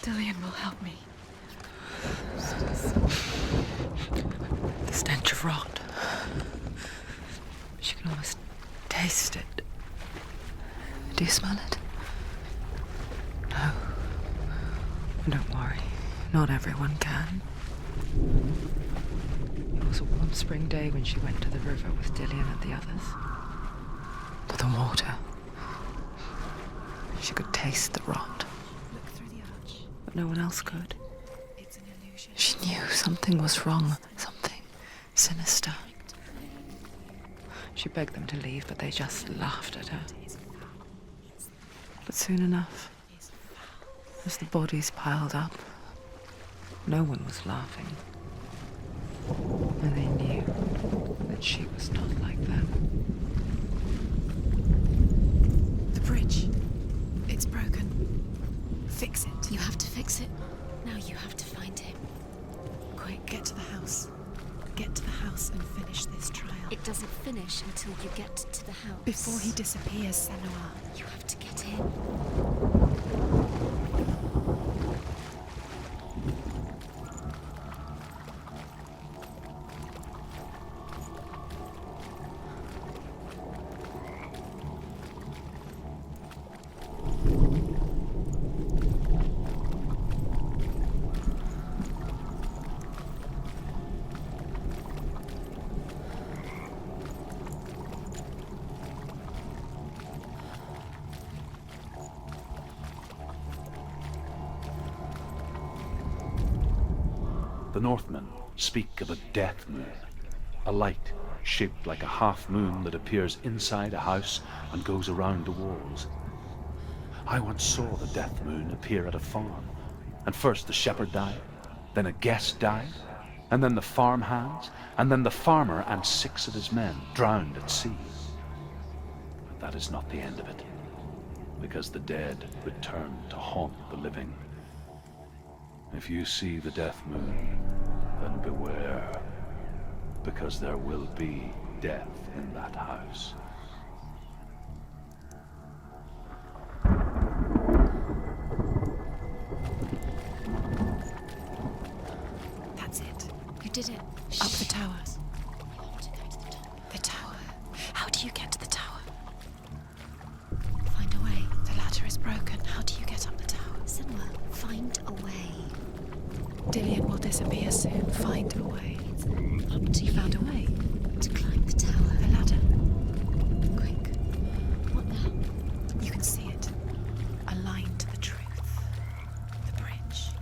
Dillian will help me. The stench of rot. She can almost taste it. Do you smell it? No. Don't worry. Not everyone can. It was a warm spring day when she went to the river with Dillian and the others. To the water. She could taste the rot. Look through the arch. But no one else could. It's an illusion. She knew something was wrong. Something sinister. She begged them to leave, but they just laughed at her. But soon enough, as the bodies piled up, no one was laughing. And they knew that she was not like them. The bridge. It's broken. Fix it. You have to fix it. Now you have to find him. Quick, get to the house. Get to the house and finish this trial. It doesn't finish until you get to the house. Before he disappears, Senua. You have to get in. The Northmen speak of a death moon, a light shaped like a half moon that appears inside a house and goes around the walls. I once saw the death moon appear at a farm, and first the shepherd died, then a guest died, and then the farm hands, and then the farmer and 6 of his men drowned at sea. But that is not the end of it, because the dead return to haunt the living. If you see the death moon, then beware. Because there will be death in that house. That's it. You did it. Up the towers. You have to go to the top. The tower. How do you get to the tower? Find a way. The ladder is broken. How do you get up the tower? Senua, find a way. Dillian will disappear soon. Find a way. It's up to you. Found a way. To climb the tower. The ladder. Quick. What now? You can see it. A line to the truth. The bridge.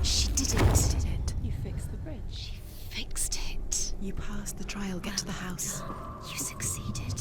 She did it. You fixed the bridge. She fixed it. You passed the trial, get to the house. You succeeded.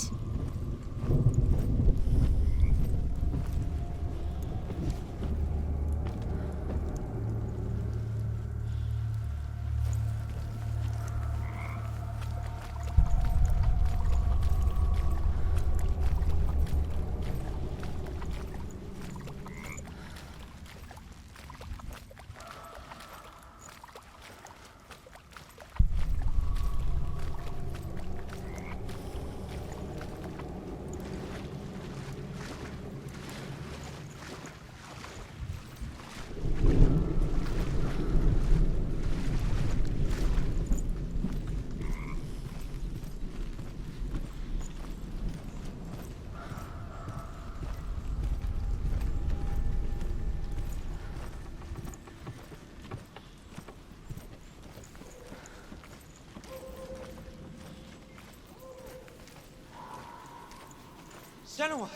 Senua!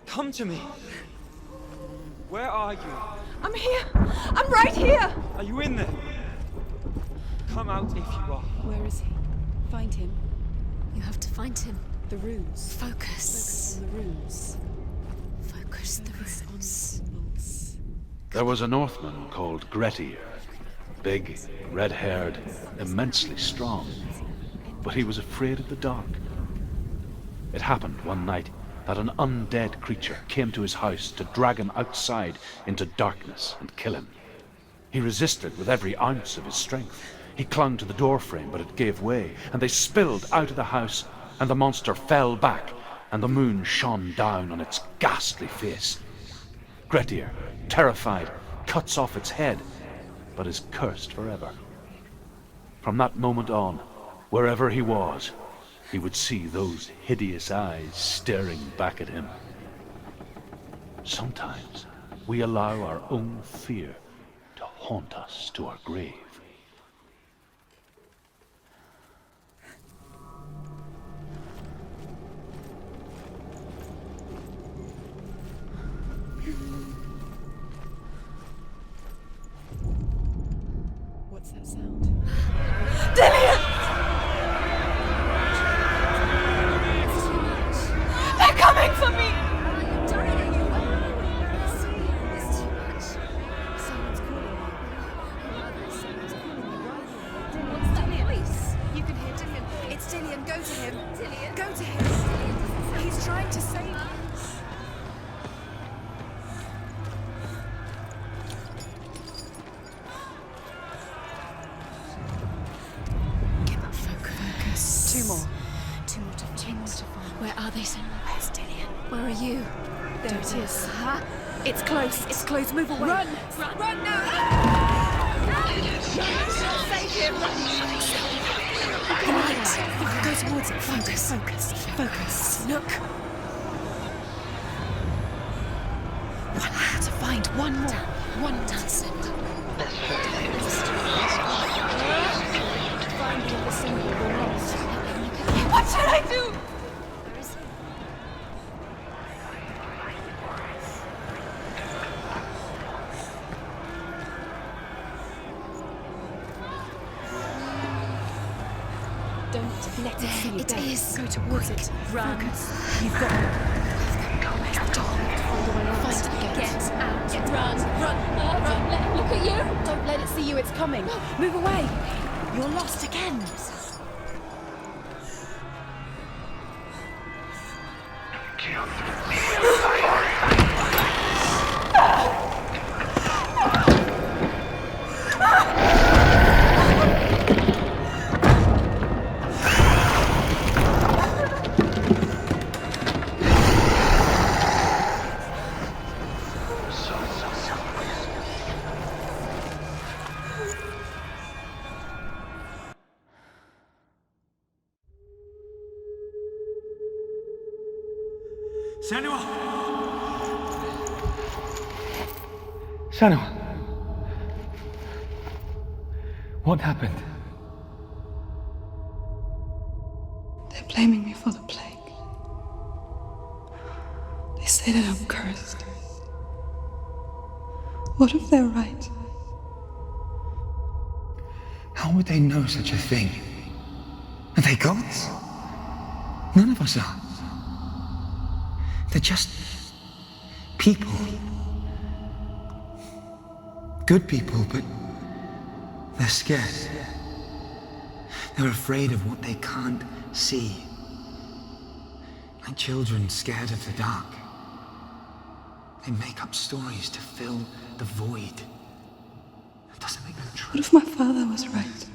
Come to me! Where are you? I'm here! I'm right here! Are you in there? Come out if you are. Where is he? Find him. You have to find him. The runes. Focus. Focus on the runes. Focus the Focus on runes. symbols. There was a Northman called Grettir. Big, red-haired, immensely strong. But he was afraid of the dark. It happened one night that an undead creature came to his house to drag him outside into darkness and kill him. He resisted with every ounce of his strength. He clung to the doorframe, but it gave way, and they spilled out of the house, and the monster fell back, and the moon shone down on its ghastly face. Grettir, terrified, cuts off its head, but is cursed forever. From that moment on, wherever he was, he would see those hideous eyes staring back at him. Sometimes we allow our own fear to haunt us to our grave. What's that sound? Dillian! They're coming for me! Someone's calling you. Someone's calling you. What's that voice? You can hear Dillian. It's Dillian, go to him. Dillian? Go to him. He's trying to save you. Give up focus. Two more. Two more to find. Where are they, Senua? Where's Dillian? Where are you? There it is. It's close. It's close. Move away. Run! Run now! Save him! The light! Go towards it. Focus. Look! One more to find. One more. One down, Senua. Find the other symbol. We're lost. What should I do? Where is he? Don't let it see you. It is. Go towards it. Run. Focus. You've got it. Where's the door? Find it again. Get out. Run. Look at you. Don't let it see you. It's coming. Move away. You're lost again. Senua! Senua! What happened? They're blaming me for the plague. They say that I'm cursed. What if they're right? How would they know such a thing? Are they gods? None of us are. They're just people. Good people, but they're scared. They're afraid of what they can't see. Like children scared of the dark. They make up stories to fill the void. That doesn't make them true. What if my father was right?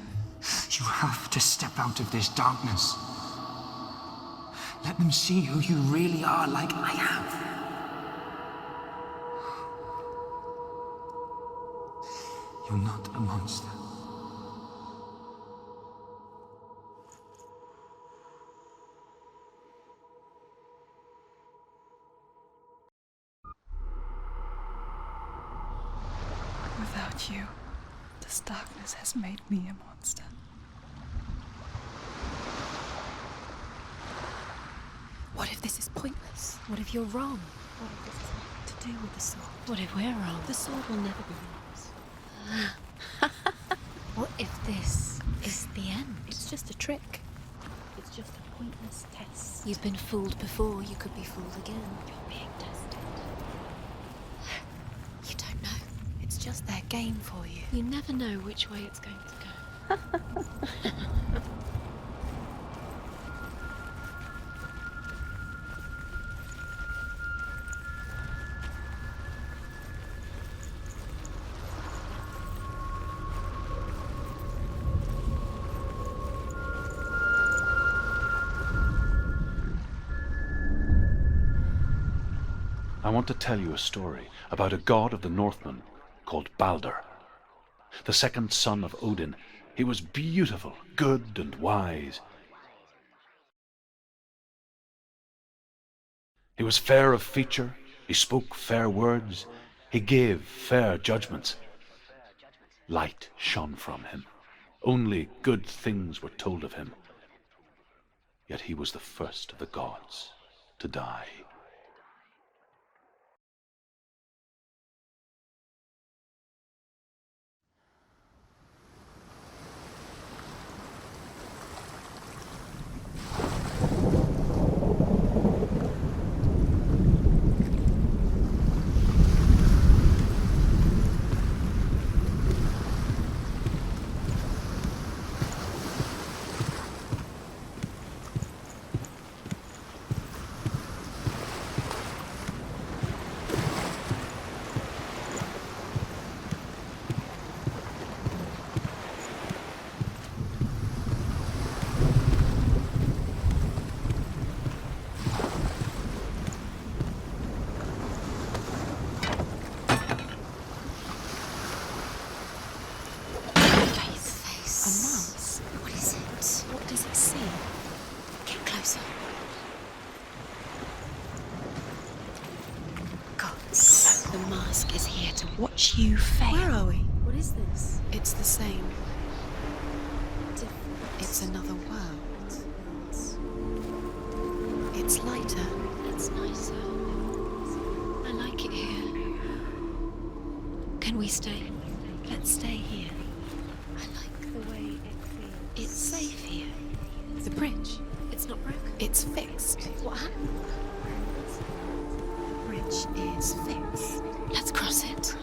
You have to step out of this darkness. Let them see who you really are, like I have. You're not a monster. Without you, this darkness has made me a monster. What if this is pointless? What if you're wrong? What if this is nothing to do with the sword? What if we're wrong? The sword will never be yours. What if this is the end? It's just a trick. It's just a pointless test. You've been fooled before, you could be fooled again. You're being tested. You don't know. It's just their game for you. You never know which way it's going to go. I want to tell you a story about a god of the Northmen called Balder. The second son of Odin. He was beautiful, good, and wise. He was fair of feature, he spoke fair words, he gave fair judgments. Light shone from him. Only good things were told of him. Yet he was the first of the gods to die. Watch you fail. Where are we? What is this? It's the same. Different. It's another world. It's lighter. It's nicer. I like it here. Can we stay? Let's stay here. I like the way it feels. It's safe here. The bridge. It's not broken. It's fixed. What happened? bridge is fixed. Let's cross it.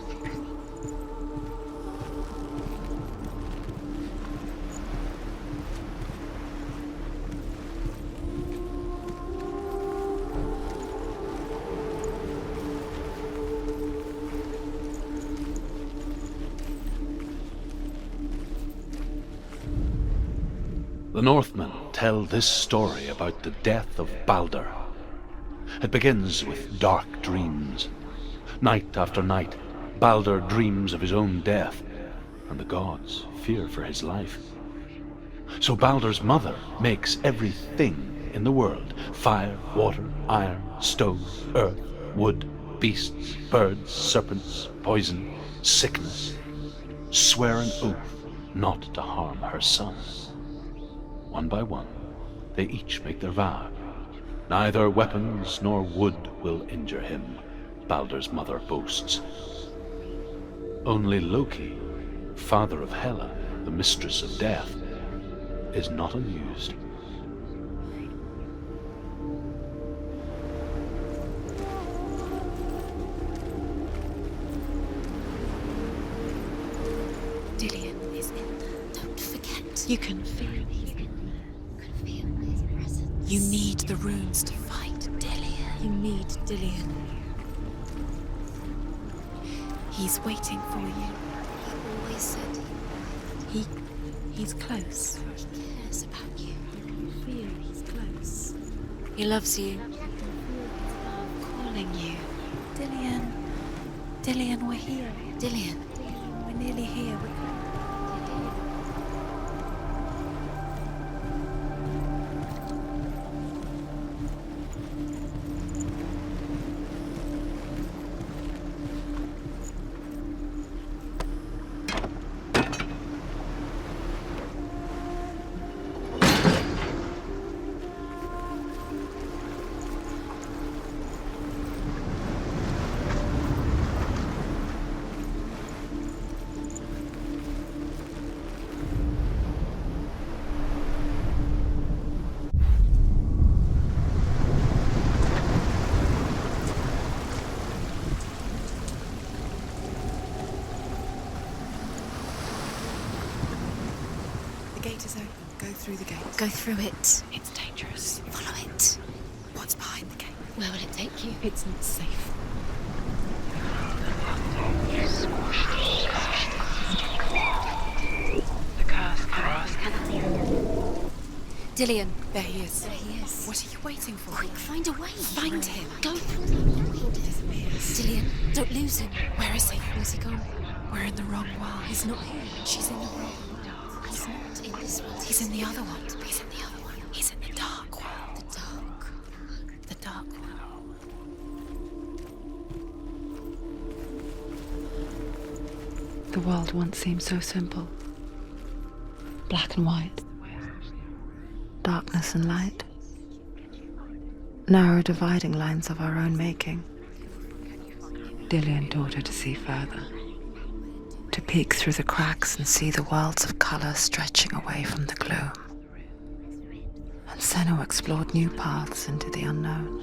The Northmen tell this story about the death of Baldur. It begins with dark dreams. Night after night, Baldur dreams of his own death, and the gods fear for his life. So Baldur's mother makes everything in the world, fire, water, iron, stone, earth, wood, beasts, birds, serpents, poison, sickness, swear an oath not to harm her son. One by one, they each make their vow. Neither weapons nor wood will injure him, Baldur's mother boasts. Only Loki, father of Hela, the mistress of death, is not amused. Dillion is in there. Don't forget. You can feel it. You need the runes to fight Dillion. You need Dillion. He's waiting for you. He always said he's close. He cares about you. You can feel he's close. He loves you. Calling you. Dillion. Dillion, we're here. Dillion. We're nearly here. Through the gate. Go through it. It's dangerous. Follow it. What's behind the gate? Where will it take you? It's not safe. The curse cannot be undone. Dillion. There he is. There he is. What are you waiting for? Quick, find a way. Find him. Go. Dillion, don't lose him. Where is he? Where's he gone? We're in the wrong world. He's not here. She's in the wrong world. He's not in this world. He's in the other one. He's in the other one. He's in the dark world. The dark. The dark world. The world once seemed so simple. Black and white. Darkness and light. Narrow dividing lines of our own making. Dillion taught her to see further. To peek through the cracks and see the worlds of color stretching away from the gloom. And Senua explored new paths into the unknown.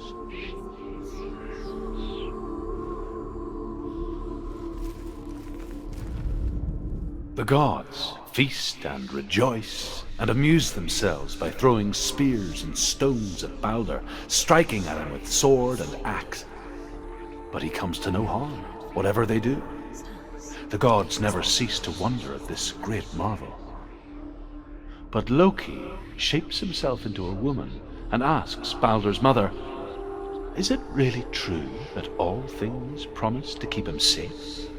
The gods feast and rejoice and amuse themselves by throwing spears and stones at Baldur, striking at him with sword and axe. But he comes to no harm, whatever they do. The gods never cease to wonder at this great marvel. But Loki shapes himself into a woman and asks Baldur's mother, "Is it really true that all things promise to keep him safe?"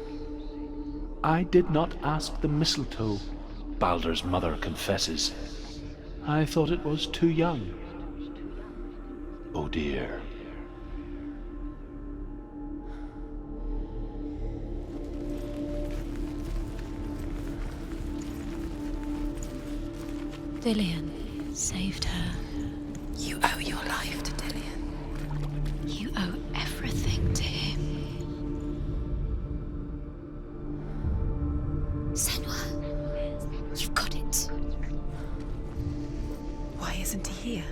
"I did not ask the mistletoe," Baldur's mother confesses. "I thought it was too young." Oh dear. Dillion saved her. You owe your life to Dillion. You owe everything to him. Senua, you've got it. Why isn't he here?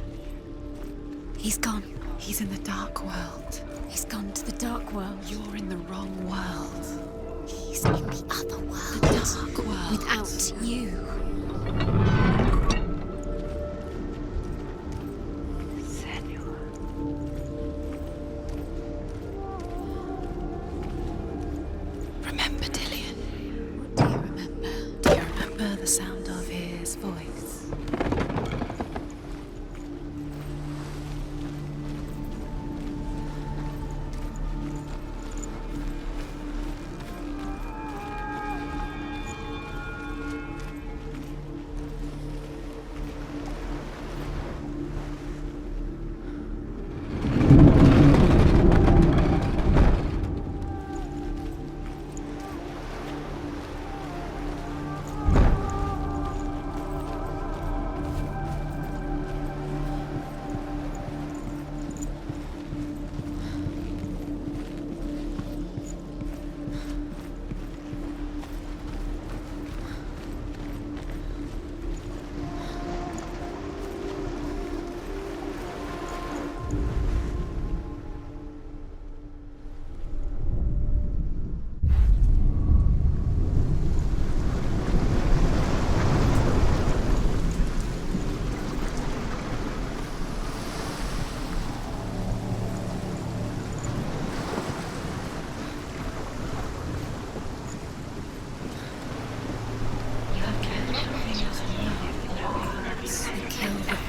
He's gone. He's in the dark world. He's gone to the dark world. You're in the wrong world. He's in the other world. The dark world. Without you. Senua. Remember Dillion? What do you remember? Do you remember the sound of his voice?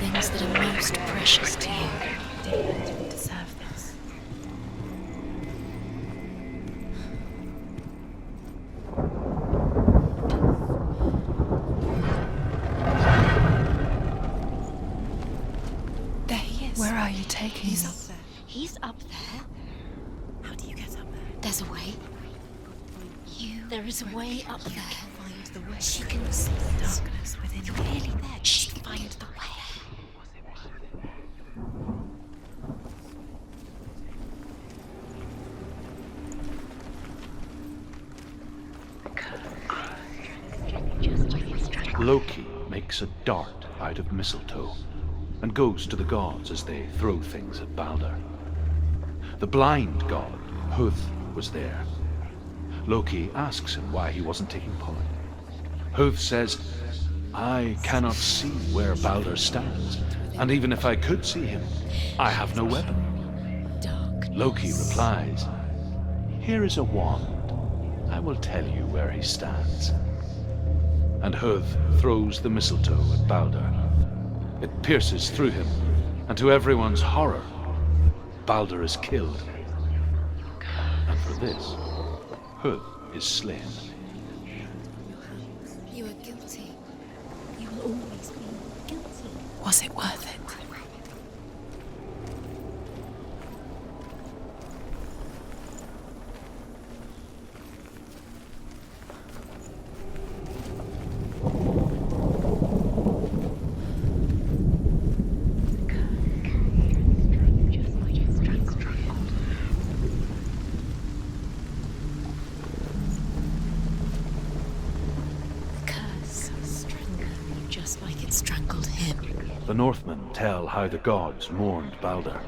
Things that are most precious to you. David didn't deserve this. There he is. Where are you taking He's him? up there. He's up there. How do you get up there? There's a way. There is a way up there. Find the way. She can see The darkness within you. really there. She can find the way. Loki makes a dart out of mistletoe and goes to the gods as they throw things at Balder. The blind god, Huth, was there. Loki asks him why he wasn't taking part. Huth says, I cannot see where Balder stands, and even if I could see him, I have no weapon. Loki replies, here is a wand. I will tell you where he stands. And Huth throws the mistletoe at Balder. It pierces through him, and to everyone's horror, Balder is killed. And for this, Huth is slain. You are guilty. You will always be guilty. Was it worth it? The Northmen tell how the gods mourned Balder.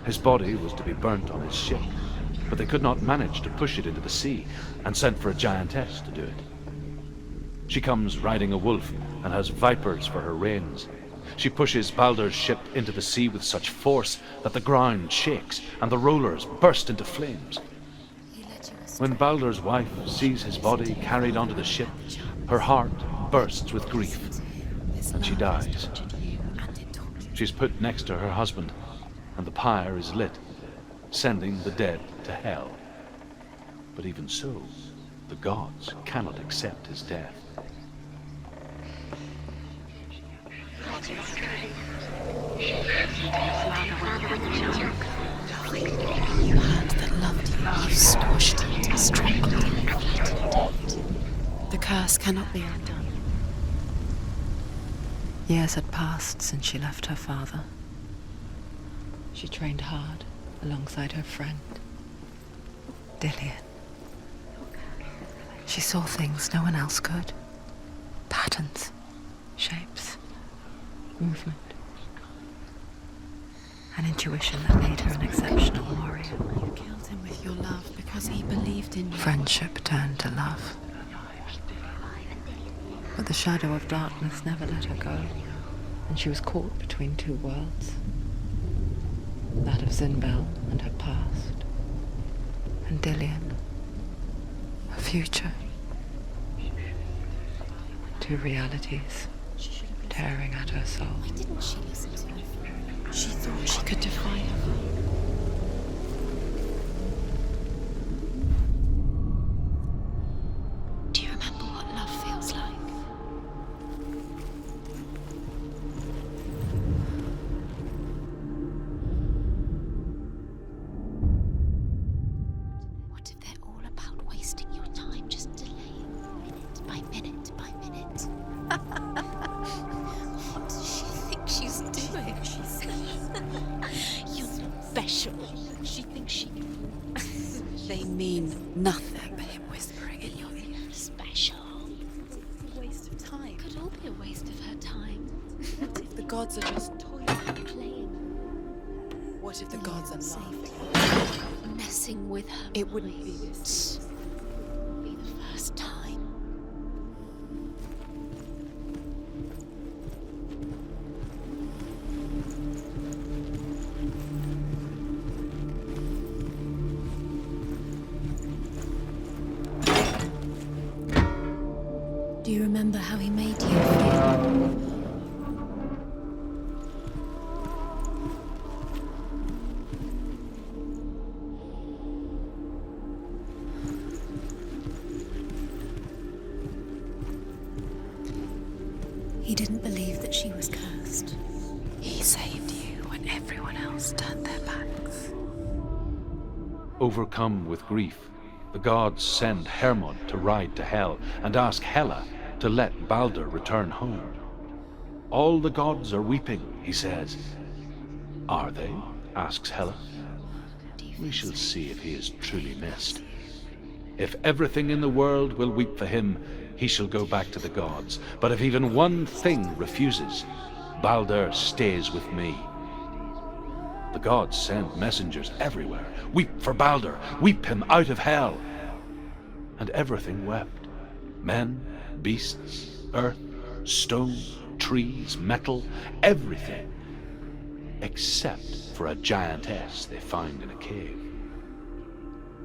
His body was to be burnt on his ship, but they could not manage to push it into the sea and sent for a giantess to do it. She comes riding a wolf and has vipers for her reins. She pushes Balder's ship into the sea with such force that the ground shakes and the rollers burst into flames. When Balder's wife sees his body carried onto the ship, her heart bursts with grief, and she dies. She's put next to her husband, and the pyre is lit, sending the dead to Hel. But even so, the gods cannot accept his death. You hand that loved you, you squashed it, strangled it. The curse cannot be undone. Years had passed since she left her father. She trained hard alongside her friend, Dillion. She saw things no one else could. Patterns, shapes, movement. And An intuition that made her an exceptional warrior. You killed him with your love because he believed in you. Friendship turned to love. But the shadow of darkness never let her go, and she was caught between two worlds. That of Zinbel and her past, and Dillian, her future. Two realities tearing at her soul. Why didn't she listen to him? She thought she could defy him. Do you remember what love feels like? What if they're all about wasting your time, just delaying minute by minute by minute? What does she think she's doing? You're special. She thinks she... They mean nothing. Him whispering in your ear. Special. It's a waste of time. Could all be a waste of her time. What if the gods are just toying, playing? What if the gods are laughing? Messing with her. It wouldn't be this. Be the first time. Do you remember how he made you feel? He didn't believe that she was cursed. He saved you when everyone else turned their backs. Overcome with grief, the gods send Hermod to ride to Hel and ask Hela to let Balder return home. All the gods are weeping, he says. Are they? Asks Hela. We shall see if he is truly missed. If everything in the world will weep for him, he shall go back to the gods. But if even one thing refuses, Balder stays with me. The gods send messengers everywhere. Weep for Balder, weep him out of Hel. And everything wept. Men, beasts, earth, stone, trees, metal, everything. Except for a giantess they find in a cave.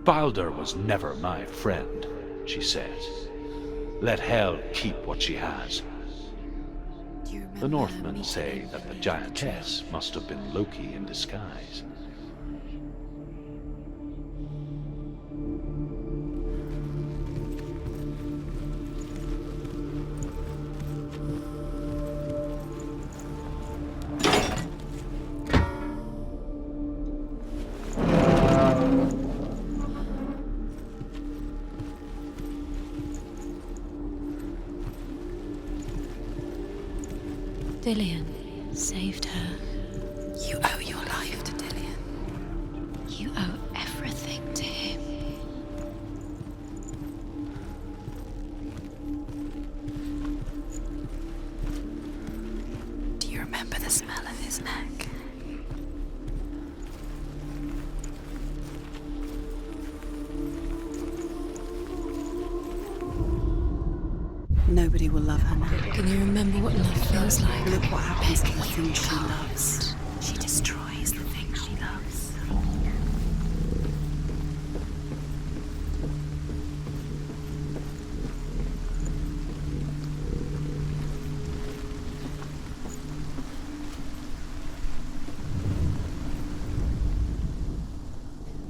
Balder was never my friend, she says. Let Hel keep what she has. The Northmen say that the giantess must have been Loki in disguise. Dillian saved her. You owe your life to Dillian. You owe everything to him. Do you remember the smell of his neck? Nobody will love her now. Can you remember what love feels like? Look what happens to the things she loves. She destroys the things she loves.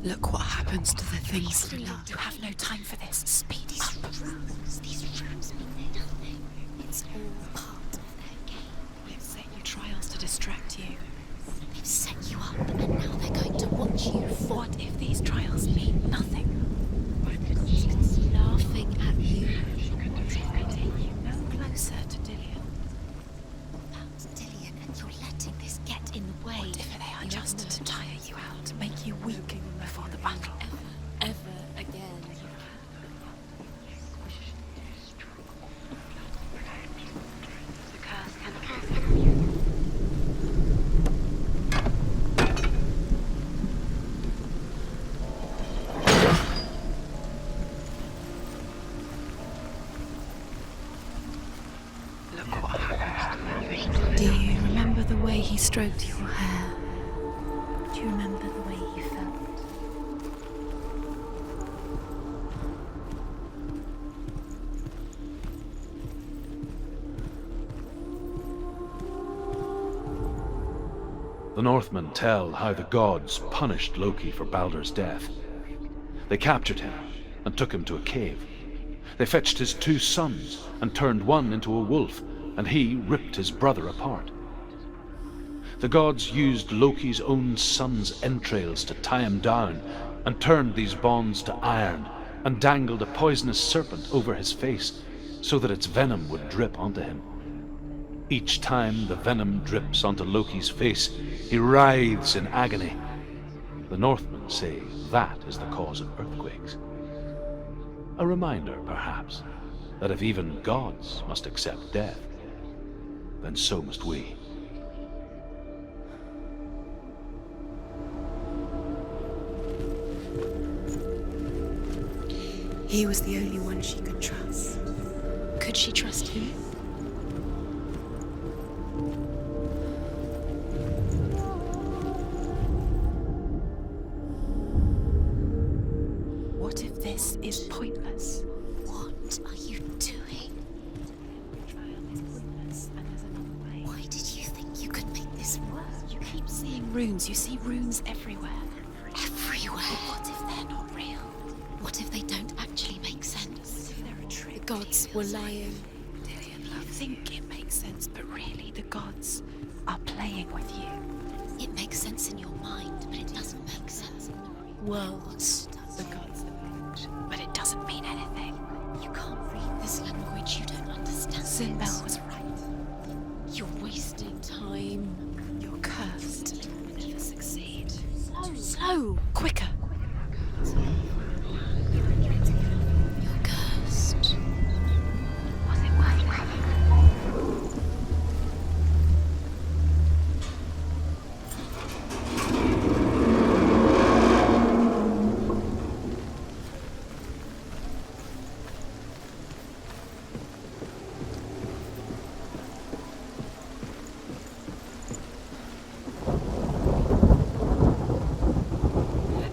Look what happens to the things you love. You have no time for this. Speed up. These rooms mean nothing. It's all part of their game. They've set you trials to distract you. They've set you up, and now they're going to watch you. What if these trials mean nothing? It's laughing at you. Take you no closer to Dillian. About Dillian, and you're letting this get in the way. What if they are just to tire you out, to make you weak before the battle? Ever again. way he stroked your hair? Do you remember the way you felt? The Northmen tell how the gods punished Loki for Baldur's death. They captured him and took him to a cave. They fetched his 2 sons and turned one into a wolf, and he ripped his brother apart. The gods used Loki's own son's entrails to tie him down and turned these bonds to iron and dangled a poisonous serpent over his face so that its venom would drip onto him. Each time the venom drips onto Loki's face, he writhes in agony. The Northmen say that is the cause of earthquakes. A reminder, perhaps, that if even gods must accept death, then so must we. He was the only one she could trust. Could she trust him? What if this is pointless? What are you doing? Why did you think you could make this work? You keep seeing runes. You see runes everywhere. Everywhere. What if they're not real? What if they don't actually make sense? If they're a trick? The gods were lying. You think it makes sense, but really the gods are playing with you. It makes sense in your mind, but it doesn't make sense in the real world. The gods that but it doesn't mean anything. You can't read this language, you don't understand. Sinbel was right. You're wasting time. You're cursed. You'll never succeed. Slow! Quicker! You're cursed. Was it worth it?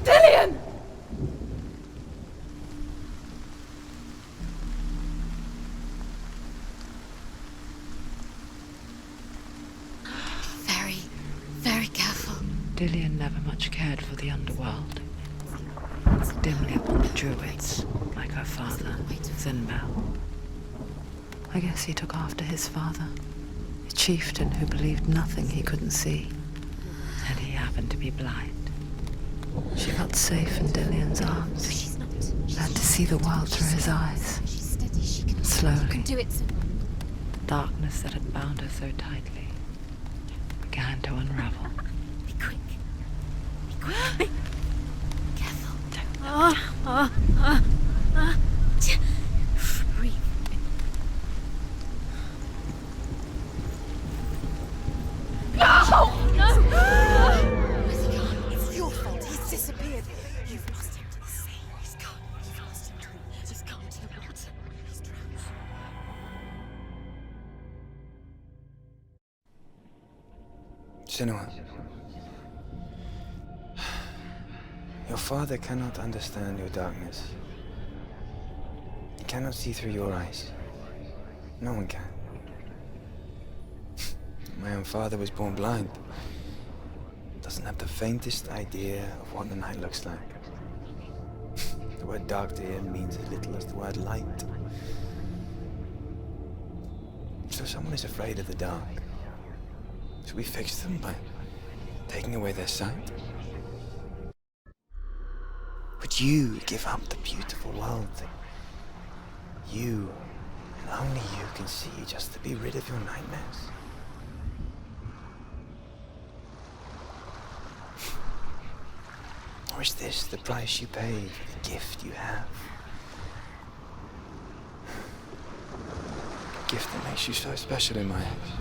Dillion! Very, very careful. Dillion never much cared for the underworld. Dimly upon the druids, like her father, Sinbel. I guess he took after his father, a chieftain who believed nothing he couldn't see. And he happened to be blind. She felt safe in Dillion's arms. Learned to see the world through his eyes. She's steady, she can Slowly, do it. darkness that had bound her so tightly began to unravel. Be quick. Be quick. Be careful. Breathe. Where's he gone? It's your fault. He's disappeared. You've lost him to the sea. He's gone. You've lost him to the... He's gone to the water. He's drowned. Senua, your father cannot understand your darkness. He cannot see through your eyes. No one can. My own father was born blind. Doesn't have the faintest idea of what the night looks like. The word dark to him means as little as the word light. So someone is afraid of the dark. So we fix them by taking away their sight. Would you give up the beautiful world that you, and only you, can see just to be rid of your nightmares? Or is this the price you pay for the gift you have? A gift that makes you so special in my eyes.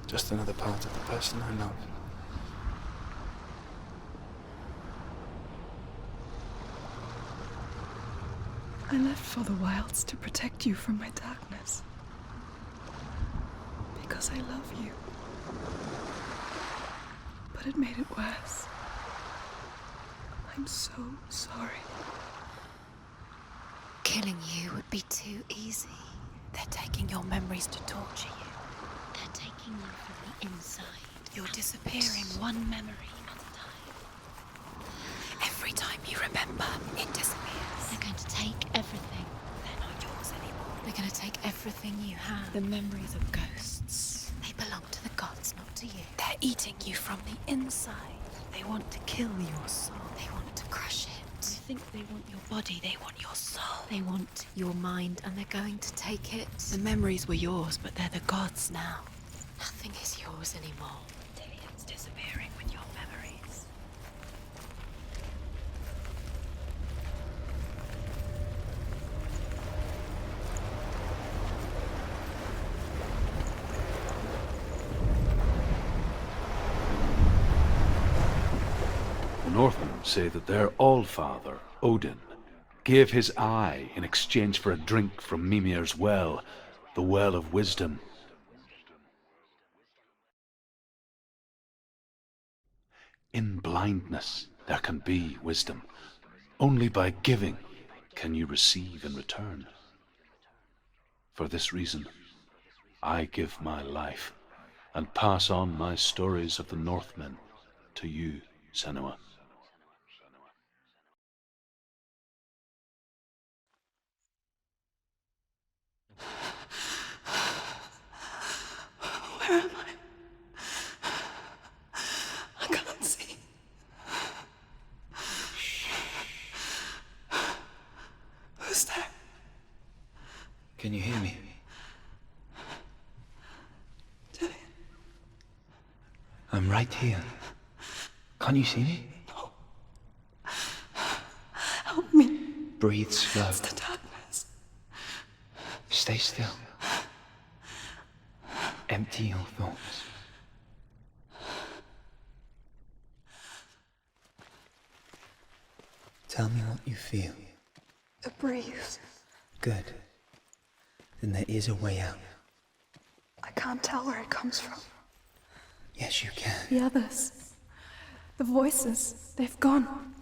Just another part of the person I love. I left for the wilds to protect you from my darkness. Because because I love you. But it made it worse. I'm so sorry. Killing you would be too easy. They're taking your memories to torture you. They're taking you from the inside. You're disappearing one memory at a time. Every time you remember, it disappears. They're going to take everything. They're not yours anymore. They're going to take everything you have. The memories of ghosts. They belong to the gods, not to you. They're eating you from the inside. They want to kill your soul. They want to crush it. They think they want your body, they want your soul. They want your mind, and they're going to take it. The memories were yours, but they're the gods now. Nothing is yours anymore. Dillian's disappearing with your memories. The Northmen say that their Allfather, Odin, gave his eye in exchange for a drink from Mimir's well, the Well of Wisdom. In blindness there can be wisdom. Only by giving can you receive in return. For this reason, I give my life and pass on my stories of the Northmen to you, Senua. Where am I? I can't see. Who's there? Can you hear me? Dillian. I'm right here. Can't you see me? No. Help me. Breathe slow. It's the darkness. Stay still. Empty your thoughts. Tell me what you feel. The breeze. Good. Then there is a way out. I can't tell where it comes from. Yes, you can. The others. The voices. They've gone.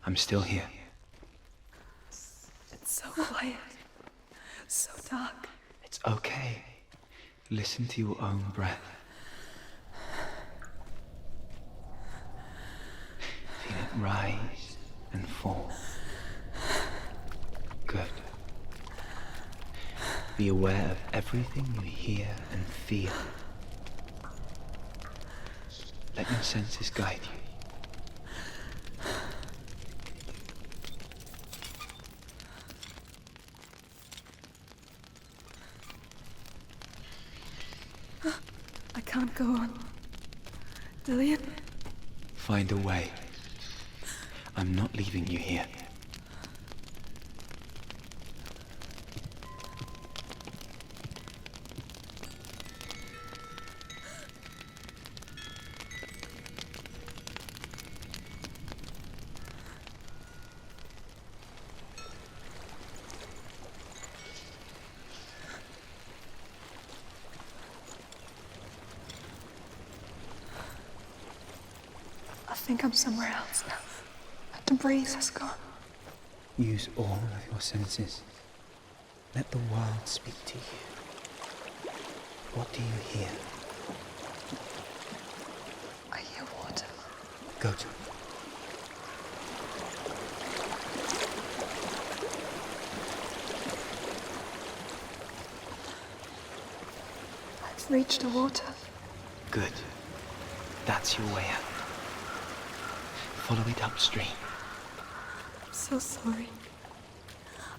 I'm still here. It's so quiet. So dark. It's okay. Listen to your own breath. Feel it rise and fall. Good. Be aware of everything you hear and feel. Let your senses guide you. I can't go on. Dillian? Find a way. I'm not leaving you here. I think I'm somewhere else now. The breeze has gone. Use all of your senses. Let the world speak to you. What do you hear? I hear water. Go to it. I've reached the water. Good. That's your way out. Follow it upstream. I'm so sorry.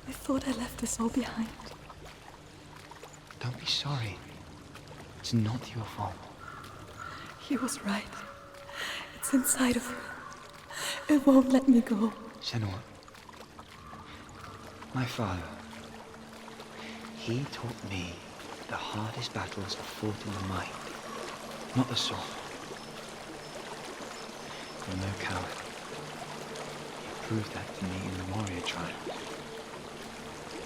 I thought I left this all behind. Don't be sorry. It's not your fault. He was right. It's inside of me. It won't let me go. Senua. My father. He taught me the hardest battles are fought in the mind, not the sword. You're no coward. You proved that to me in the warrior trials.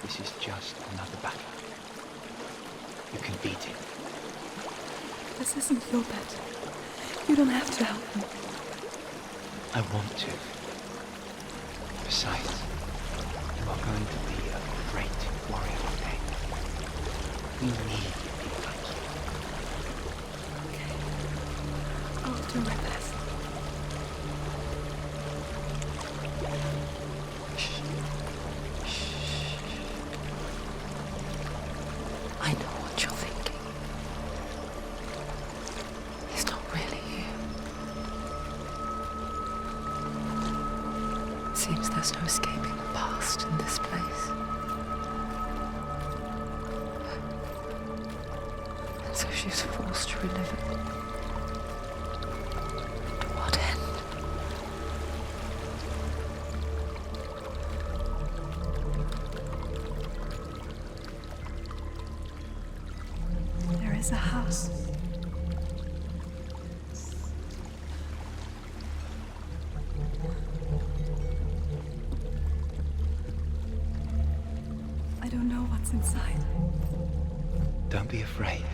This is just another battle. You can beat it. This isn't your bed. You don't have to help me. I want to. Besides, you are going to be a great warrior one day. We need people like you. Okay. I'll do my best. I know what you're thinking. He's not really here. Seems there's no escaping the past in this place. And so she's forced to relive it. To what end? There is a house. I don't know what's inside. Don't be afraid.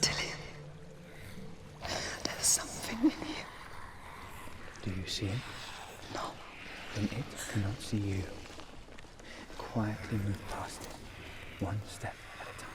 Dillian, there's something in you. Do you see it? No. Then it cannot see you. Quietly move past it, one step at a time.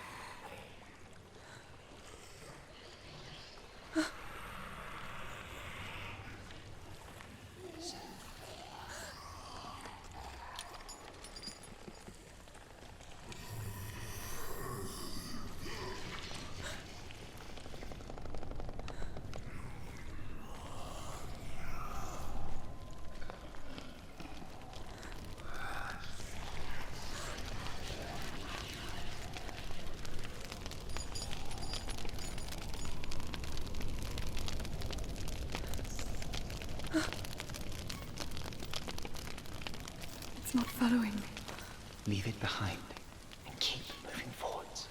It's not following me. Leave it behind and keep moving forwards.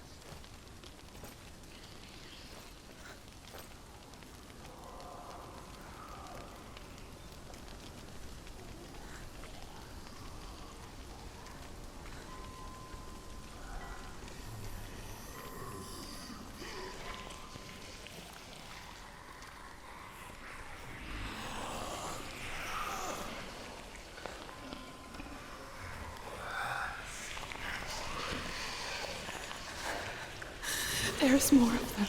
There's more of them.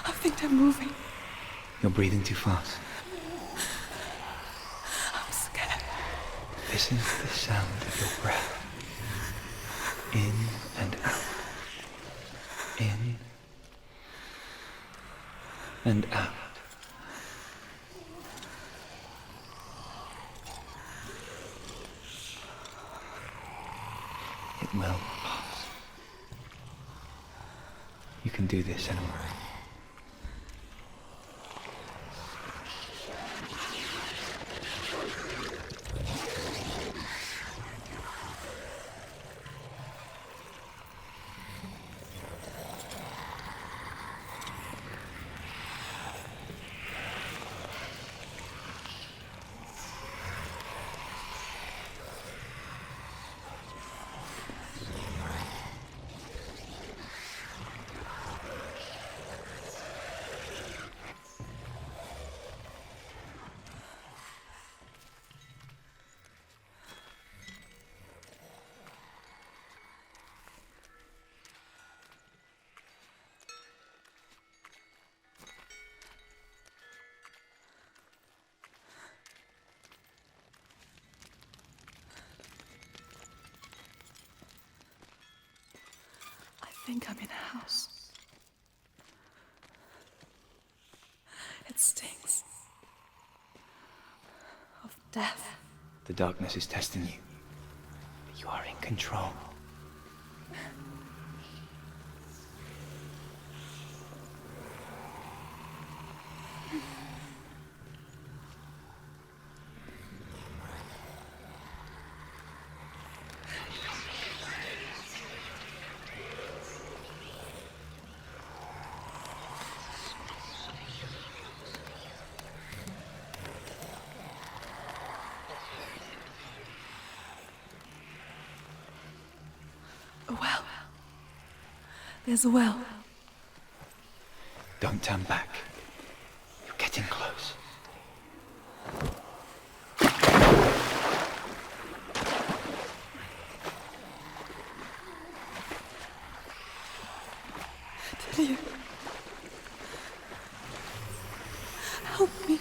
I think they're moving. You're breathing too fast. I'm scared. Listen to the sound of your breath. In and out. In and out. It will pass. You can do this, Senua. I think I'm in a house. It stinks. Of death. The darkness is testing you. But you are in control. A well. There's a well. Don't turn back. You're getting close. Dillian. Help me.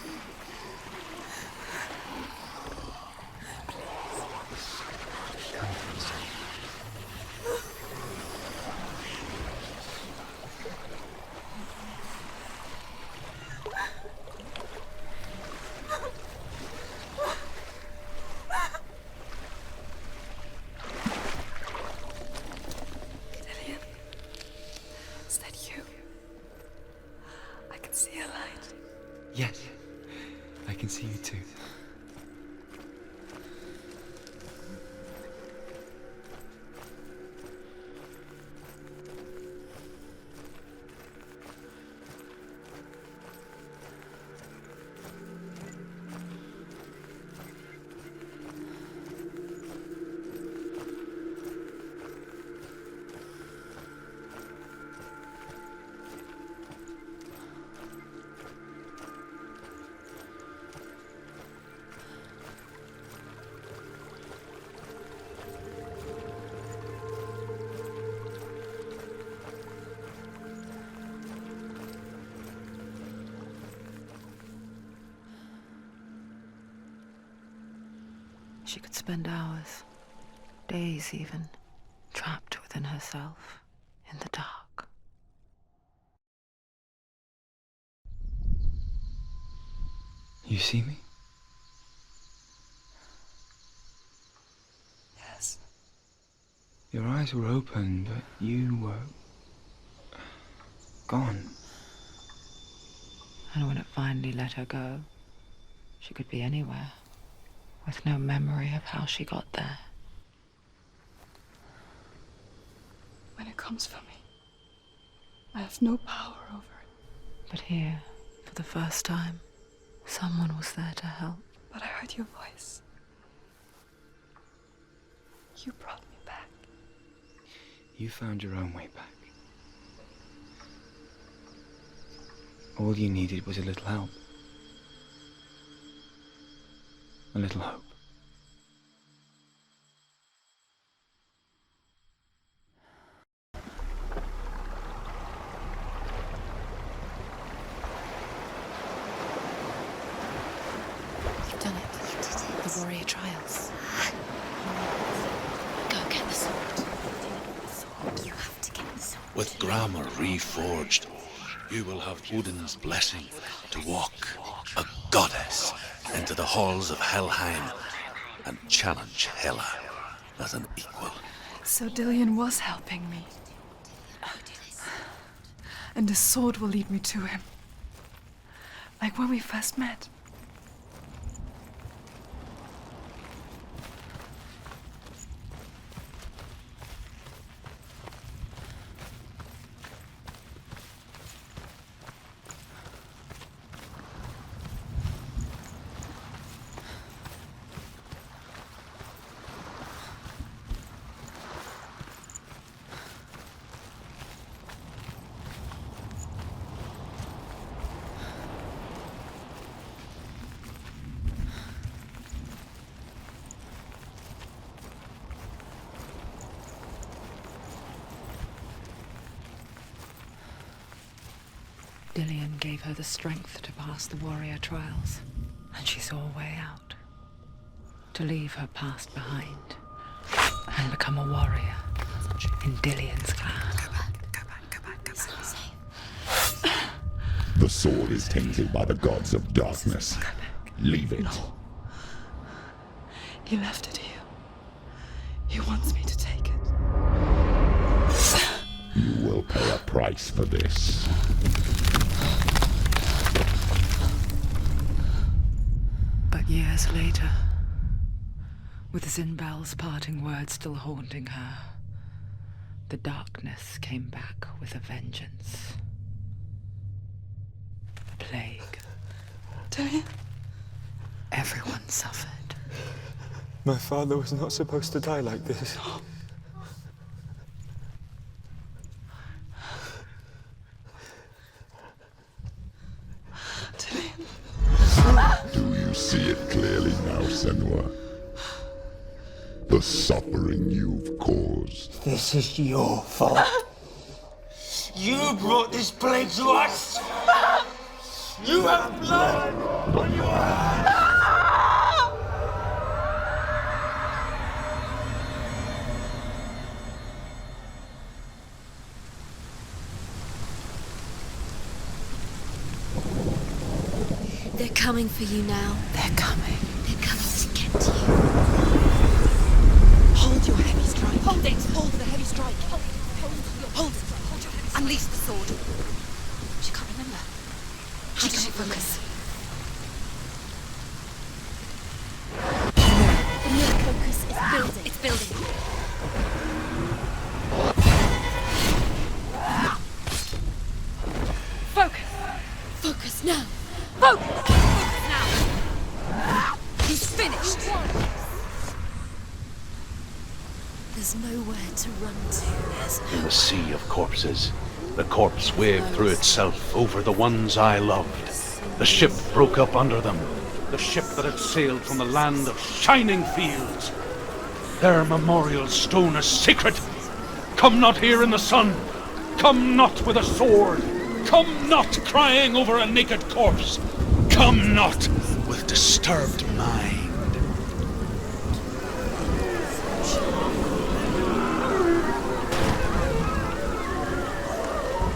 Yes, I can see you too. She could spend hours, days even, trapped within herself, in the dark. You see me? Yes. Your eyes were open, but you were gone. And when it finally let her go, she could be anywhere, with no memory of how she got there. When it comes for me, I have no power over it. But here, for the first time, someone was there to help. But I heard your voice. You brought me back. You found your own way back. All you needed was a little help. A little hope. You've done it. You did it. The warrior trials. Go get the sword. You have to get the sword. With grammar reforged, you will have Odin's blessing to walk, a goddess, into the halls of Helheim and challenge Hela as an equal. So Dillian was helping me. And the sword will lead me to him. Like when we first met. Dillian gave her the strength to pass the warrior trials, and she saw a way out. To leave her past behind, and become a warrior in Dillian's clan. Go back. It's not safe. The sword is tainted by the gods of darkness. Leave it. No. He left it here. He wants me to take it. You will pay a price for this. But years later, with Zinbal's parting words still haunting her, the darkness came back with a vengeance. The plague. Dillian? Everyone suffered. My father was not supposed to die like this. suffering you've caused. This is your fault. You brought this plague to us. You have blood on your hands. They're coming for you now. They're coming. They're coming to get to you. Hold your heavy strike. Hold it. Hold the heavy strike. Hold it. Unleash the sword. She can't remember. She can't focus. The mirror focus is building. It's building. Focus. Focus now. Focus. Focus now. He's finished. There's nowhere to run to. In the sea of corpses, the corpse waved through itself over the ones I loved. The ship broke up under them. The ship that had sailed from the land of shining fields. Their memorial stone is sacred. Come not here in the sun. Come not with a sword. Come not crying over a naked corpse. Come not with disturbed mind.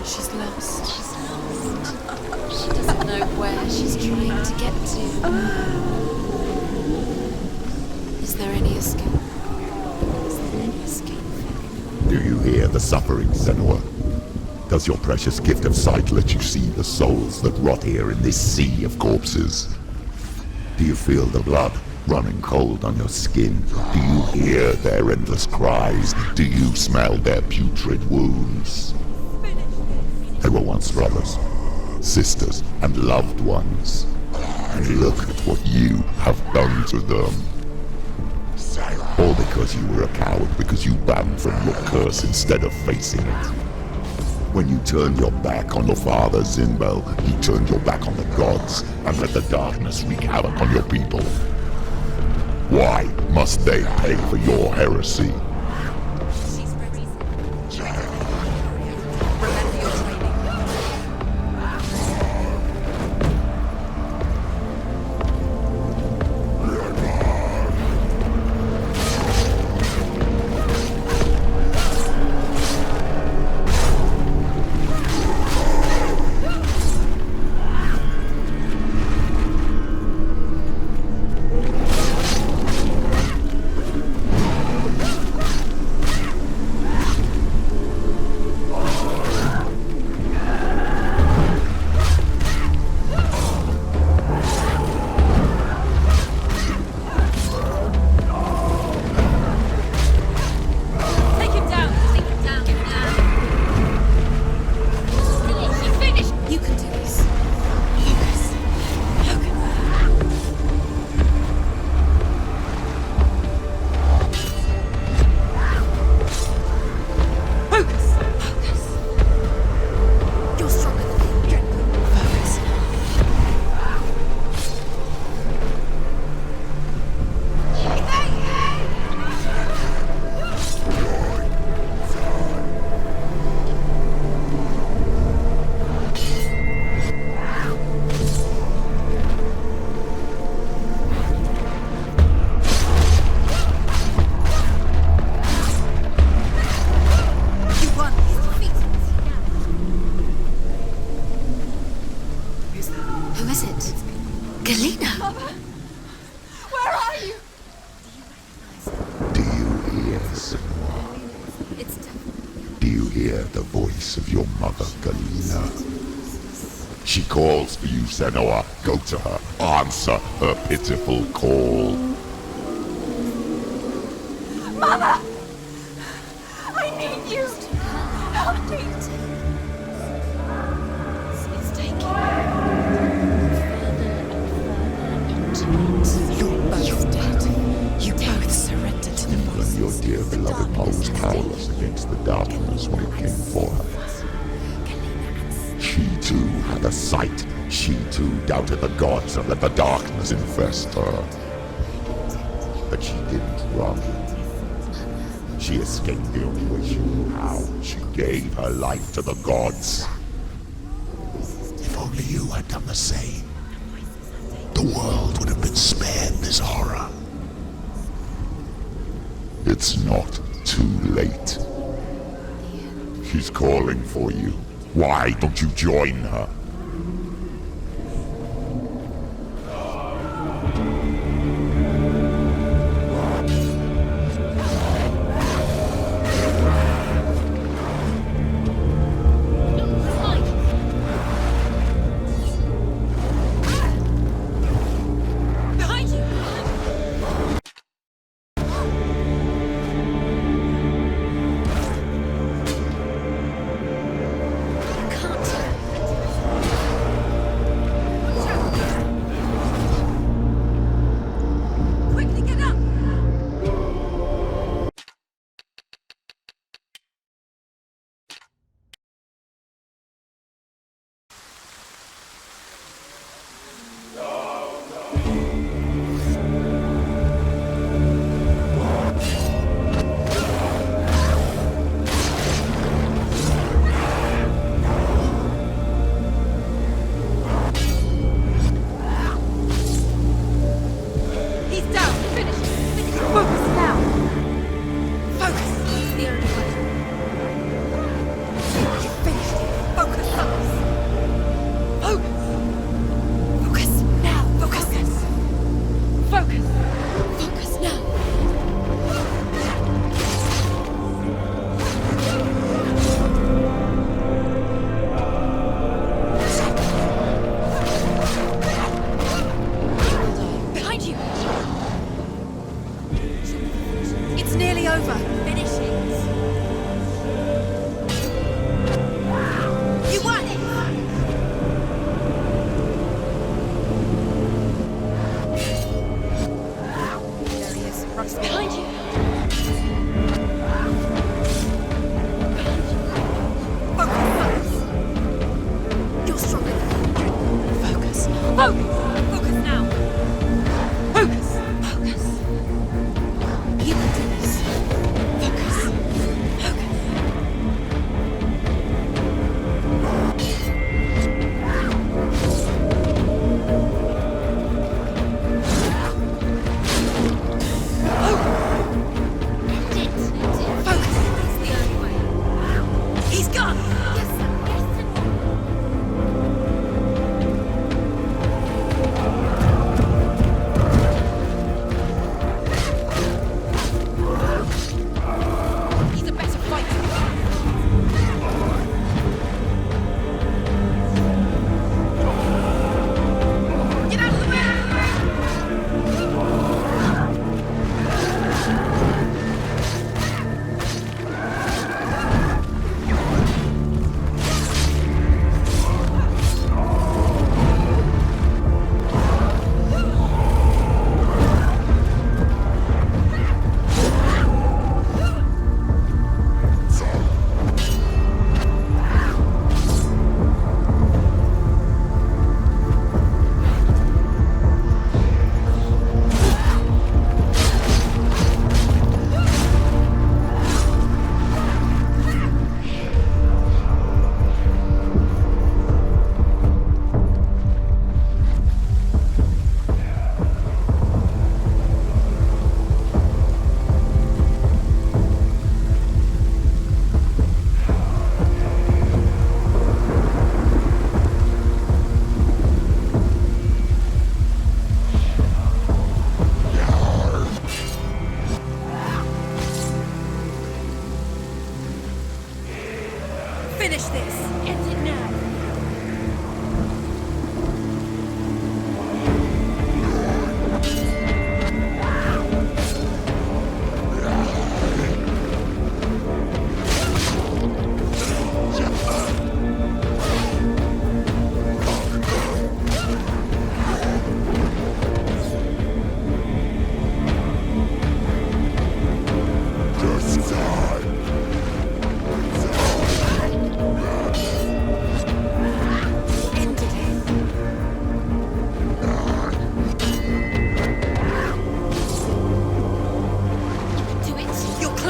She's lost. She's lost. She doesn't know where she's trying to get to. Is there any escape? Is there any escape? Do you hear the suffering, Senua? Does your precious gift of sight let you see the souls that rot here in this sea of corpses? Do you feel the blood running cold on your skin? Do you hear their endless cries? Do you smell their putrid wounds? They were once brothers, sisters, and loved ones. And look at what you have done to them. All because you were a coward, because you ran from your curse instead of facing it. When you turned your back on your father, Zinbel, you turned your back on the gods and let the darkness wreak havoc on your people. Why must they pay for your heresy? Hear the voice of your mother, Galena. She calls for you, Senua. Go to her. Answer her pitiful call. Mother! I need you! Help me! It's taking you further and further into it. You're both dead. You both surrendered to the Even your dear beloved mother was powerless against the darkness when it came for her. She too had a sight. She too doubted the gods and let the darkness infest her. But she didn't run. She escaped the only way she knew how. She gave her life to the gods. If only you had done the same, the world would have been spared this horror. It's not too late. She's calling for you. Why don't you join her?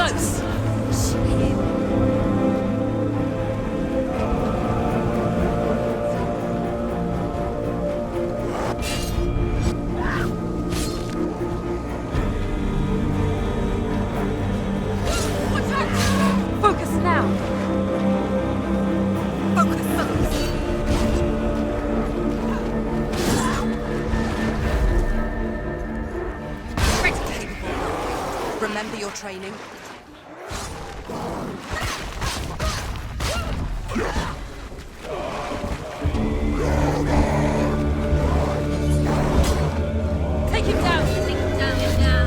close! Focus now! Focus! Ready to take the ball. Remember your training. Take him down! Take him down now!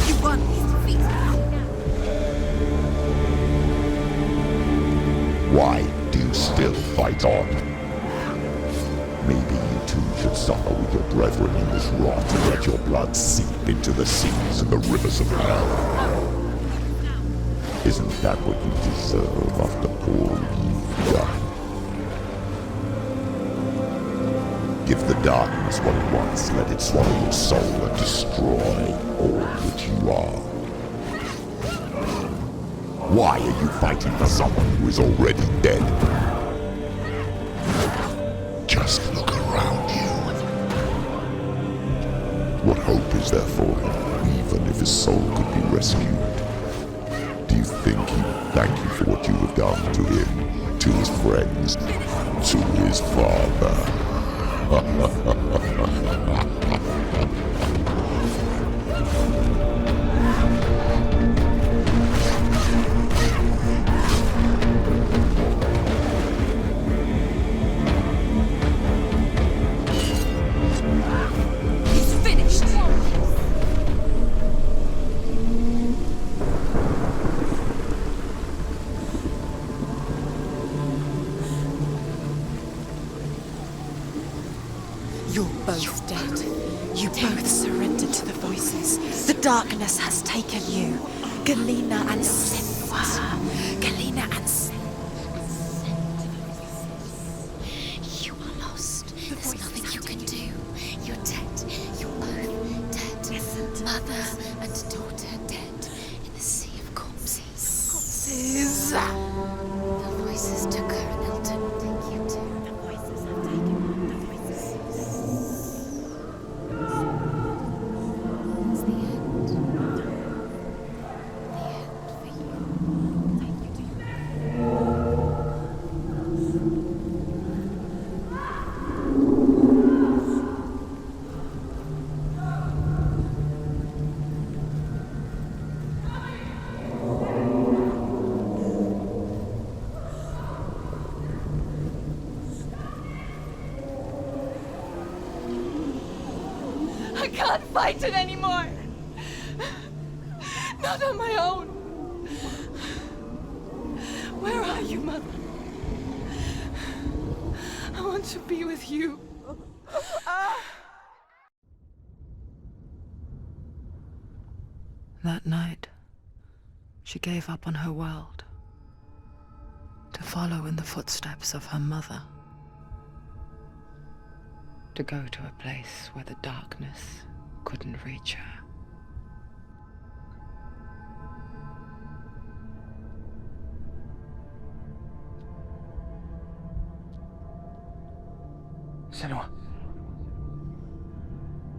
You won. He's defeated. Why do you still fight on? Maybe you too should suffer with your brethren in this rot and let your blood seep into the seas and the rivers of hell. Isn't that what you deserve after all you've done? Give the darkness what it wants, let it swallow your soul and destroy all that you are. Why are you fighting for someone who is already dead? Just look around you. What hope is there for him, even if his soul could be rescued? Do you think he'd thank you for what you have done to him, to his friends, to his father? He's finished. You're both dead. You both surrendered to the voices. The darkness has taken you. Galena and Senua. Galena and Senua. You are lost. There's nothing you can do. You're dead. You're both dead. Mother and daughter dead in the sea of corpses. Corpses. The voices took her and they'll take you too. The voices have taken her. The voices. It's the end. The end for you. Thank you to you. I can't fight it anymore. Not on my own. Where are you, Mother? I want to be with you. That night, she gave up on her world to follow in the footsteps of her mother, to go to a place where the darkness couldn't reach her. Senua.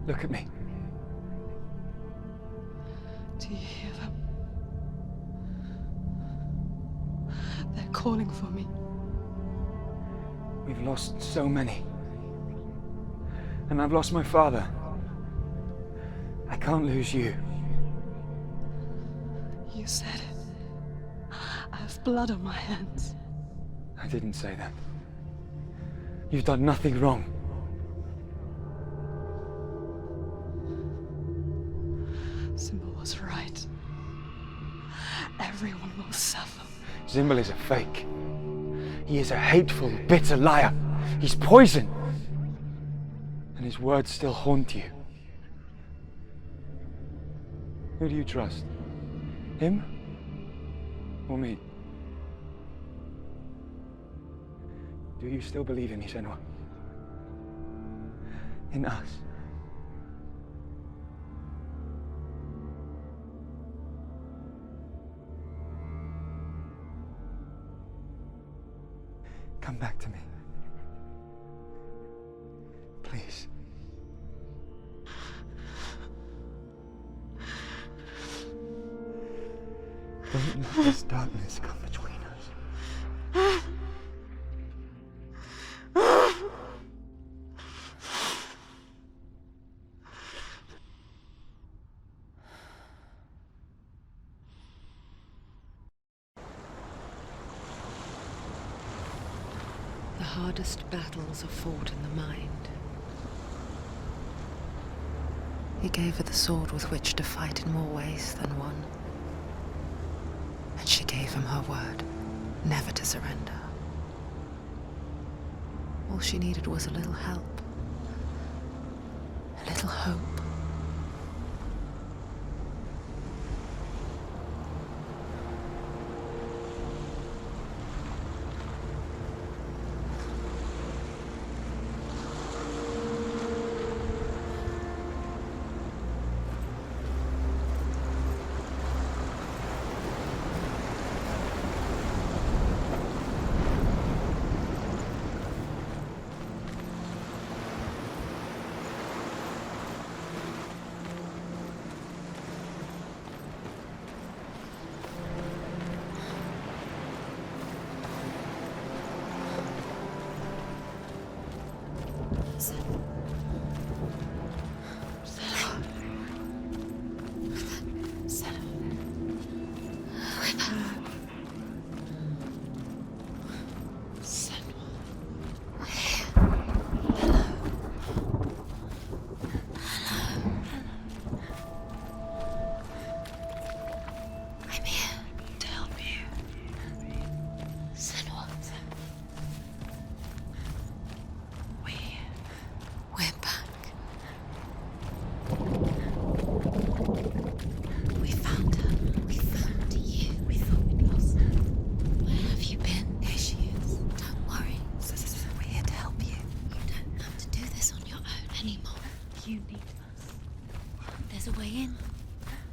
Look at me. Do you hear them? They're calling for me. We've lost so many. And I've lost my father. I can't lose you. You said it. I have blood on my hands. I didn't say that. You've done nothing wrong. Symbol was right. Everyone will suffer. Zimbel is a fake. He is a hateful, bitter liar. He's poison. And his words still haunt you. Who do you trust? Him? Or me? Do you still believe in me, Senua? in us. Come back to me. Please. Don't let this darkness come between us. The hardest battles are fought in the mind. He gave her the sword with which to fight in more ways than one. And she gave him her word, never to surrender. All she needed was a little help, a little hope.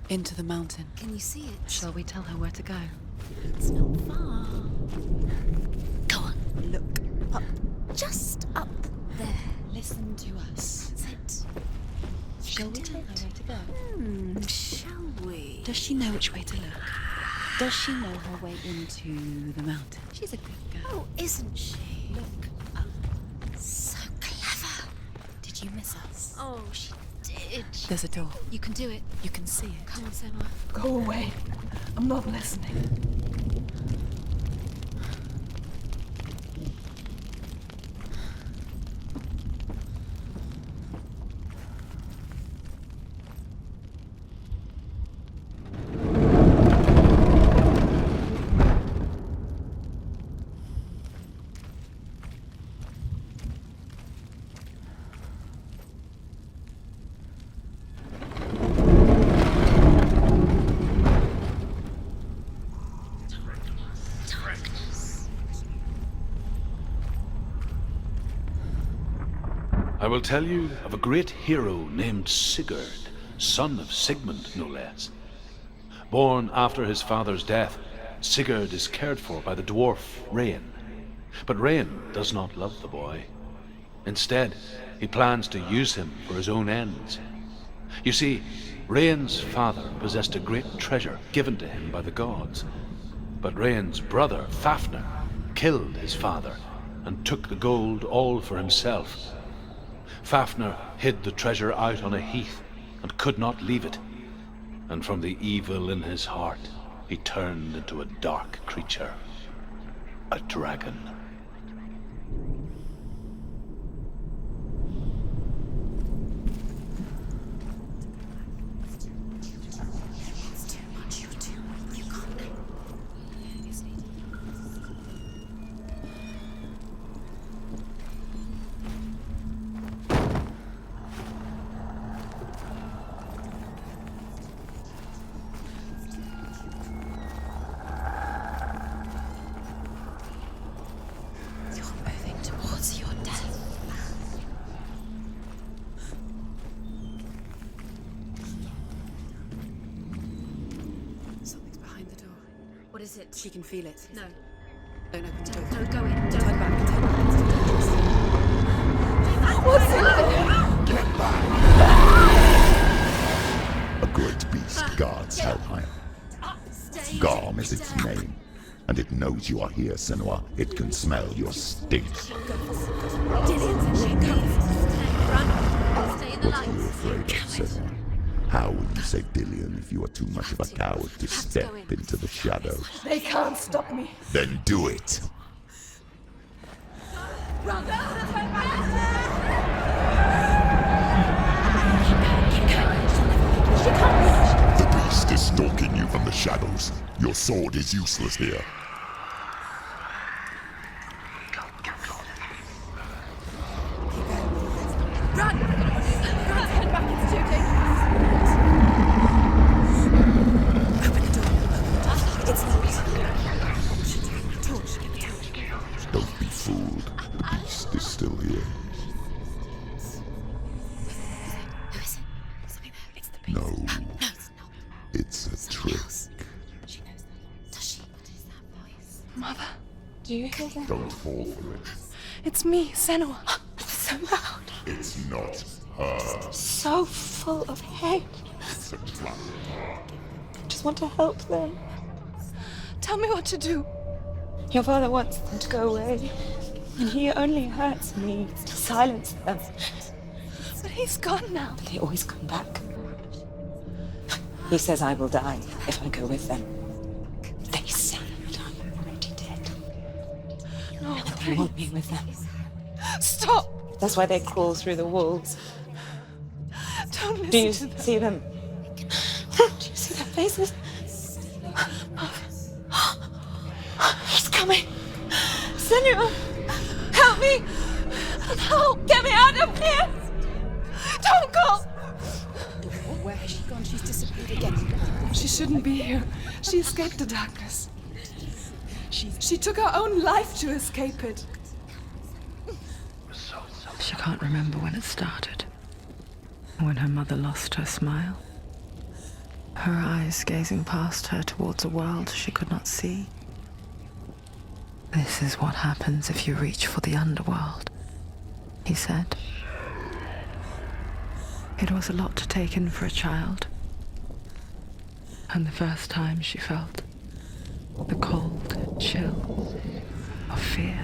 Into the mountain. Can you see it? Shall we tell her where to go? It's not far. Go on. Look up. Just up there. Listen to us. That's it. Shall we tell her where to go? Shall we? Does she know which way to look? Does she know her way into the mountain? She's a good girl. Oh, isn't she? Look up. So clever. Did you miss us? Oh, she did. There's a door. You can do it. You can see it. Come on, Senua. Go away. I'm not listening. I will tell you of a great hero named Sigurd, son of Sigmund, no less. Born after his father's death, Sigurd is cared for by the dwarf Rain. But Rain does not love the boy. Instead, he plans to use him for his own ends. You see, Rain's father possessed a great treasure given to him by the gods. But Rain's brother, Fafnir, killed his father and took the gold all for himself. Fafnir hid the treasure out on a heath and could not leave it. And from the evil in his heart, he turned into a dark creature, a dragon. is it? She can feel it. No. Don't open the door. Don't go in. Don't. Turn back. Turn back. What's in there? Get back! A great beast guards Helheim. Garm is its name, and it knows you are here, Senua. It can smell your stink. Dillian's in there. Go. Run. Stay in the What are you light. afraid of, Senua? How will you save Dillian if you are too much of a coward to step into the shadows? They can't stop me. Then do it! Run! The beast is stalking you from the shadows. Your sword is useless here. Run! Head back, it's too dangerous. Open the door. It's locked. Torch. Get the torch. Don't be fooled. The beast is still here. Who is it? Something there. It's the beast. No, No, it's not. it's a trick. She knows that. Does she? What is that voice? Mother, do you hear that? Don't fall for it. It's me, Senua. It's so loud. It's not her. So full of hate. It's a trap. I just want to help them. Tell me what to do. Your father wants them to go away. And he only hurts me to silence them. But he's gone now. But they always come back. He says I will die if I go with them. They say that I'm already dead. No, they want me with them. Stop! That's why they crawl through the walls. Don't listen. Do you see them? Do you see their faces? He's coming! Senua! Help me! No! Get me out of here! Don't go! Where has she gone? She's disappeared again. She shouldn't be here. She escaped the darkness. She took her own life to escape it. She can't remember when it started. When her mother lost her smile. Her eyes gazing past her towards a world she could not see. This is what happens if you reach for the underworld, he said. It was a lot to take in for a child. And the first time she felt the cold chill of fear.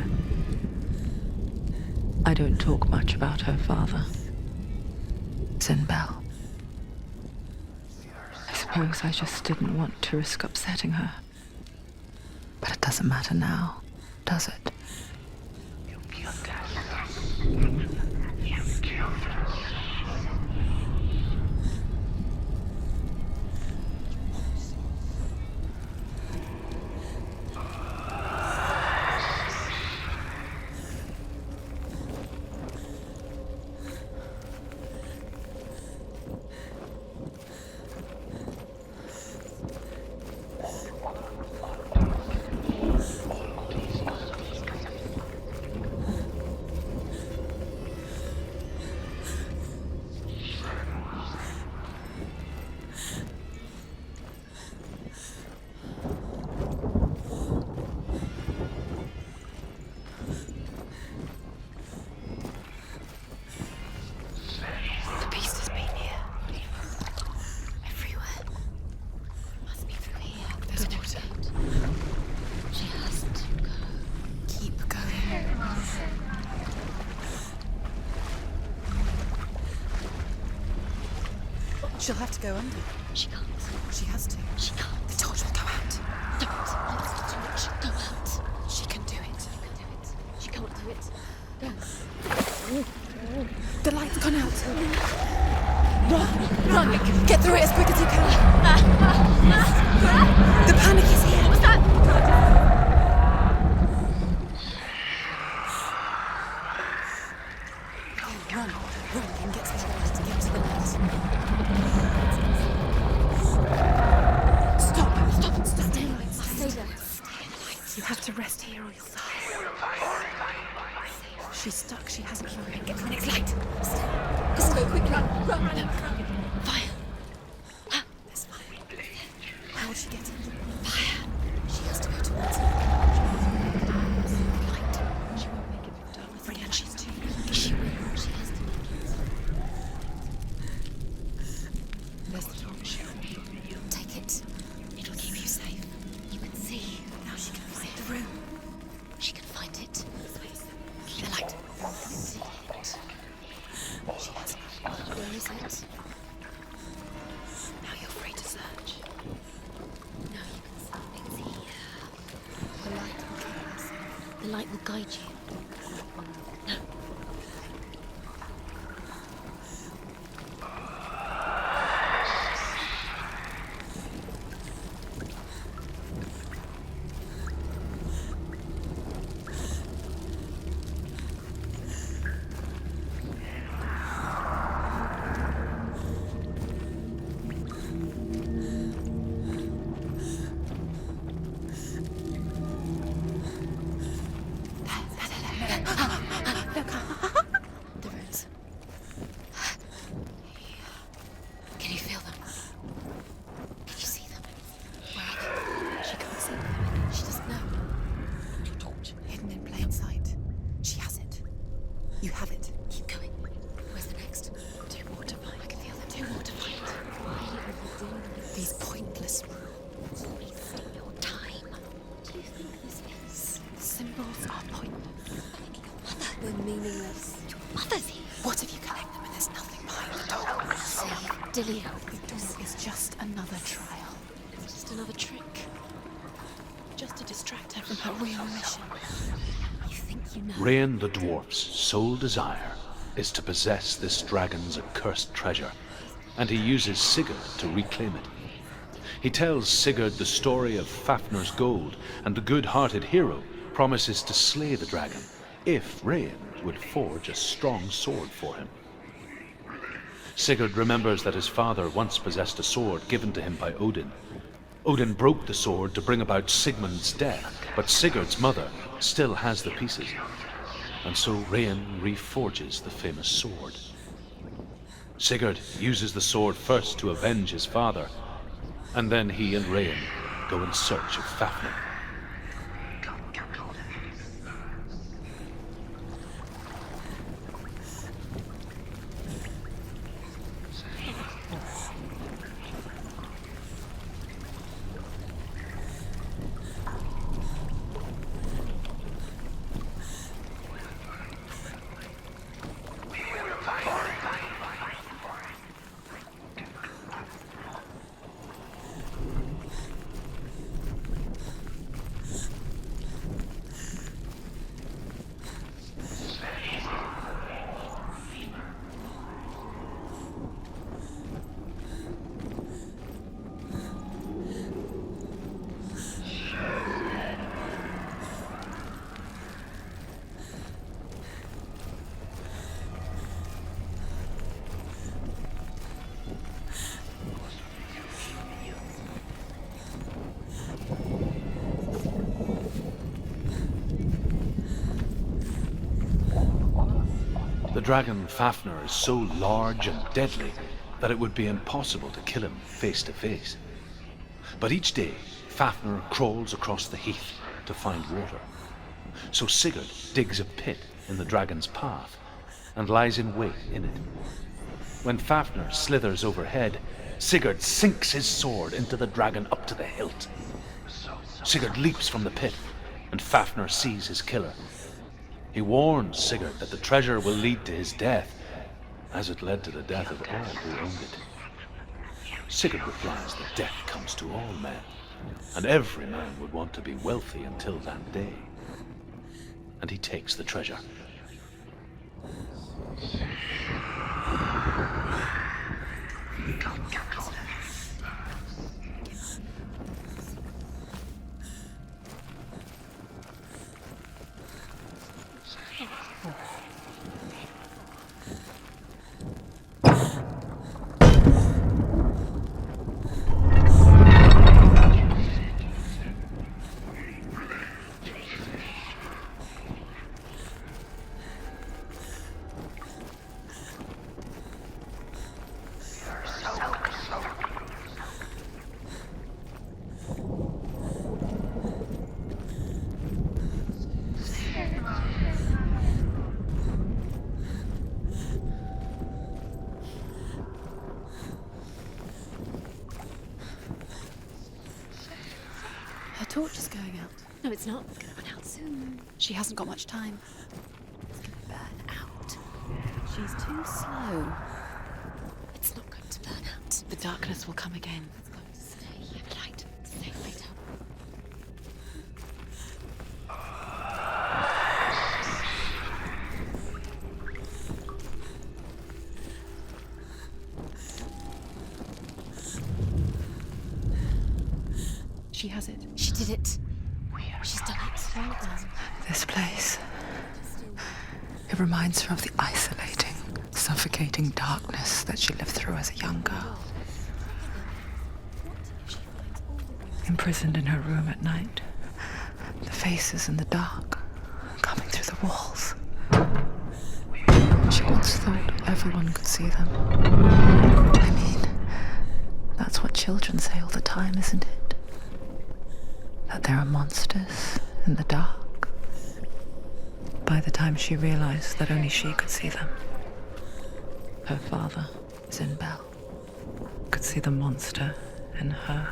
I don't talk much about her father, Sinbel. I suppose I just didn't want to risk upsetting her. But it doesn't matter now, does it? You killed her. You killed her. She'll have to go under. She can't. She has to. She can't. The torch will go out. Don't let the torch go out. She can do it. You can do it. She can't do it. The light's gone out. Run! Get through it as quick as you can. The panic is here. What was that? Run and get to the light. Get to the light. Stop. Stay there. You have to rest here or you'll die. She's stuck. She hasn't flown. Get to the next light. Let's go quick. Run. Fire. There's fire. How would she get in? Fire. She has is it? Now you're free to search. Now you can see. It's here. The light will guide us. The light will guide you. No. The roots. Can you feel them? Can you see them? Where are they? She can't see them. She doesn't know. Your torch. Hidden in plain sight. She has it. You have it. Keep going. Where's the next? Two more to find. I can feel them. Two more to find. Why are you doing this? These pointless rules. Wasting your time. What do you think this is? Symbols are pointless. They're meaningless. Your mother's here. What if you collect them and there's nothing behind the door? Save Dilio. This is just another trial. Just another trick. Just to distract her from her real mission. You think you know? Rain the dwarf's sole desire is to possess this dragon's accursed treasure, and he uses Sigurd to reclaim it. He tells Sigurd the story of Fafnir's gold, and the good-hearted hero promises to slay the dragon if Rain would forge a strong sword for him. Sigurd remembers that his father once possessed a sword given to him by Odin. Odin broke the sword to bring about Sigmund's death, but Sigurd's mother still has the pieces. And so Rain reforges the famous sword. Sigurd uses the sword first to avenge his father, and then he and Rain go in search of Fafnir. The dragon Fafnir is so large and deadly that it would be impossible to kill him face to face. But each day, Fafnir crawls across the heath to find water. So Sigurd digs a pit in the dragon's path and lies in wait in it. When Fafnir slithers overhead, Sigurd sinks his sword into the dragon up to the hilt. Sigurd leaps from the pit, and Fafnir sees his killer. He warns Sigurd that the treasure will lead to his death, as it led to the death of all who owned it. Sigurd replies that death comes to all men, and every man would want to be wealthy until that day. And he takes the treasure. Her torch is going out. No, it's not. It's going to run out soon. She hasn't got much time. It's going to burn out. She's too slow. light. The darkness will come again. It's going to stay. The light. Stay right up. She has it. She did it. She's done it. Well done. This place. It reminds her of the isolating, suffocating darkness that she lived through as a young girl. Imprisoned in her room at night, the faces in the dark, coming through the walls. She once thought everyone could see them. I mean, that's what children say all the time, isn't it? That there are monsters in the dark. By the time she realized that only she could see them, her father, Zinbel, could see the monster in her.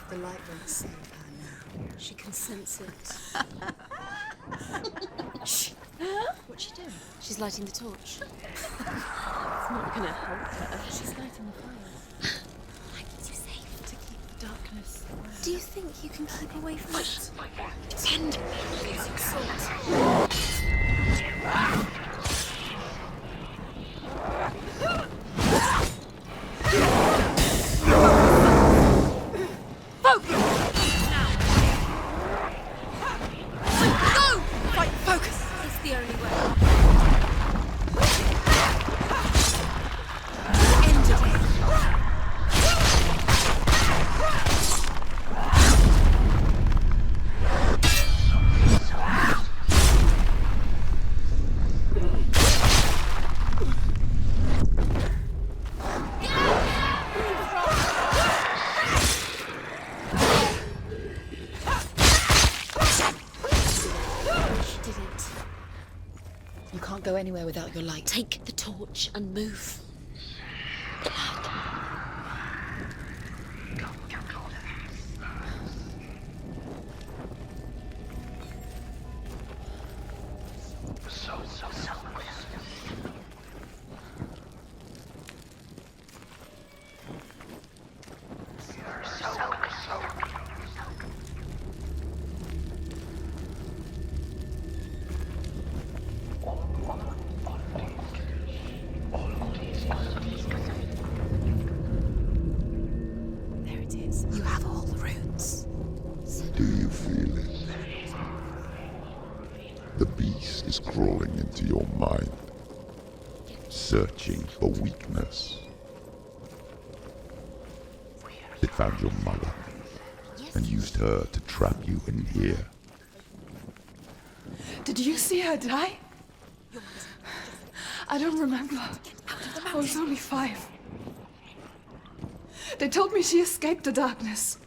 The light won't save her now. She can sense it. Shh. What's she doing? She's lighting the torch. It's not gonna help her. She's lighting the fire. Light keeps you safe. To keep the darkness away. Do you think you can keep away from it? Send Salt. Go anywhere without your light. Take the torch and move. You have all the runes. Do you feel it? The beast is crawling into your mind, searching for weakness. It found your mother and used her to trap you in here. Did you see her die? I don't remember. I was only 5. They told me she escaped the darkness,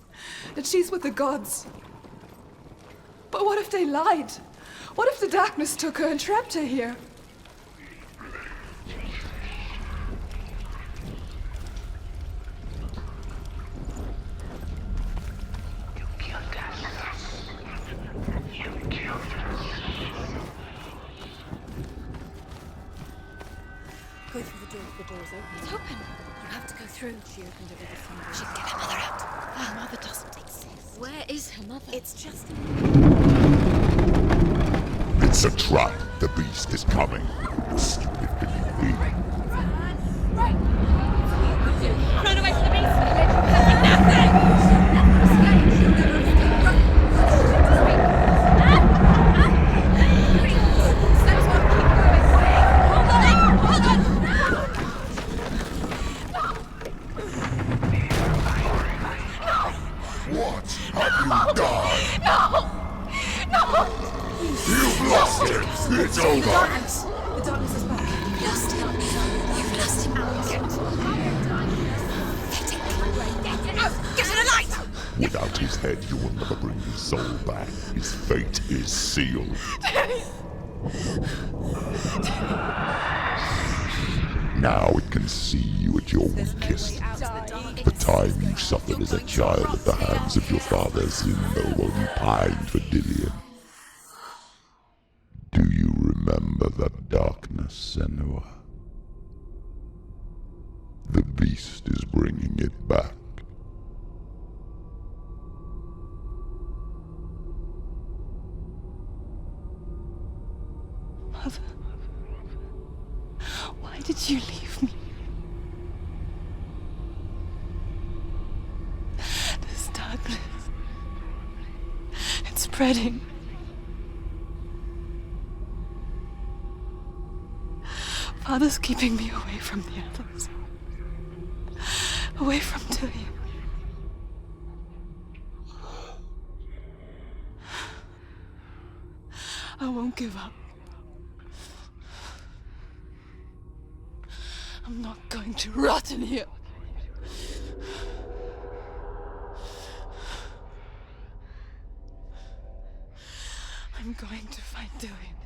that she's with the gods. But what if they lied? What if the darkness took her and trapped her here? Go through the door. The door is open. It's open. You have to go through. She opened it with a finger. She'd get her mother out. Her mother doesn't exist. Where is her mother? It's just It's a trap. The beast is coming. Stupid baby. Run away from the beast! Nothing! You die! No! No! You've lost it! It's over! The darkness is back. You've lost him. You've lost him. Get to the light! Without his head, you will never bring his soul back. His fate is sealed. Now it can see you at your weakest. The time you suffered as a child at the hands of your father Zindo while you pined for Dillion. Do you remember that darkness, Senua? The beast is bringing it back. Mother, why did you leave me? This darkness, it's spreading. Father's keeping me away from the others. Away from Dillion. I won't give up. I'm not going to rot in here. I'm going to find Dillion.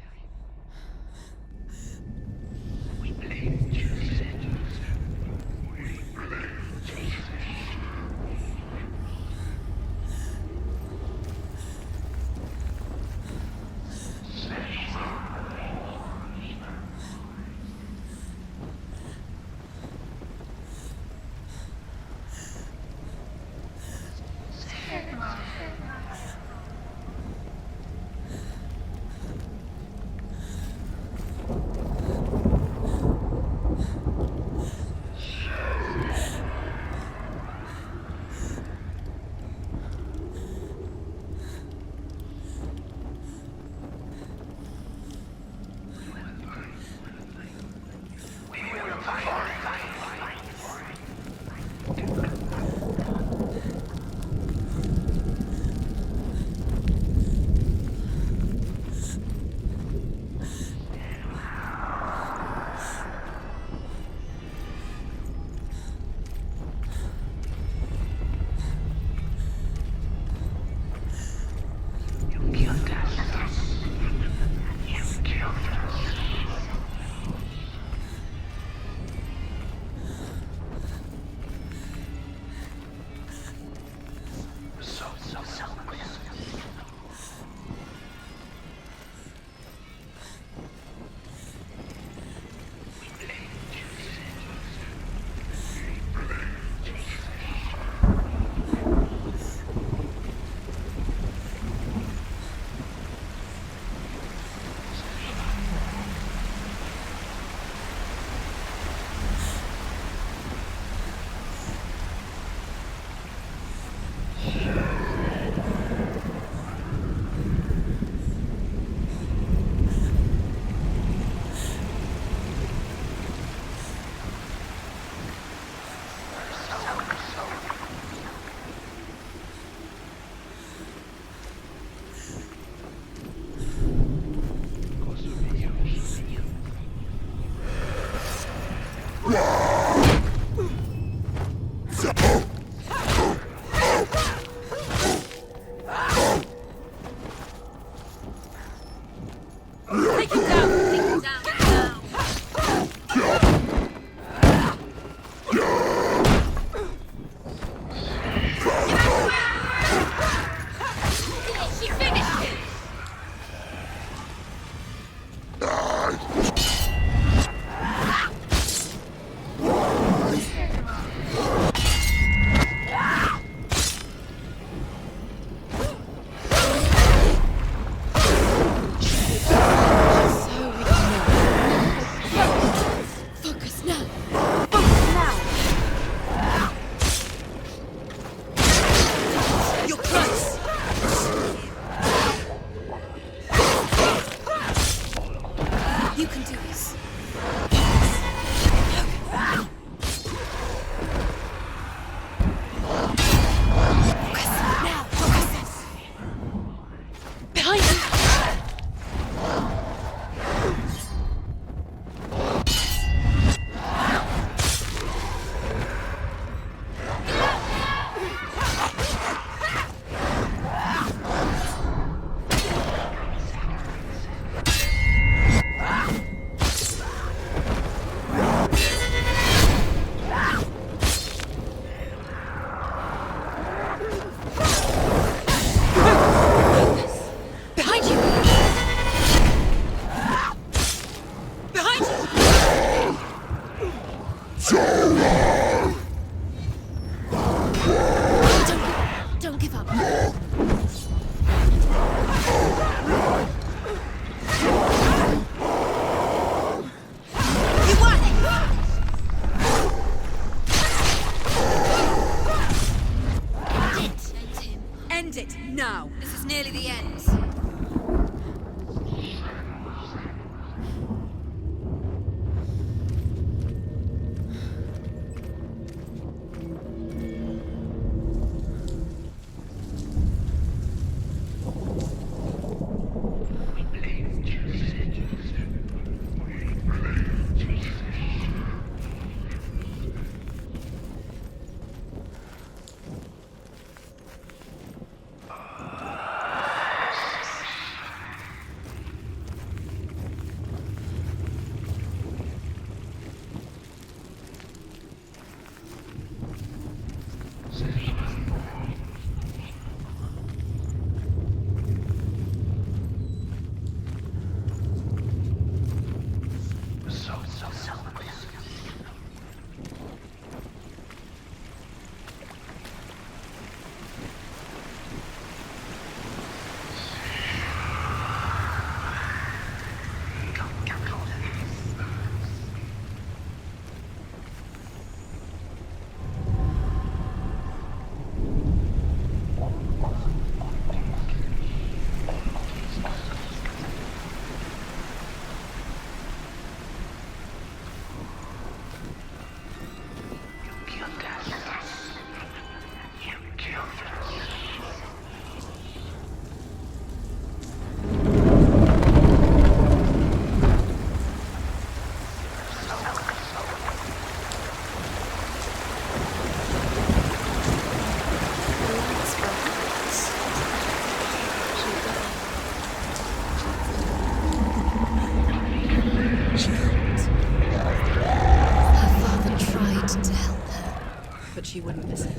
But she wouldn't listen.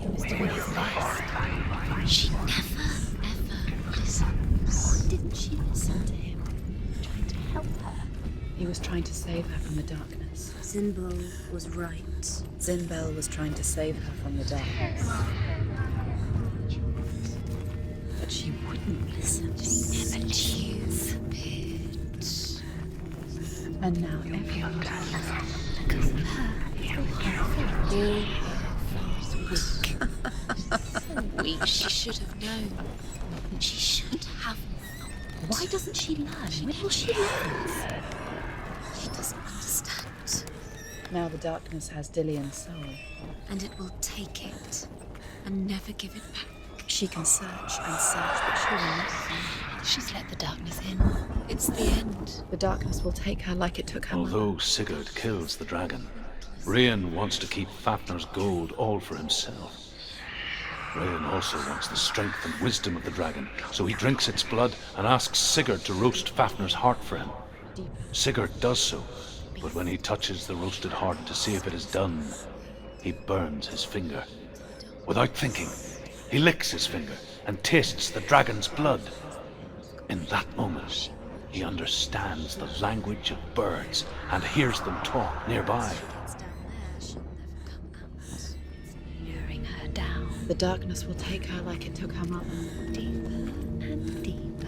He was doing his best. She never, ever listens. Didn't she listen to him? Trying to help her. He was trying to save her from the darkness. Zinbel was right. Zinbel was trying to save her from the darkness. But she wouldn't listen. She never choose. And now everyone Because of her. So weak. She should have known. She should have known. Why doesn't she learn? When will she learn? She doesn't understand. Now the darkness has Dillian's soul. And it will take it and never give it back. She can search and search, but she will never find. She's let the darkness in. It's the end. The darkness will take her like it took her Although Sigurd kills the dragon, Rain wants to keep Fafnir's gold all for himself. Rain also wants the strength and wisdom of the dragon, so he drinks its blood and asks Sigurd to roast Fafnir's heart for him. Sigurd does so, but when he touches the roasted heart to see if it is done, he burns his finger. Without thinking, he licks his finger and tastes the dragon's blood. In that moment, he understands the language of birds and hears them talk nearby. Luring her down. The darkness will take her like it took her mother. Deeper and deeper.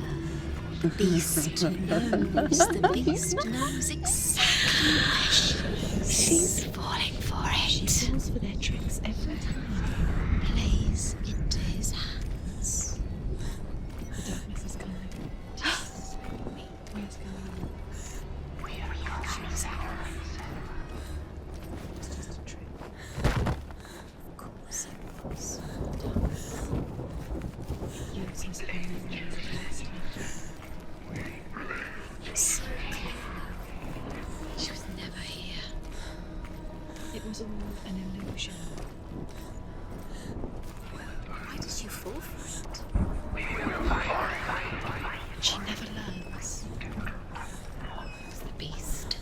The beast knows. The beast knows exactly where she is. She's falling for it. She falls for their tricks every time. Plays into his hands. The darkness is coming. Where's going? She's It's just a trick. Of course it was. Uses only So clear. She was never here. It was all an illusion. Why did you fall for it? She never learns. It's the beast.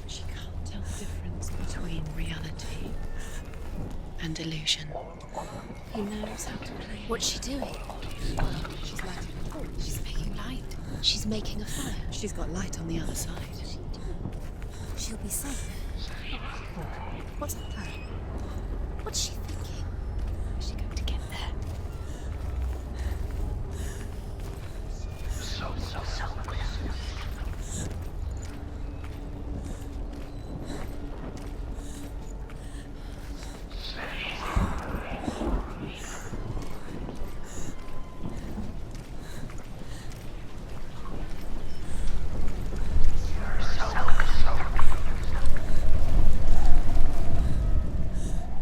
She can't tell the difference between reality and illusion. He knows how to play. What's she doing? She's lighting a torch. She's making light. She's making a fire. She's got light on the other side. She'll be safe. What's the plan? What's she thinking? How's she going to get there?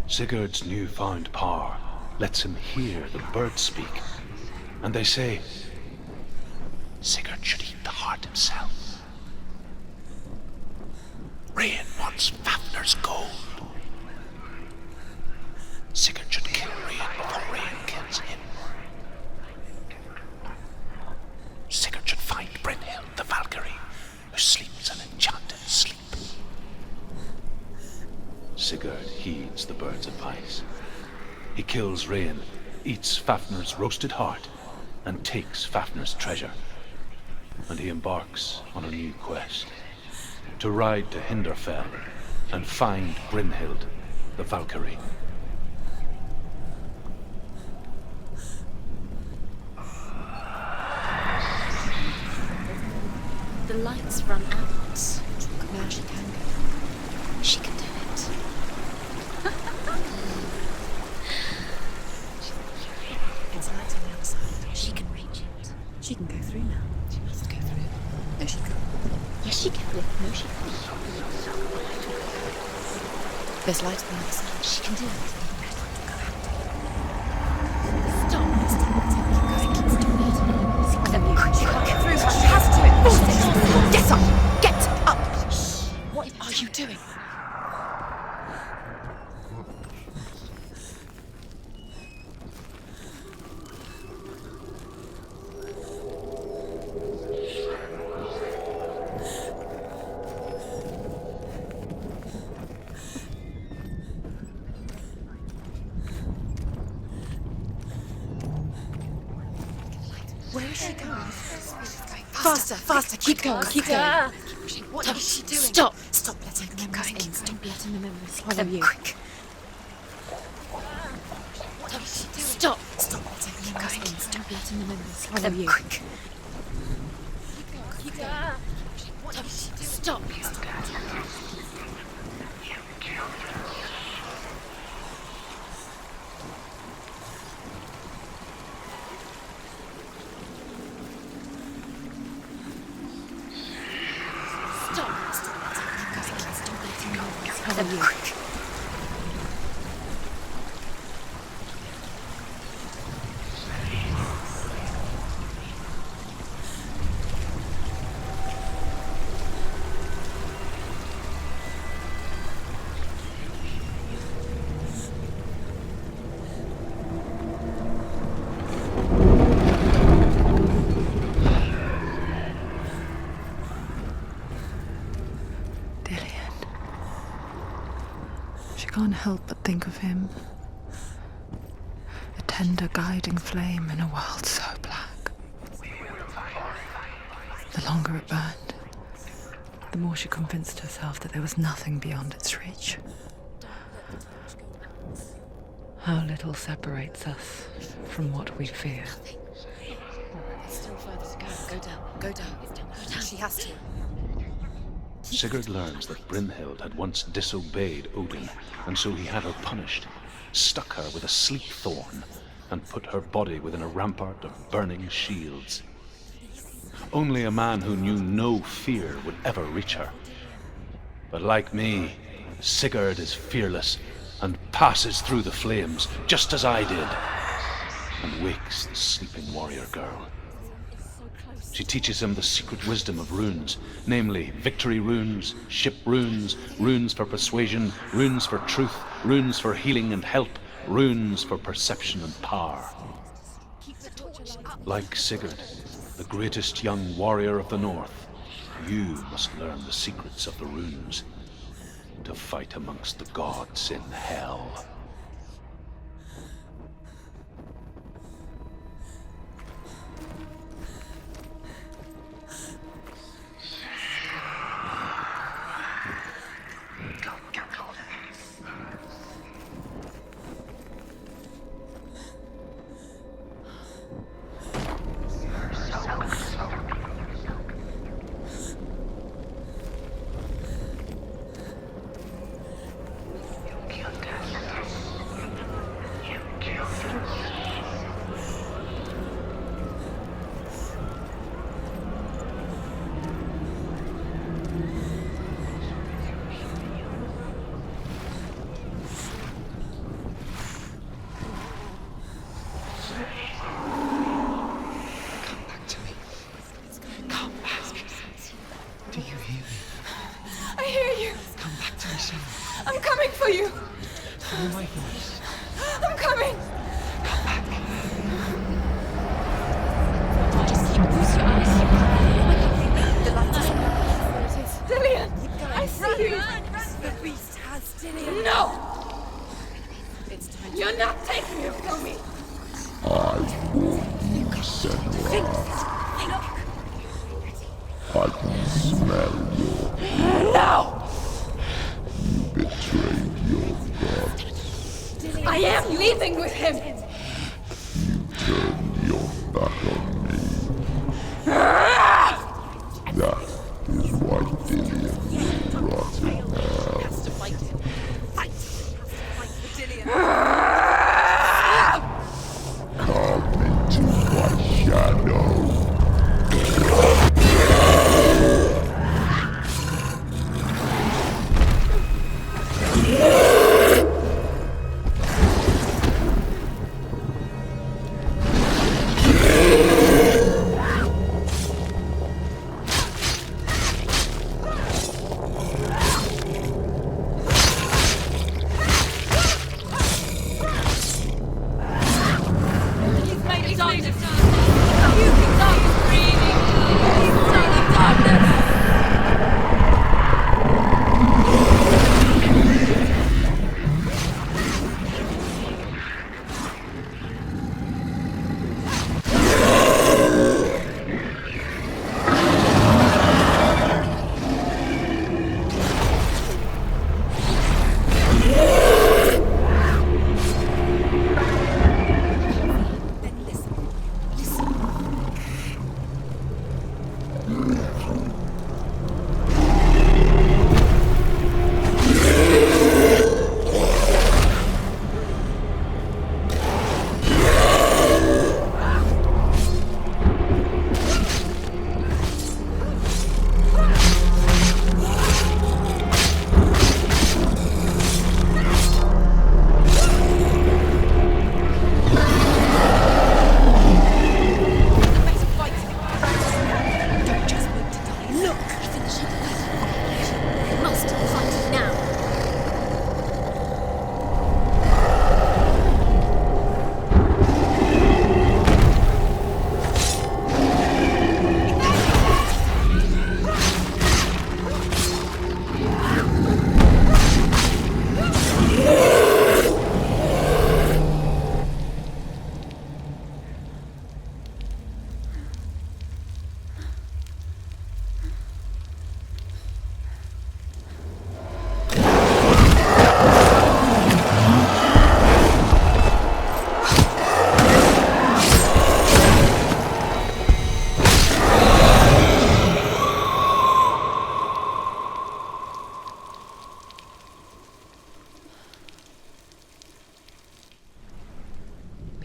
Sigurd's newfound power lets him hear the birds speak, and they say, Sigurd should eat the heart himself. Rain wants Fafnir's gold. Sigurd should kill Rain before Rain kills him. Sigurd should find Brynhild the Valkyrie, who sleeps an enchanted sleep. Sigurd heeds the bird's advice. He kills Rain, eats Fafnir's roasted heart, and takes Fafnir's treasure. And he embarks on a new quest, to ride to Hinderfell and find Brynhild the Valkyrie. The lights run out. Now she can go. She can do it. It's light on the other side. She can reach it. She can go through now. She must go through. No, she can't. Yes, she can. No, she can't. There's light on the other side. She can do it. Stop. Keep doing it. She can't get through. She has to. Get up. Get up. What are you doing? Faster, faster, keep going, keep going. What is she doing? Stop! Stop letting the members in. Stop letting the members follow you. Quick. What is she doing? Stop! Stop letting the members in. Stop letting the members follow you. Quick. Keep going. What is she doing? Stop! Follow you. Can't help but think of him. A tender guiding flame in a world so black. The longer it burned, the more she convinced herself that there was nothing beyond its reach. How little separates us from what we fear. There's still further to go. Go down, go down, go down. She has to. Sigurd learns that Brynhild had once disobeyed Odin, and so he had her punished, stuck her with a sleep thorn, and put her body within a rampart of burning shields. Only a man who knew no fear would ever reach her. But like me, Sigurd is fearless and passes through the flames, just as I did, and wakes the sleeping warrior girl. She teaches him the secret wisdom of runes, namely victory runes, ship runes, runes for persuasion, runes for truth, runes for healing and help, runes for perception and power. Like Sigurd, the greatest young warrior of the North, you must learn the secrets of the runes to fight amongst the gods in Hell. I'm coming for you. Follow my voice. I'm coming. Come back. Just keep close your eyes. The light is on. Dillian, I see you. The beast has Dillian. No! It's time. You're not taking it from me. I warn you, Senua. I can smell your... No! You betrayed your god. I am leaving with him. You turned your back on me. That is why Dillian will rot in hell. Has to fight him. Fight! Fight for Dillian. Come into my shadow.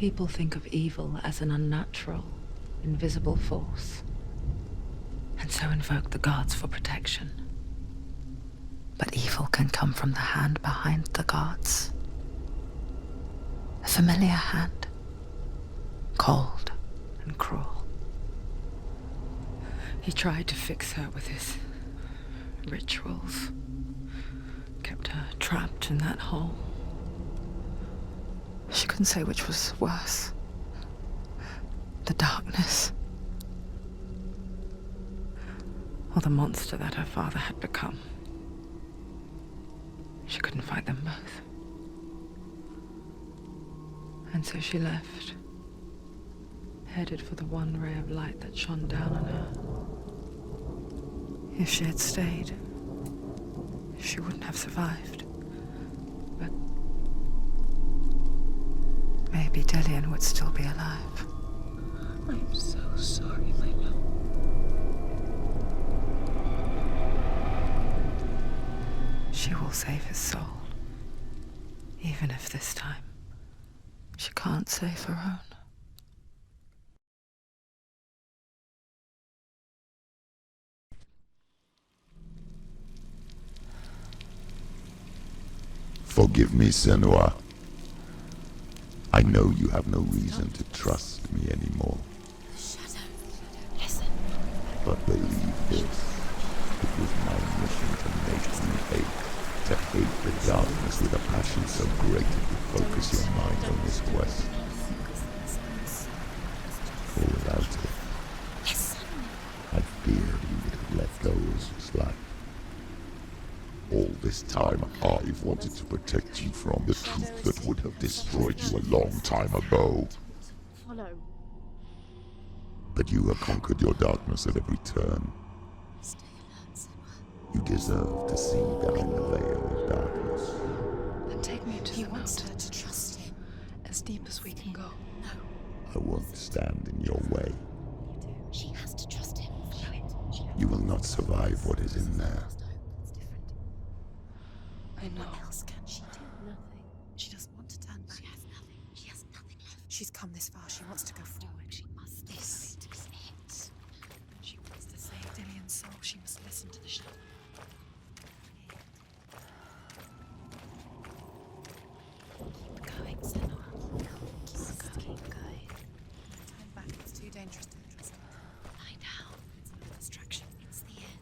People think of evil as an unnatural, invisible force, and so invoke the gods for protection. But evil can come from the hand behind the gods. A familiar hand, cold and cruel. He tried to fix her with his rituals, kept her trapped in that hole. She couldn't say which was worse. The darkness, or the monster that her father had become. She couldn't fight them both. And so she left, headed for the one ray of light that shone down on her. If she had stayed, she wouldn't have survived. But maybe Dillian would still be alive. I'm so sorry, my love. She will save his soul, even if this time she can't save her own. Forgive me, Senua. I know you have no reason to trust me anymore. Listen. But believe this. It was my mission to make you hate. To hate the darkness with a passion so great it would focus your mind on this quest. For without it, I fear you would have let go as was life. All this time, I've wanted to protect you from the truth that would have destroyed you a long time ago. Follow. But you have conquered your darkness at every turn. You deserve to see behind the veil of darkness. Then take me to He the wants mountain, her to trust him. as deep as we can go. I won't stand in your way. She has to trust him. You will not survive what is in there. I know. What else can she do? Nothing. She doesn't want to turn back. She has nothing. She has nothing left. She's come this far. She wants to go forward. She must. This is it. She wants to save Dillian's soul. She must listen to the shadow. Keep going, Senua. Keep going. Turn back. It's too dangerous to listen. Lie down. It's another distraction. It's the end.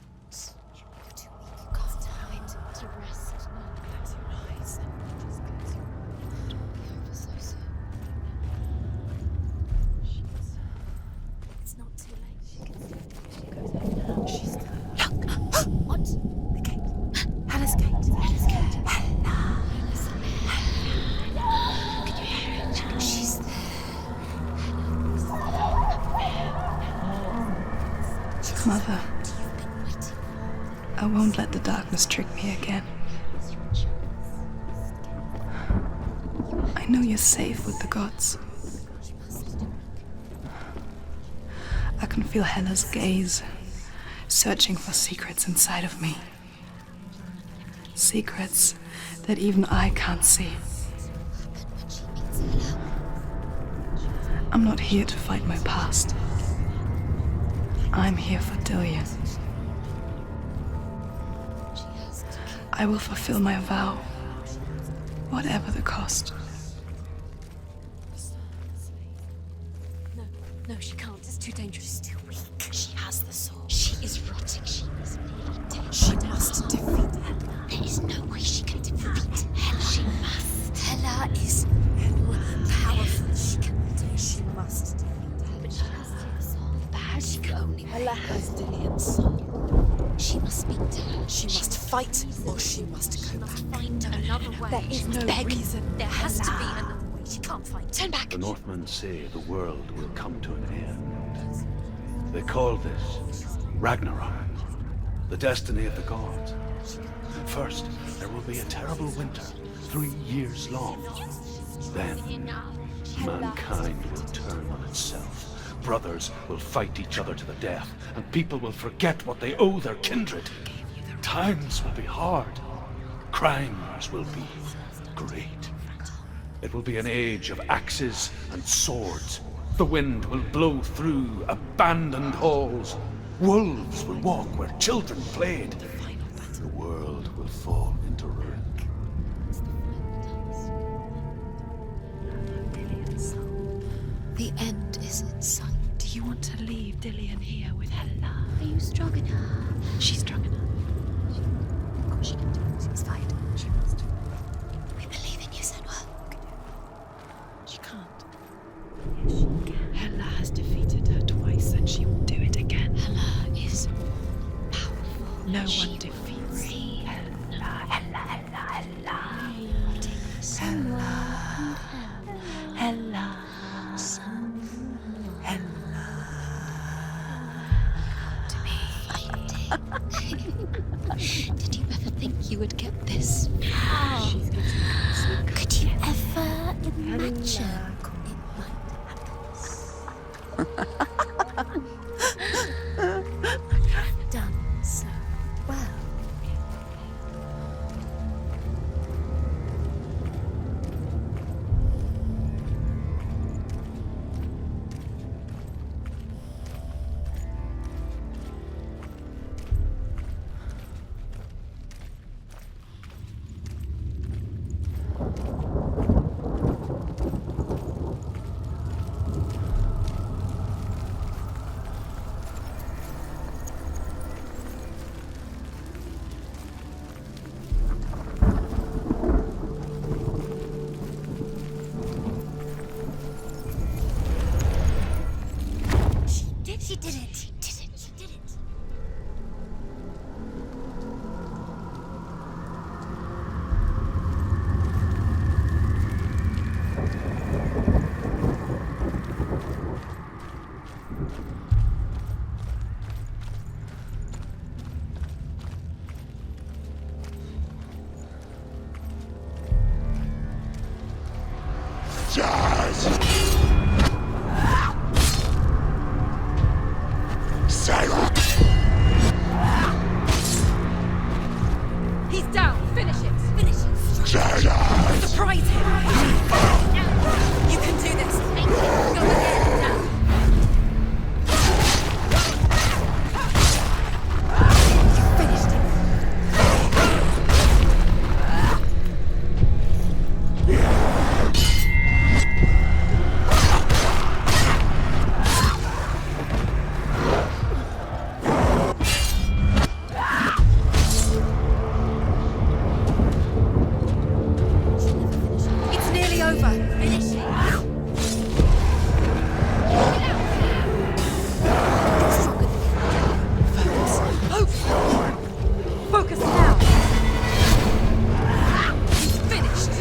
You're too weak. You can't hide. To rest. No. Close your eyes and just close your eyes. It'll be over so soon. It's not too late. She can see it. She goes over now. She's still. What? The gate. Hela's gate. Hela's gate. Hela. Can you hear it? She's there. Mother, I won't let the darkness trick me again. I know you're safe with the gods. I can feel Hela's gaze, searching for secrets inside of me. Secrets that even I can't see. I'm not here to fight my past. I'm here for Dillian. I will fulfill my vow, whatever the cost. No, she can't. It's too dangerous. She's too weak. She has the sword. She is rotting. She is bleeding. She must defeat Hela. There is no way she can defeat Hela. She must. Hela is powerful. She can do. She must defeat Hela. But she has to the soul. Bad. She can only. Hela has Dillian's soul. She must speak to her. She must fight, or she must go back. Find another way. There is no reason. There has to be another way. She can't fight. Turn back. The Northmen say the world will come to an end. They call this Ragnarok, the destiny of the gods. First, there will be a terrible winter, 3 years long. Then, mankind will turn on itself. Brothers will fight each other to the death, and people will forget what they owe their kindred. Times will be hard. Crimes will be great. It will be an age of axes and swords. The wind will blow through abandoned halls. Wolves will walk where children played. The world will fall into ruin. The end is in sight. Do you want to leave Dillian here with Hela? Are you strong enough? She's strong enough. Of course she can do it. It's fine. She must. We believe in you, Senua. She can't. Yes, she can. Hela has defeated her twice, and she will do it again. Hela is powerful. No one defeats Hela. Senua and Hela. Did you ever think you would get this far? Could you ever imagine it might happen? You've done so well. She did it. She did it. She did it. He's down. Finish it. Finish it. Surprise him. You can do this. Go ahead. Now. You finished it. It's nearly over. Finish it. Focus. Focus now. He's finished.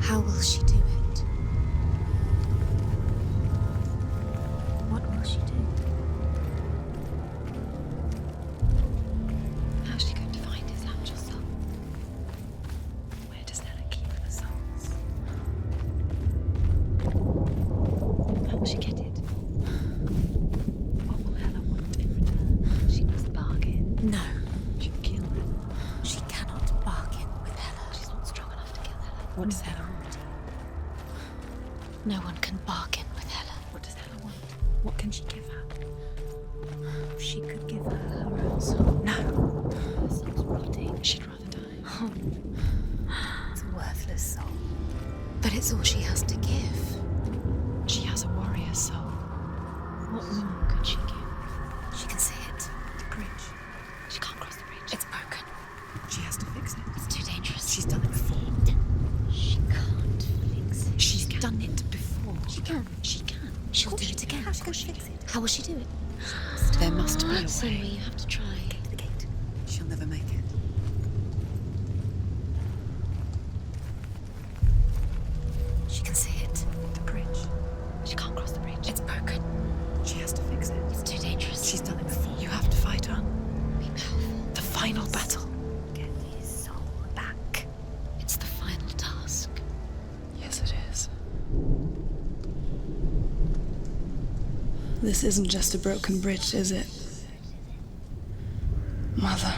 How will she do it? What will she do? How's she going to find his actual soul? Where does Hela keep the souls? How will she get it? What will Hela want in return? She must bargain. No, She'll kill Hela. she cannot bargain with Hela. She's not strong enough to kill Hela. What does Hela want? No one can bargain with Hela. What does Hela want? What can she give her? She could give her her own soul. No. Her soul's rotting. She'd rather die. It's a worthless soul. But it's all she has to give. She has a warrior soul. What more could she give? She can see it. The bridge. She can't cross the bridge. It's broken. She has to fix it. It's too dangerous. She's done it before. She can't fix it. She's done it before. She can. She can. She'll do it again. Of course she can. How will she do it? There must be a Senua, way. you have to try. Get to the gate. She'll never make it. She can see it. The bridge. She can't cross the bridge. It's broken. She has to fix it. It's too dangerous. She's done it before. You have to fight on. Be powerful. The final battle. Get his soul back. It's the final task. Yes, it is. This isn't just a broken bridge, is it? Mother,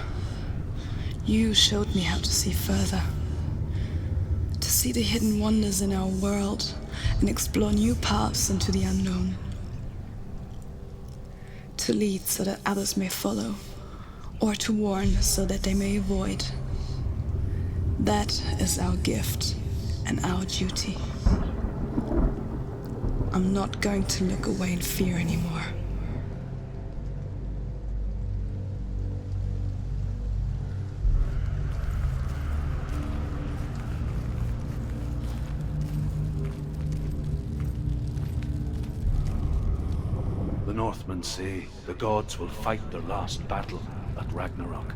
you showed me how to see further. To see the hidden wonders in our world and explore new paths into the unknown. To lead so that others may follow, or to warn so that they may avoid. That is our gift and our duty. I'm not going to look away in fear anymore. The Northmen say the gods will fight their last battle at Ragnarok.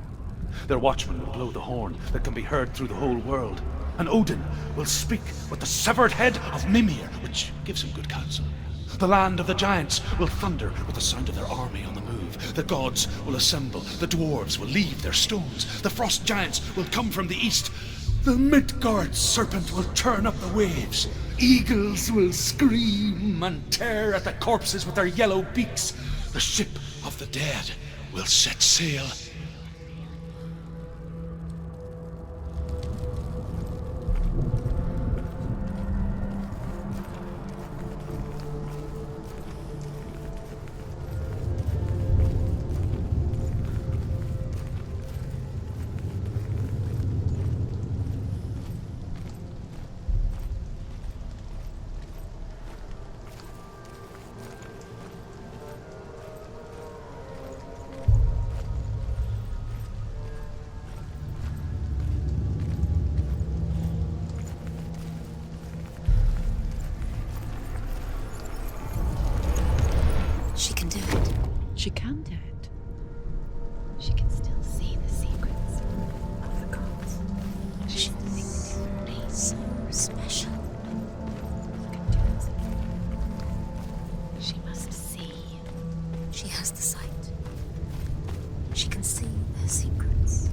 Their watchmen will blow the horn that can be heard through the whole world. And Odin will speak with the severed head of Mimir, which gives him good counsel. The land of the giants will thunder with the sound of their army on the move. The gods will assemble. The dwarves will leave their stones. The frost giants will come from the east. The Midgard serpent will turn up the waves. Eagles will scream and tear at the corpses with their yellow beaks. The ship of the dead will set sail. She can do it. She can still see the secrets of the gods. She thinks he's so special. She must see. She has the sight. She can see their secrets.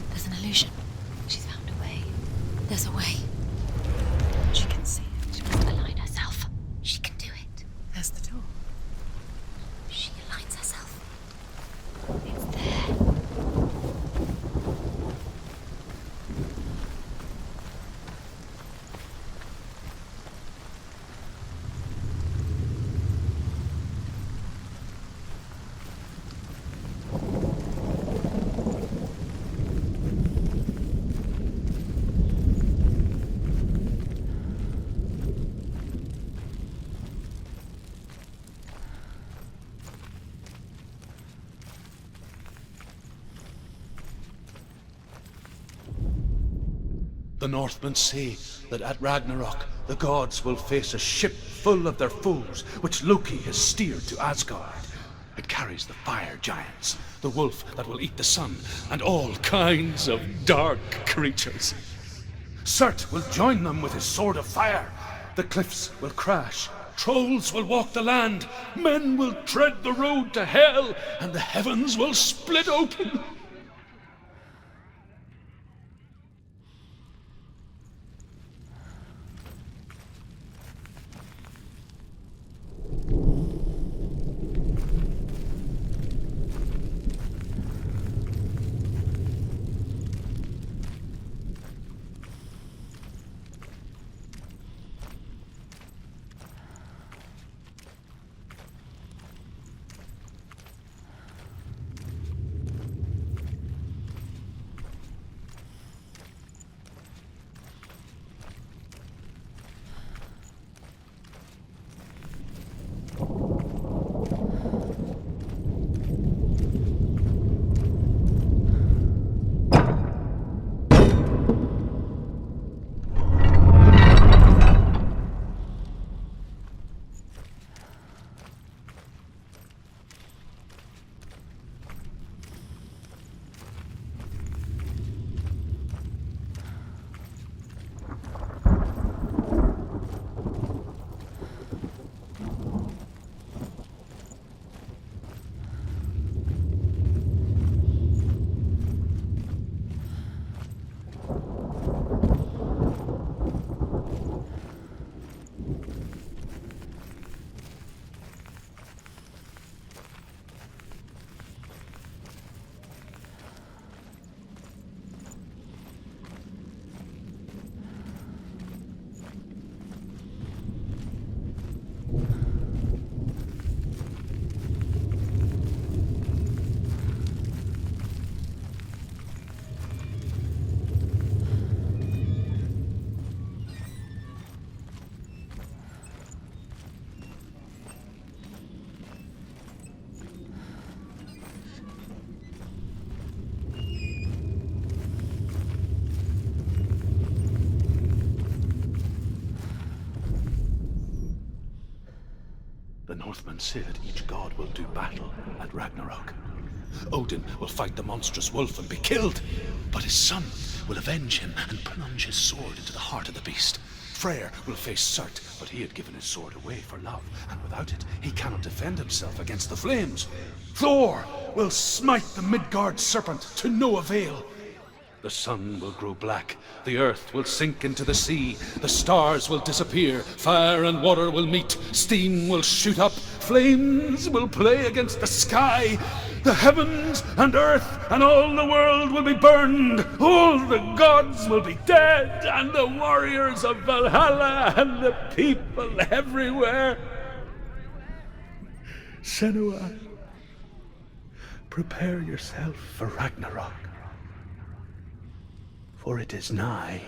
There's an illusion. She's found a way. There's a way. She can see it. She must align herself. She can do it. There's the door. She aligns herself. It's there. The Northmen say that at Ragnarok, the gods will face a ship full of their foes, which Loki has steered to Asgard. It carries the fire giants, the wolf that will eat the sun, and all kinds of dark creatures. Surt will join them with his sword of fire. The cliffs will crash. Trolls will walk the land. Men will tread the road to hell, and the heavens will split open. Northmen say that each god will do battle at Ragnarok. Odin will fight the monstrous wolf and be killed, but his son will avenge him and plunge his sword into the heart of the beast. Freyr will face Surt, but he had given his sword away for love, and without it, he cannot defend himself against the flames. Thor will smite the Midgard serpent to no avail. The sun will grow black, the earth will sink into the sea, the stars will disappear, fire and water will meet, steam will shoot up, flames will play against the sky, the heavens and earth and all the world will be burned, all the gods will be dead, and the warriors of Valhalla and the people everywhere. Senua, prepare yourself for Ragnarok, for it is nigh.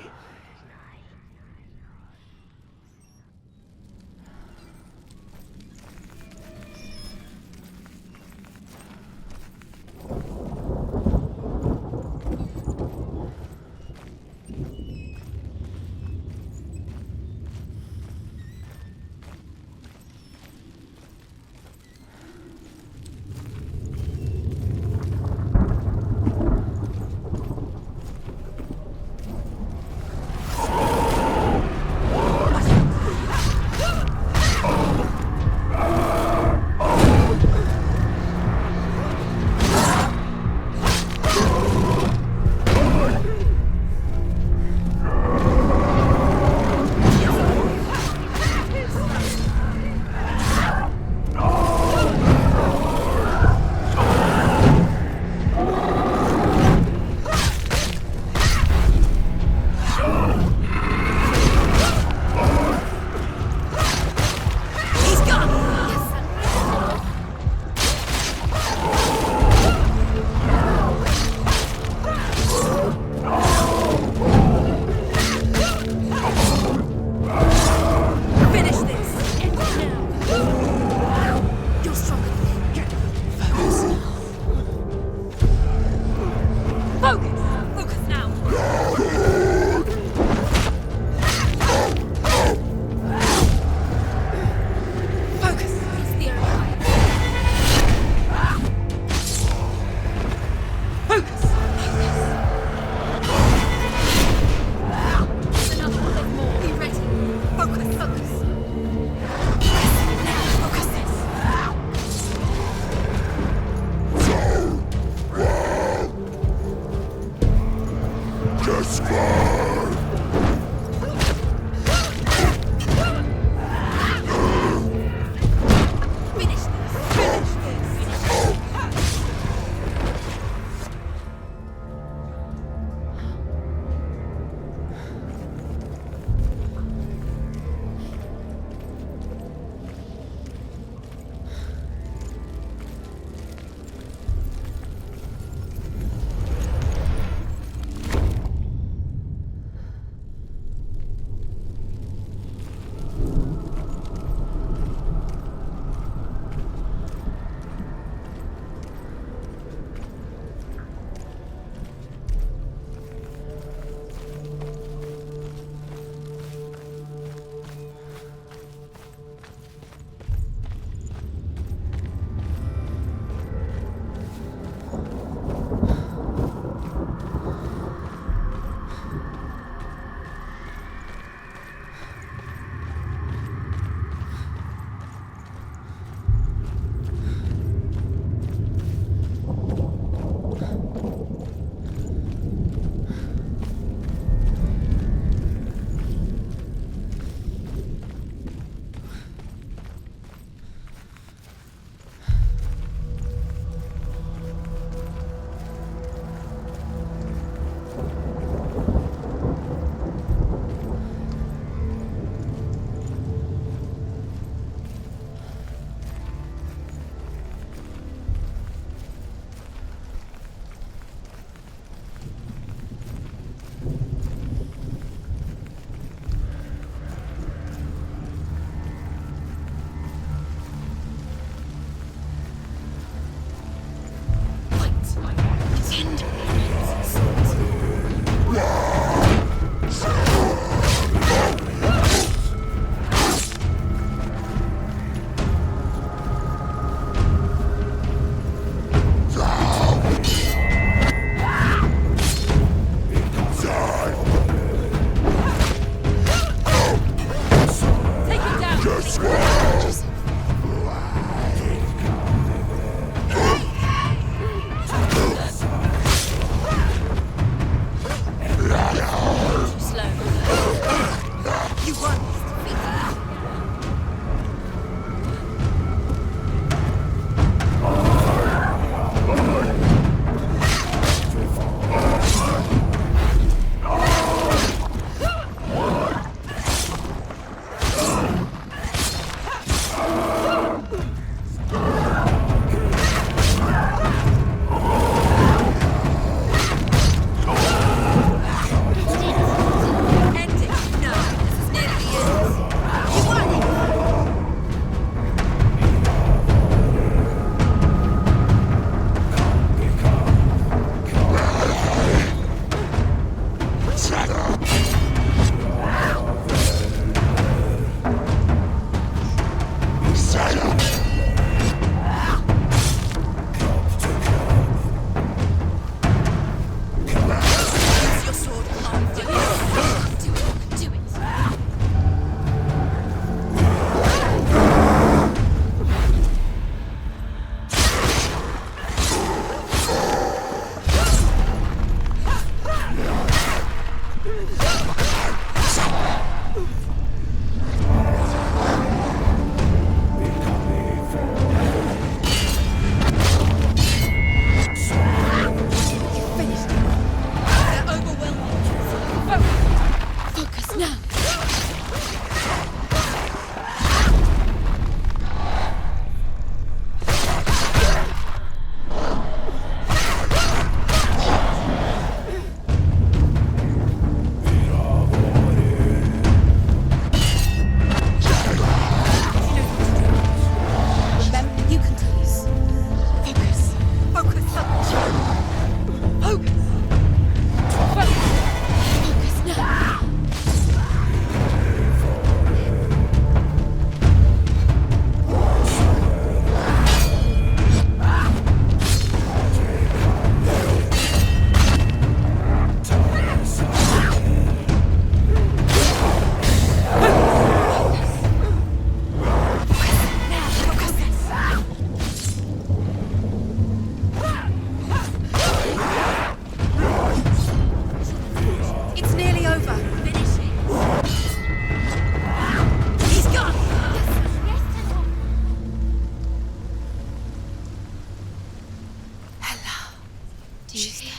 Do you hear?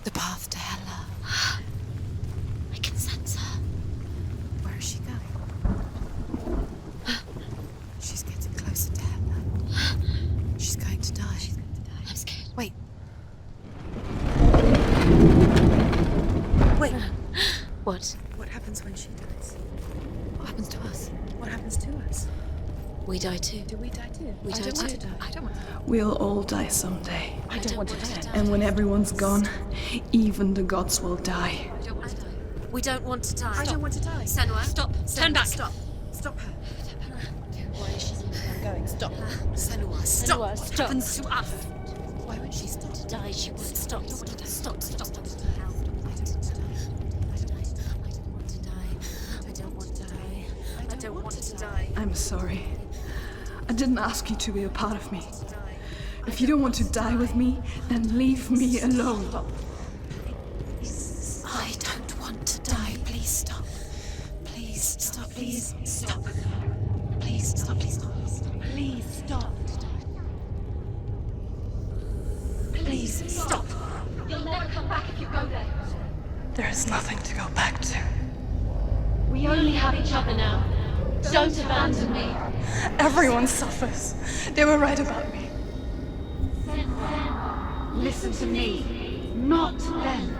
The path to Hela. I can sense her. Where is she going? She's getting closer to Hela. She's going to die. I'm scared. Wait. Wait. What? What happens when she dies? What happens to us? What happens to us? We die too. Do we die too? We I die don't want too. to die. I don't want to die. We'll all die someday. I don't want to die. And when everyone's gone, even the gods will die. I don't want to die. We don't want to die. I don't want to die. Senua, stop. Turn back. Stop. Stop her. Why is she Going. Stop. Senua, stop. Senua, What stop. happens to us? Why won't she stop? To die, she would stop. Stop. I don't want to die. I don't want to die. I don't want to die. I'm sorry. I didn't ask you to be a part of me. If you don't want to die with me, then leave me alone. I don't want to die. Please stop. Please stop. Please stop. Please stop. Please stop. Please stop. Please stop. You'll never come back if you go there. There is nothing to go back to. We only have each other now. Don't abandon me. Everyone suffers. They were right about me. Listen to me, not them.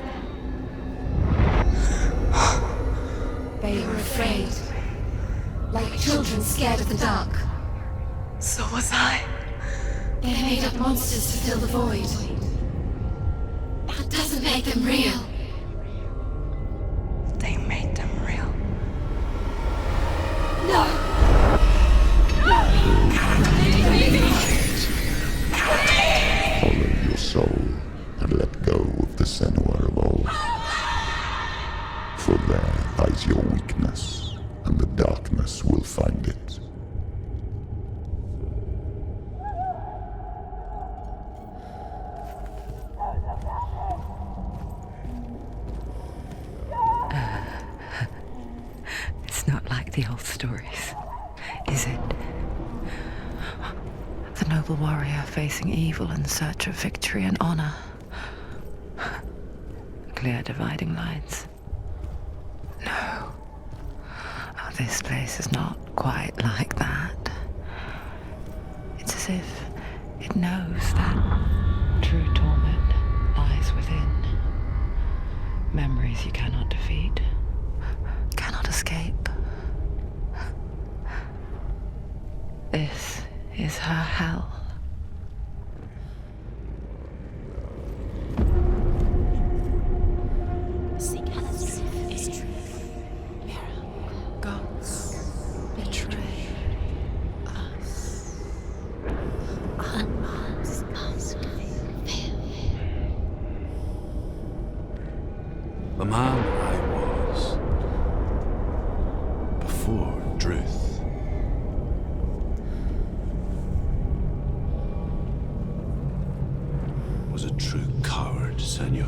They were afraid. Like children scared of the dark. So was I. They made up monsters to fill the void. That doesn't make them real. They made them real. No! Follow your soul and let go of the Senua of old. For there lies your weakness, and the darkness will find it. It's not like the old stories, is it? The noble warrior facing evil in search of victory and honor. Clear dividing lines. No. Oh, this place is not quite like that. It's as if it knows that true torment lies within. Memories you cannot defeat, cannot escape. This is her hell. Seek Hela's truth. Gods betray us. Unmask. The man I was before Druth was a true coward, Senua.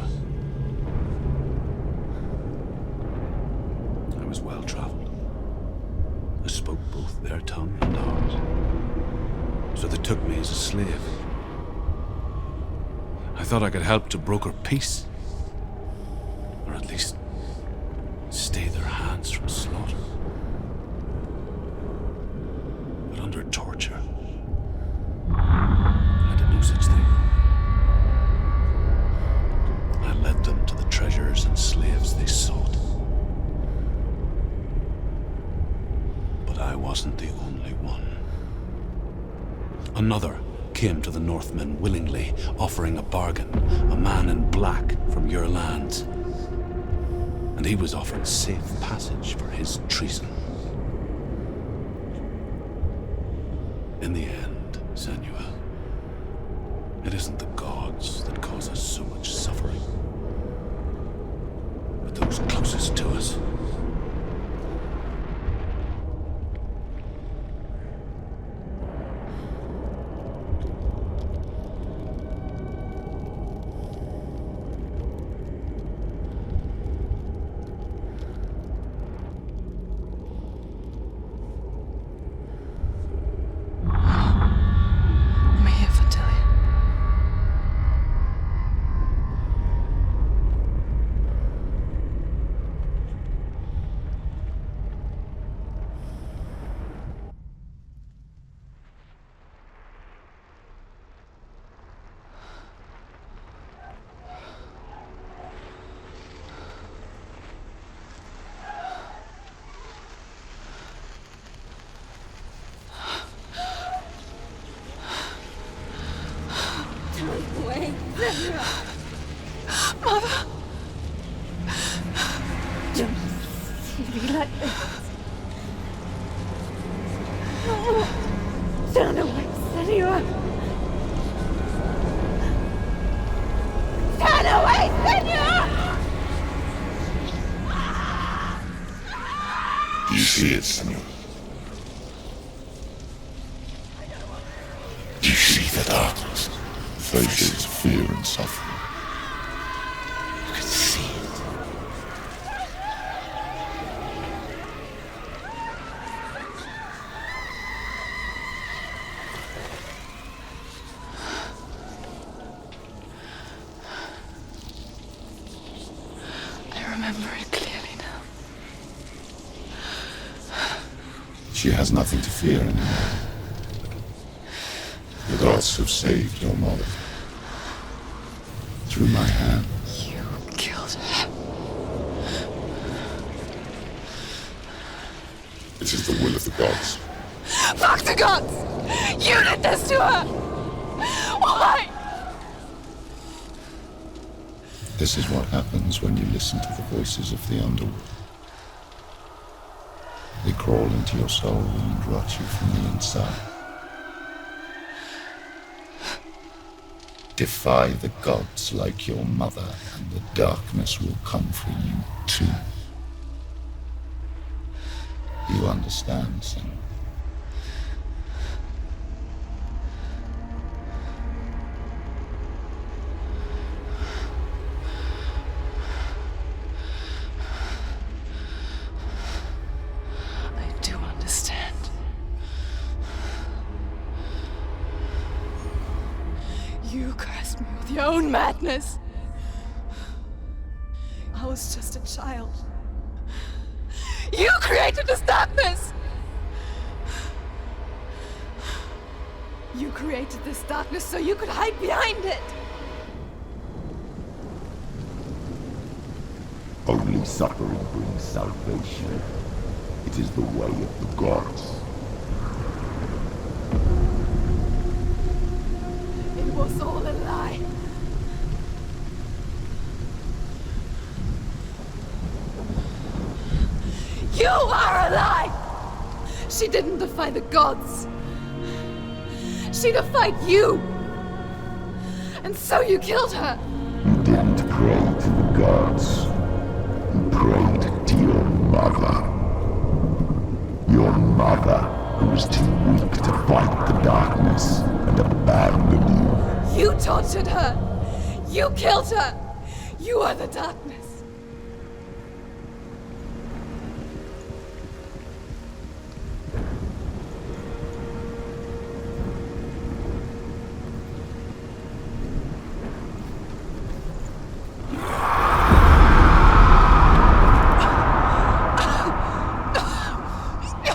I was well traveled. I spoke both their tongue and ours. So they took me as a slave. I thought I could help to broker peace. Or at least stay their hands from slaughter. But under torture, I did no such thing. I led them to the treasures and slaves they sought. But I wasn't the only one. Another came to the Northmen willingly, offering a bargain, a man in black from your lands. And he was offered safe passage for his treason. In the end, Senua, it isn't the gods that cause us so much suffering, but those closest to us. I'm here for Tilly. away, Senua. Mother! Don't see me like this. No. Turn away, Senua. Turn away, Senua! Do you see it, Senua? Do you see the darkness? Faces of fear and suffering. You can see it. I remember it clearly now. She has nothing to fear anymore. The gods have saved your mother. Through my hand. You killed her. It is the will of the gods. Fuck the gods! You did this to her! Why? This is what happens when you listen to the voices of the underworld. They crawl into your soul and rot you from the inside. Defy the gods like your mother, and the darkness will come for you too. You understand, Senua? I do understand. You cursed me with your own madness. I was just a child. You created this darkness! You created this darkness so you could hide behind it! Only suffering brings salvation. It is the way of the gods. It was all a lie. You are a lie! She didn't defy the gods. She defied you! And so you killed her! You didn't pray to the gods. You prayed to your mother. Your mother, who was too weak to fight the darkness and abandoned you. You tortured her! You killed her! You are the darkness!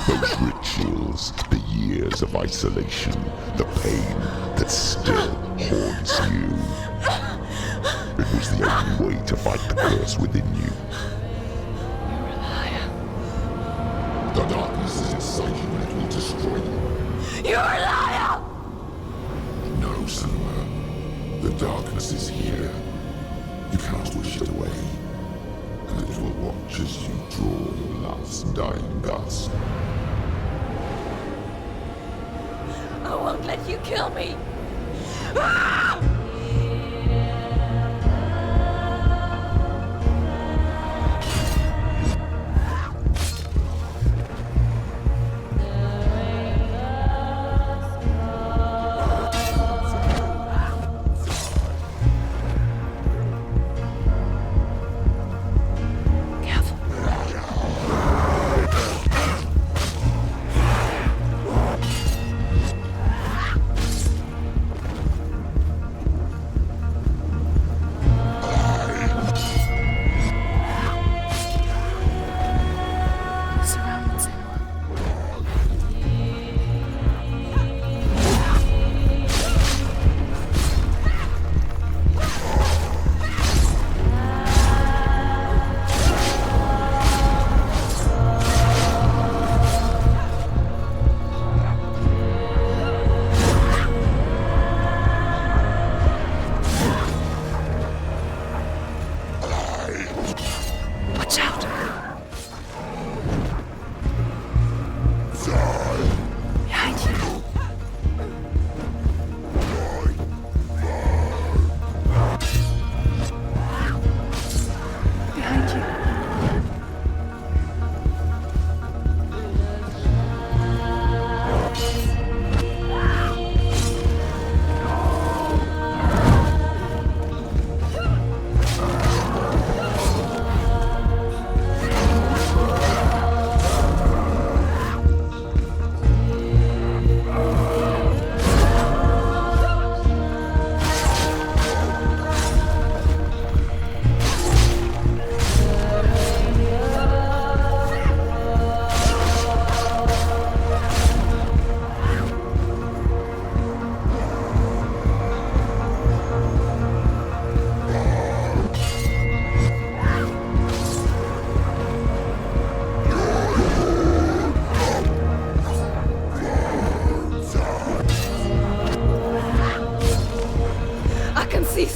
Those rituals, the years of isolation, the pain that still haunts you. It was the only way to fight the curse within you. You're a liar. The darkness is inside you and it will destroy you. You're a liar! No, Senua. The darkness is here. You cannot wish it away. And it will watch as you draw your last dying gasp. I won't let you kill me! Ah!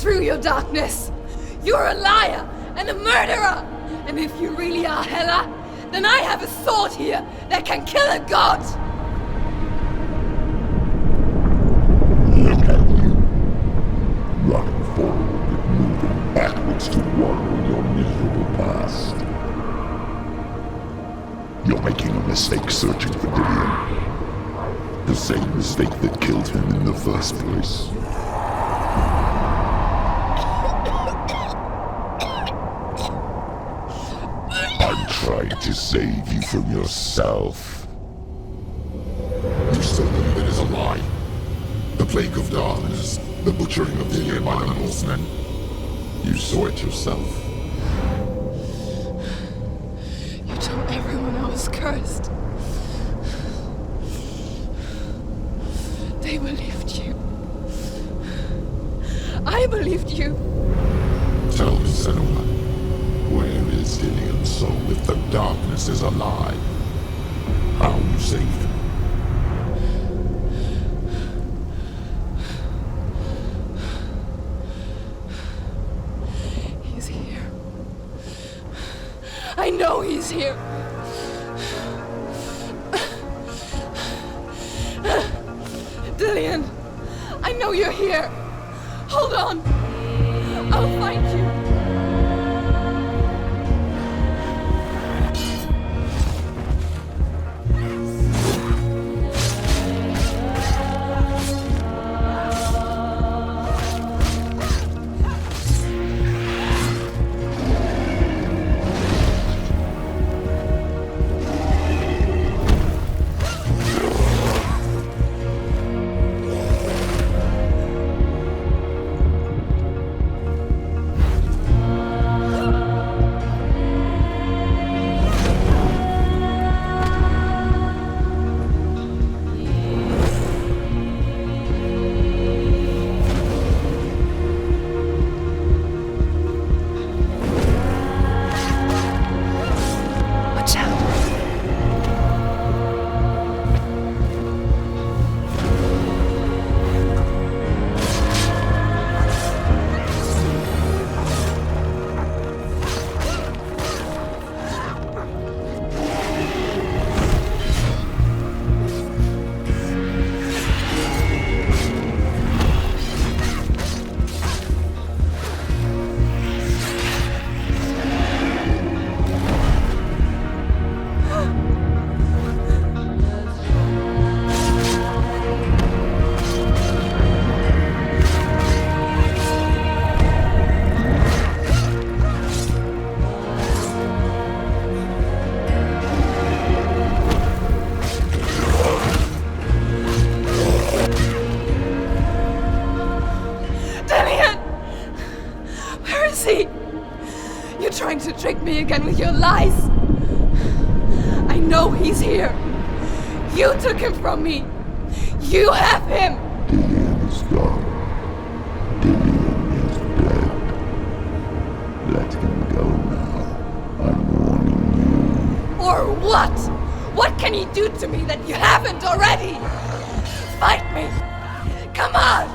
through your darkness. You're a liar and a murderer. And if you really are Hela, then I have a sword here that can kill a god. Look at you. Running forward, moving backwards to wallow in your miserable past. You're making a mistake searching for Dillion. The same mistake that killed him in the first place. I'm trying to save you from yourself. You still believe it is a lie? The plague of darkness, the butchering of Dillion by the Norsemen. You saw it yourself. You told everyone I was cursed. They believed you. I believed you. Tell me, Senua, where is Dillion's soul if the darkness is a lie? How you saved him? He's here. I know he's here. Dillion, I know you're here. Hold on. I'll find you. To trick me again with your lies. I know he's here. You took him from me. You have him. Dillion is gone. Dillion is dead. Let him go now. I'm warning you. Or what? What can he do to me that you haven't already? Fight me. Come on.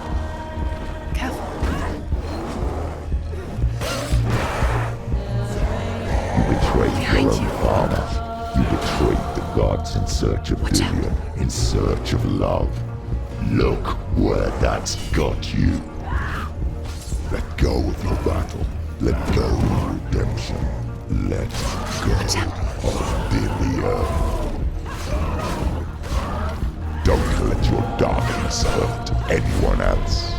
Careful. Behind you. Father, you betrayed the gods in search of Dillion, in search of love. Look where that's got you. Let go of your battle. Let go of redemption. Let go of Dillion. Don't let your darkness hurt anyone else.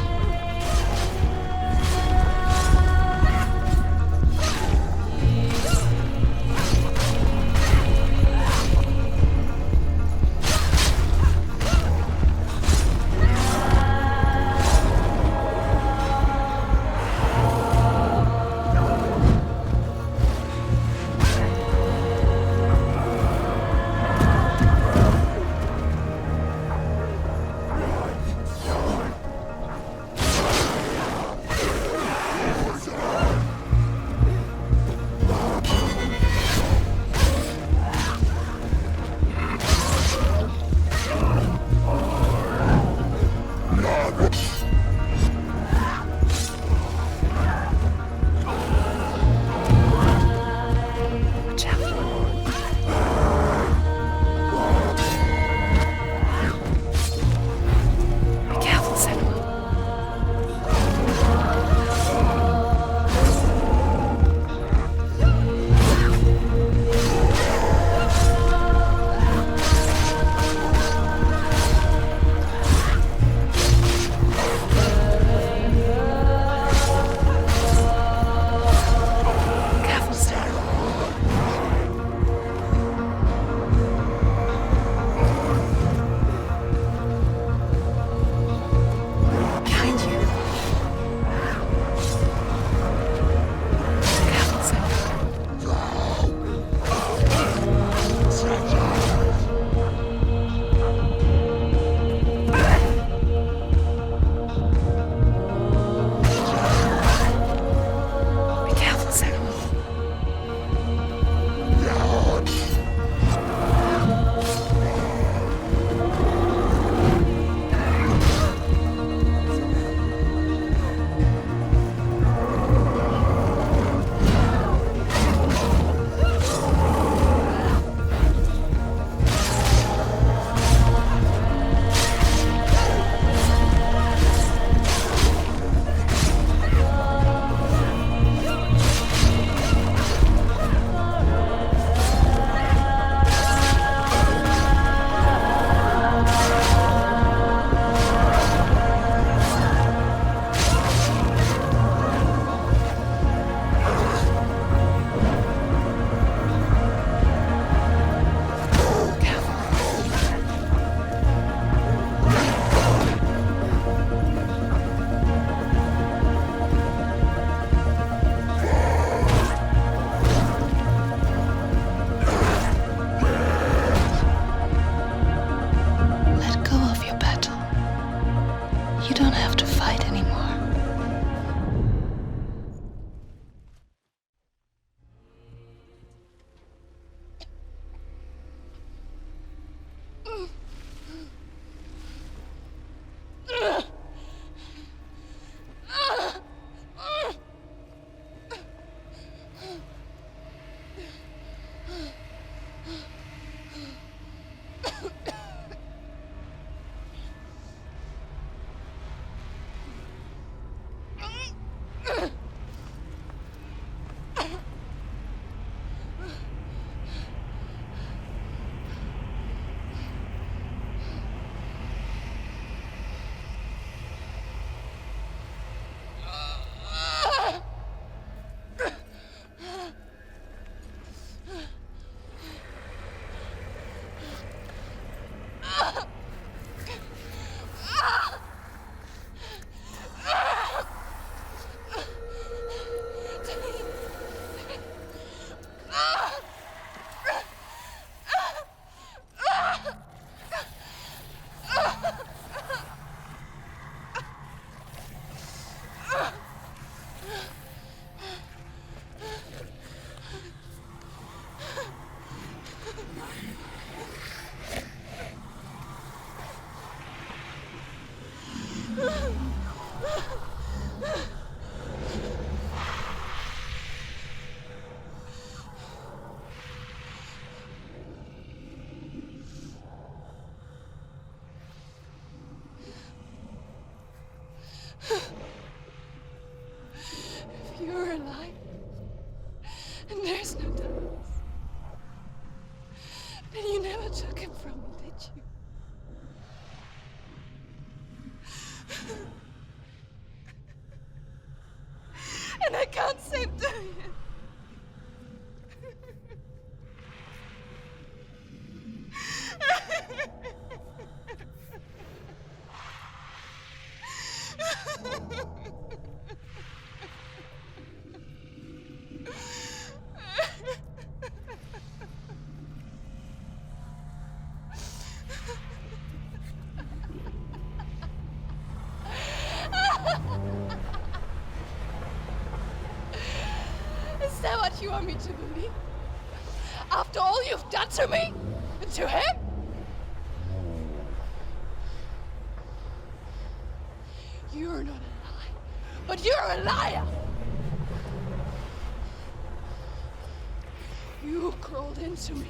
You're alive. And there's no darkness. Then you never took him from me, did you? And I can't save doing it. Is that what you want me to believe? After all you've done to me? And to him? You're not a lie, but you're a liar! You crawled into me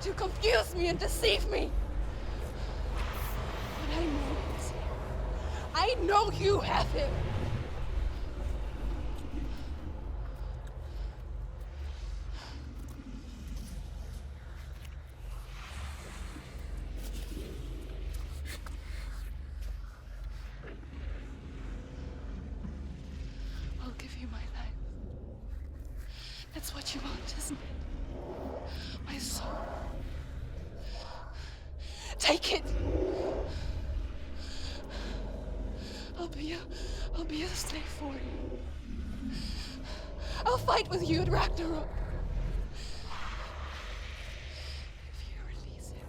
to confuse me and deceive me. But I know it's him. I know you have him. I'll give you my life. That's what you want, isn't it? My soul. Take it. I'll be a slave for you. I'll fight with you at Ragnarok. If you release him.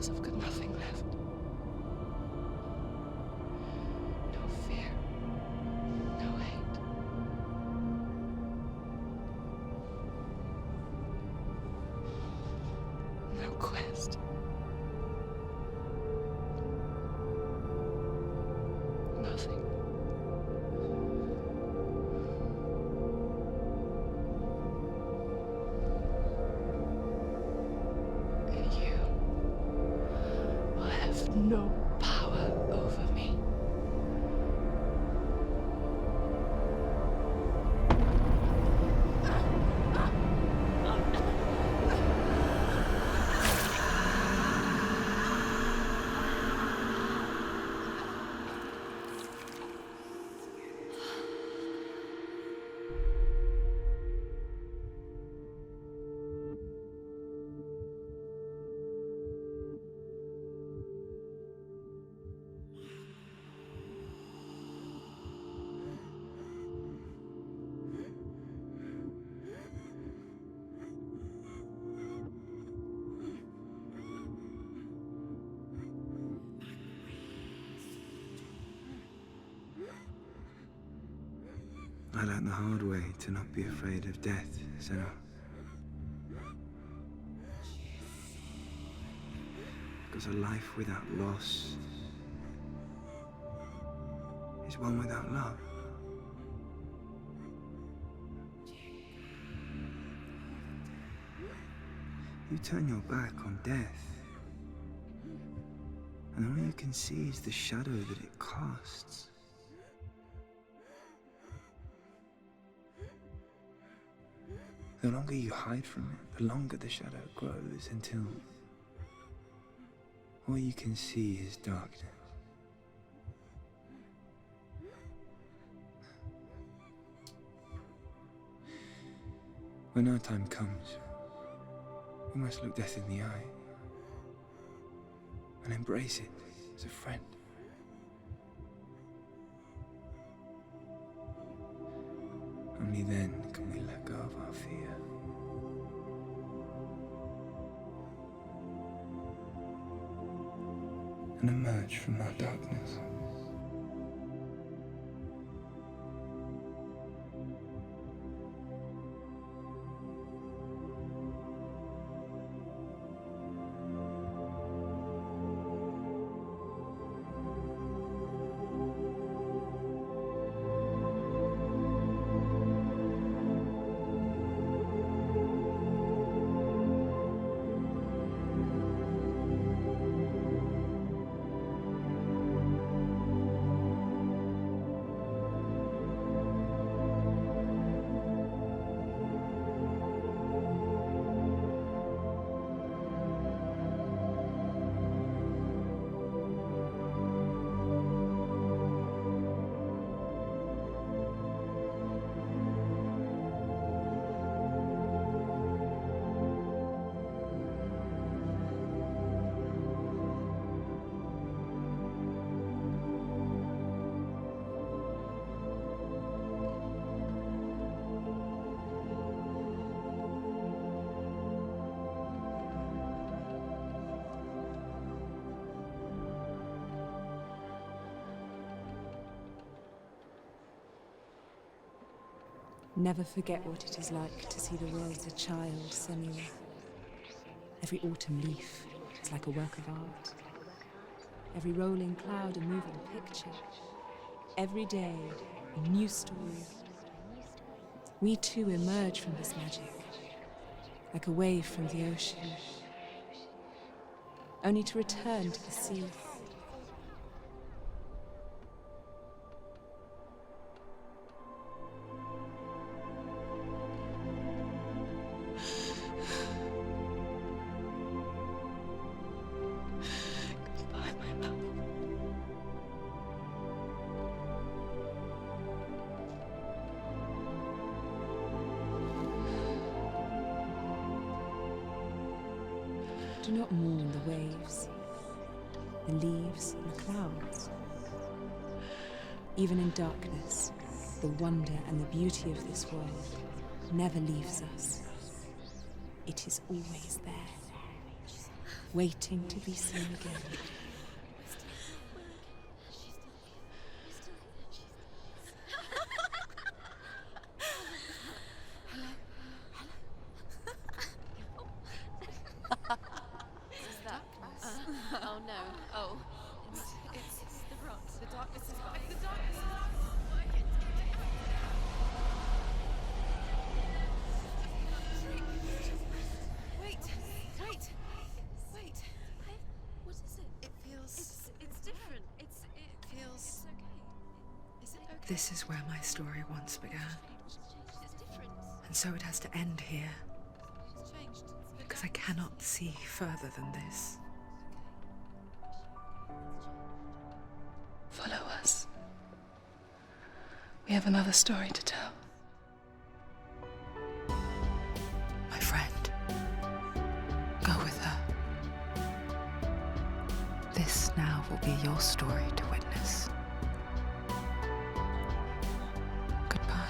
I've got nothing left. No fear. No hate. No quest. Nothing. No power over me. I learned the hard way to not be afraid of death, Senua. Because a life without loss is one without love. You turn your back on death, and all you can see is the shadow that it casts. The longer you hide from it, the longer the shadow grows until all you can see is darkness. When our time comes, we must look death in the eye and embrace it as a friend. Only then can we let go of our fear. And emerge from our darkness. Never forget what it is like to see the world as a child, Senua. Every autumn leaf is like a work of art. Every rolling cloud a moving picture. Every day a new story. We too emerge from this magic, like a wave from the ocean, only to return to the sea. Do not mourn the waves, the leaves, and the clouds. Even in darkness, the wonder and the beauty of this world never leaves us. It is always there, waiting to be seen again. Oh no. Oh. It's the rot. The darkness is back. The darkness is back. Wait. What is it? It feels... It's different. It feels... It's okay. Is it okay? This is where my story once began. It's different. And so it has to end here, It's changed. because I cannot see further than this. Follow us. We have another story to tell. My friend, go with her. This now will be your story to witness. Goodbye.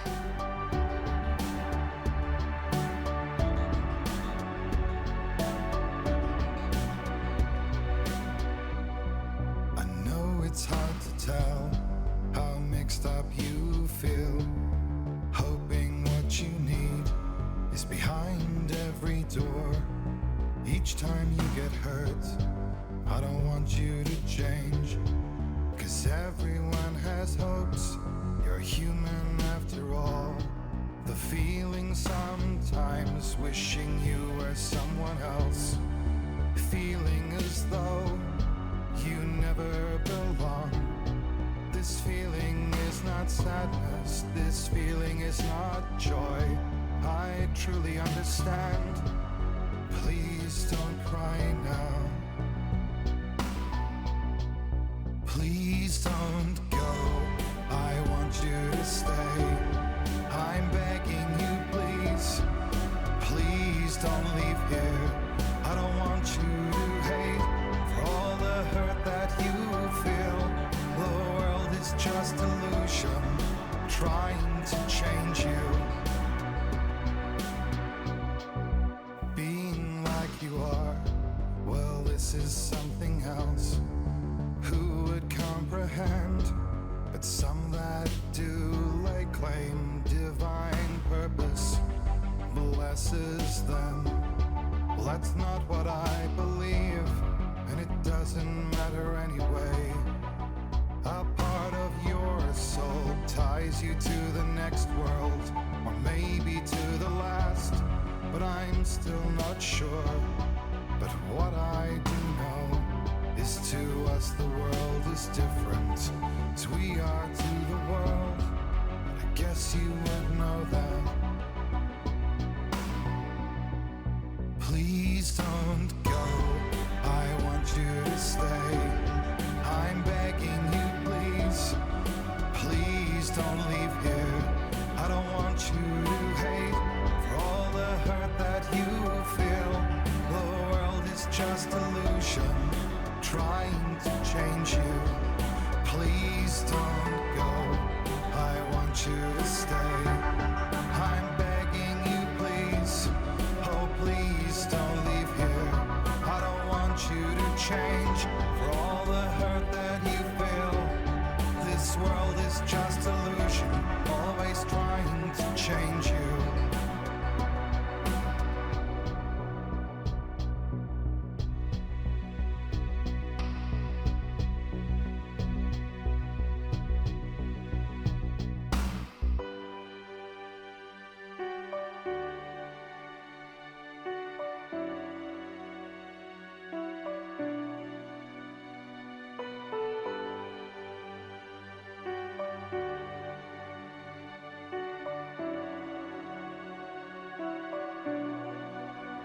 I know it's hard to tell how mixed up you feel, hoping what you need is behind every door. Each time you get hurt, I don't want you to change, 'cause everyone has hopes. You're human after all. The feeling sometimes wishing you were someone else, feeling as though you never belong. This feeling is not sadness, this feeling is not joy. I truly understand. Please don't cry now. Please don't go. I want you to stay. I'm begging you, please. Please don't leave here. I don't want you to hate for all the hurt that you feel. The world is just illusion, trying to change you. Being like you are, well, this is something else. Who would comprehend? But some that do lay claim divine purpose blesses them. Well, that's not what I believe, and it doesn't matter anyway. A part of your soul ties you to the next world, or maybe to the last, but I'm still not sure. But what I do know is to us the world is different, as we are to the world. I guess you would know that. Please don't go. I want you to stay. I'm begging you, please. Please don't leave here. I don't want you to hate for all the hurt that you feel. The world is just illusion, trying to change you. Please don't go. I want you to stay. I'm begging you, please. Oh, please don't leave here. I don't want you to change for all the hurt that you feel. This world is just illusion, always trying to change you.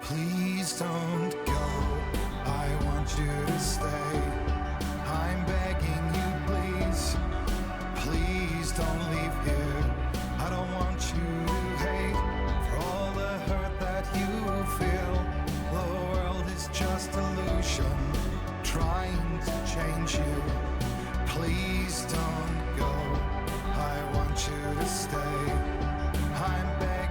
Please don't go. I want you to stay. I'm begging you, please. Please don't leave here. I don't want you to hate for all the hurt that you feel. The world is just illusion, trying to change you. Please don't go. I want you to stay. I'm begging